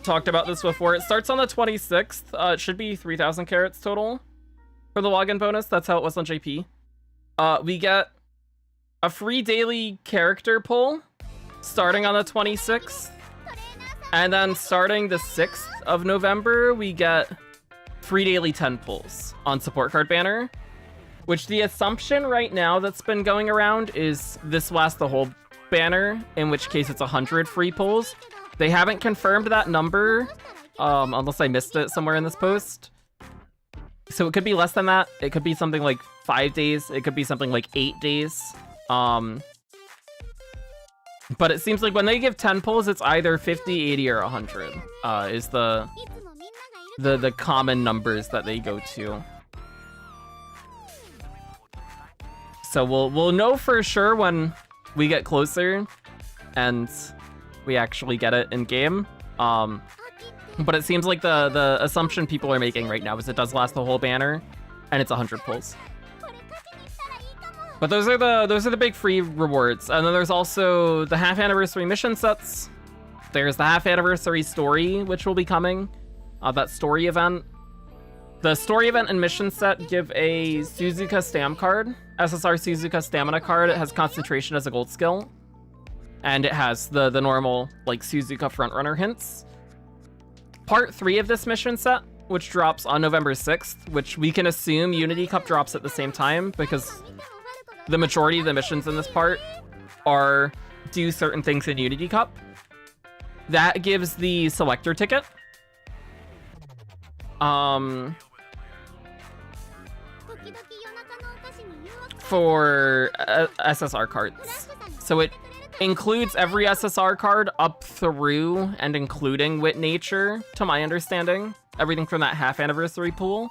[SPEAKER 1] talked about this before. It starts on the 26th. It should be 3,000 carats total for the login bonus. That's how it was on JP. We get a free daily character pull starting on the 26th. And then starting the 6th of November, we get free daily 10 pulls on support card banner, which the assumption right now that's been going around is this lasts the whole banner, in which case it's 100 free pulls. They haven't confirmed that number, unless I missed it somewhere in this post. So it could be less than that. It could be something like 5 days. It could be something like 8 days. But it seems like when they give 10 pulls, it's either 50, 80, or 100 is the common numbers that they go to. So we'll know for sure when we get closer and we actually get it in game. But it seems like the assumption people are making right now is it does last the whole banner and it's 100 pulls. But those are the big free rewards. And then there's also the half anniversary mission sets. There's the half anniversary story, which will be coming. That story event. The story event and mission set give a Suzuka Stam card. SSR Suzuka Stamina card. It has concentration as a gold skill. And it has the normal like Suzuka frontrunner hints. Part 3 of this mission set, which drops on November 6th, which we can assume Unity Cup drops at the same time, because the majority of the missions in this part are do certain things in Unity Cup. That gives the selector ticket. For SSR cards. So includes every SSR card up through and including Wit Nature, to my understanding. Everything from that half anniversary pool.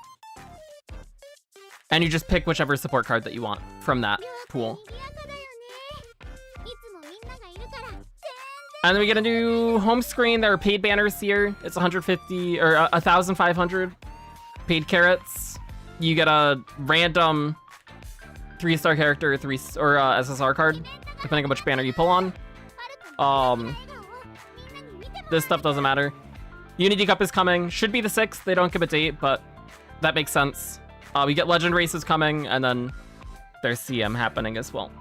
[SPEAKER 1] And you just pick whichever support card that you want from that pool. And then we get a new home screen. There are paid banners here. It's 150 or 1,500 paid carrots. You get a random 3-star character or SSR card, depending on which banner you pull on. This stuff doesn't matter. Unity Cup is coming. Should be the 6th. They don't give a date, but that makes sense. We get Legend Races coming, and then there's CM happening as well.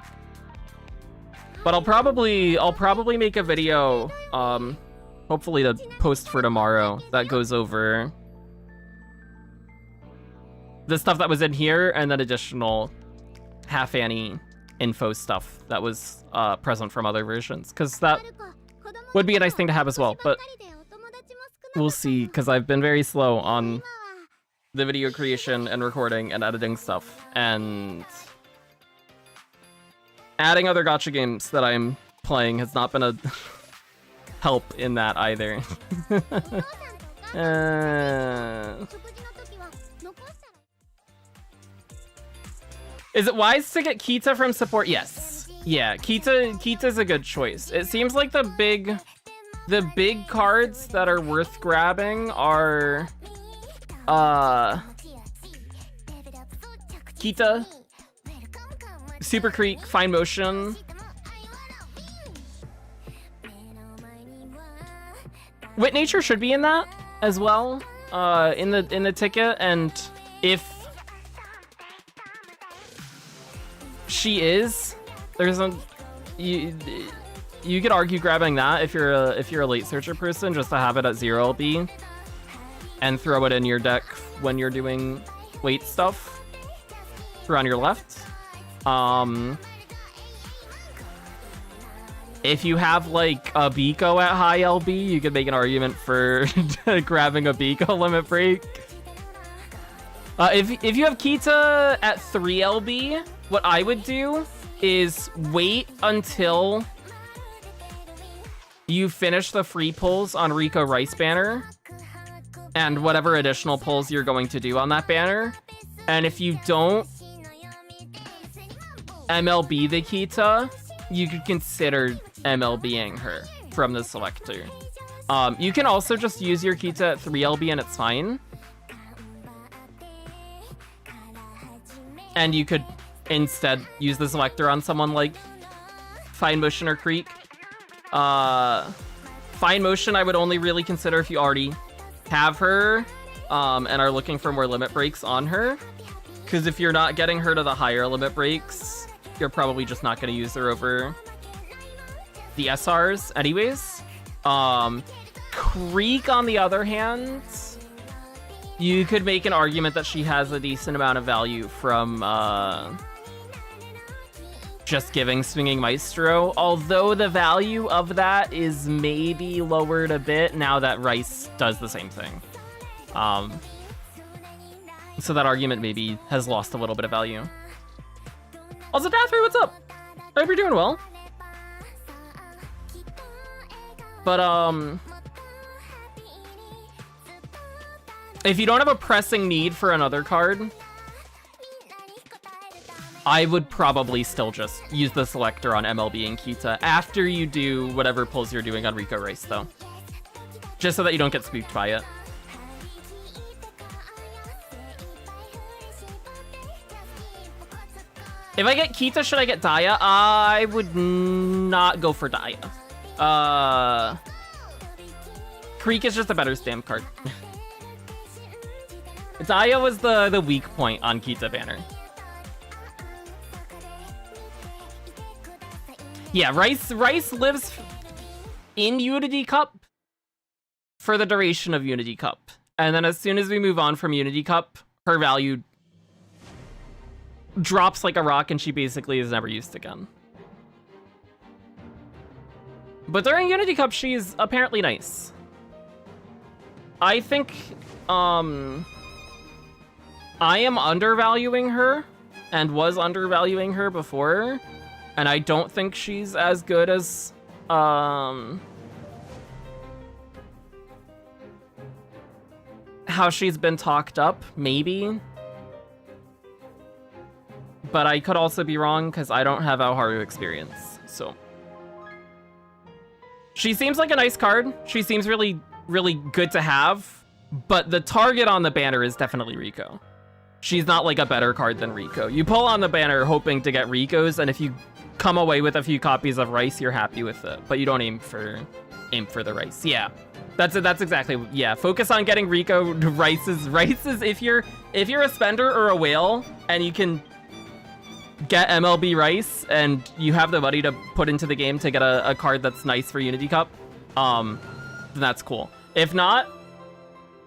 [SPEAKER 1] But I'll probably make a video, hopefully the post for tomorrow, that goes over the stuff that was in here, and then additional half Annie info stuff that was present from other versions, because that would be a nice thing to have as well. But we'll see, because I've been very slow on the video creation and recording and editing stuff, and adding other gacha games that I'm playing has not been a help in that either. Is it wise to get Kita from support? Yes. Yeah, Kita's a good choice. It seems like the big cards that are worth grabbing are Kita, Super Creek, Fine Motion. Wit Nature should be in that as well, in the ticket, and if she is, there's a you could argue grabbing that if you're a late searcher person, just to have it at 0 LB and throw it in your deck when you're doing late stuff through on your left. If you have like a Biko at high LB, you could make an argument for grabbing a Biko limit break. If you have Kita at 3 LB, what I would do is wait until you finish the free pulls on Rico Rice banner and whatever additional pulls you're going to do on that banner. And if you don't MLB the Kita, you could consider MLBing her from the selector. You can also just use your Kita at 3 LB and it's fine. And you could instead use the selector on someone like Fine Motion or Creek. Fine Motion I would only really consider if you already have her and are looking for more limit breaks on her. Because if you're not getting her to the higher limit breaks, you're probably just not going to use her over the SRs anyways. Creek, on the other hand, you could make an argument that she has a decent amount of value from just giving Swinging Maestro, although the value of that is maybe lowered a bit now that Rice does the same thing. So that argument maybe has lost a little bit of value. Also, Dathry, what's up? I hope you're doing well. But, if you don't have a pressing need for another card, I would probably still just use the selector on MLB and Kita after you do whatever pulls you're doing on Rico Race, though. Just so that you don't get spooked by it. If I get Kita, should I get Daya? I would not go for Daya. Creek is just a better stamp card. Daya was the weak point on Kita banner. Yeah, Rice lives in Unity Cup for the duration of Unity Cup. And then as soon as we move on from Unity Cup, her value drops like a rock and she basically is never used again. But during Unity Cup, she's apparently nice. I think, I am undervaluing her and was undervaluing her before And I don't think she's as good as, how she's been talked up, maybe. But I could also be wrong, because I don't have Aoharu experience, so. She seems like a nice card. She seems really, really good to have, but the target on the banner is definitely Rico. She's not like a better card than Rico. You pull on the banner hoping to get Ricos, and if you come away with a few copies of Rice, you're happy with it, but you don't aim for the Rice. Yeah, that's exactly, yeah. Focus on getting Rico. Rice is if you're a spender or a whale and you can get MLB Rice and you have the money to put into the game to get a card that's nice for Unity Cup, then that's cool. If not,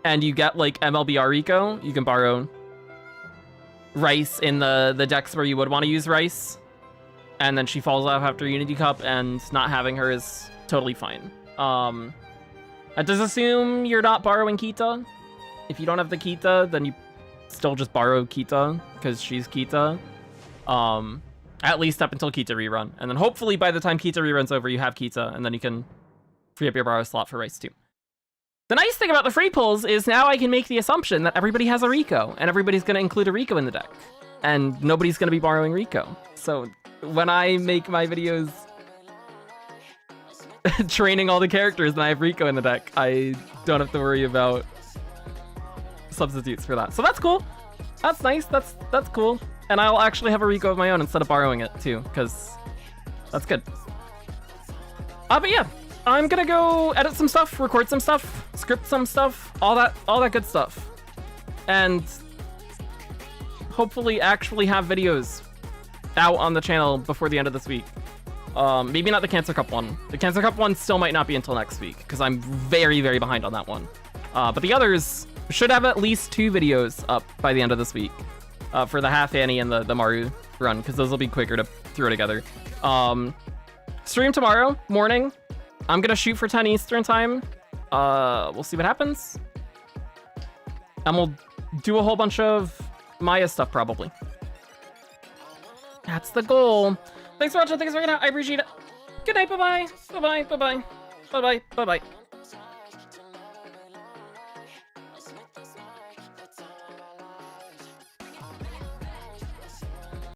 [SPEAKER 1] and you get like MLB Rico, you can borrow Rice in the decks where you would want to use Rice, and then she falls off after Unity Cup, and not having her is totally fine. That does assume you're not borrowing Kita. If you don't have the Kita, then you still just borrow Kita, because she's Kita. At least up until Kita rerun. And then hopefully by the time Kita rerun's over, you have Kita, and then you can free up your borrow slot for Rice too. The nice thing about the free pulls is now I can make the assumption that everybody has a Rico, and everybody's going to include a Rico in the deck. And nobody's going to be borrowing Rico. So when I make my videos training all the characters and I have Rico in the deck, I don't have to worry about substitutes for that. So that's cool. That's nice. That's cool. And I'll actually have a Rico of my own instead of borrowing it too, because that's good. But yeah, I'm gonna go edit some stuff, record some stuff, script some stuff, all that good stuff. And hopefully actually have videos out on the channel before the end of this week. Maybe not the Cancer Cup one. The Cancer Cup one still might not be until next week, because I'm very, very behind on that one. But the others should have at least 2 videos up by the end of this week. For the Half Annie and the Maru run, because those will be quicker to throw together. Stream tomorrow morning. I'm gonna shoot for 10 Eastern time. We'll see what happens. And we'll do a whole bunch of Maya stuff, probably. That's the goal. Thanks for watching. Thanks for hanging out. I appreciate it. Good night. Bye-bye. Bye-bye. Bye-bye. Bye-bye. Bye-bye.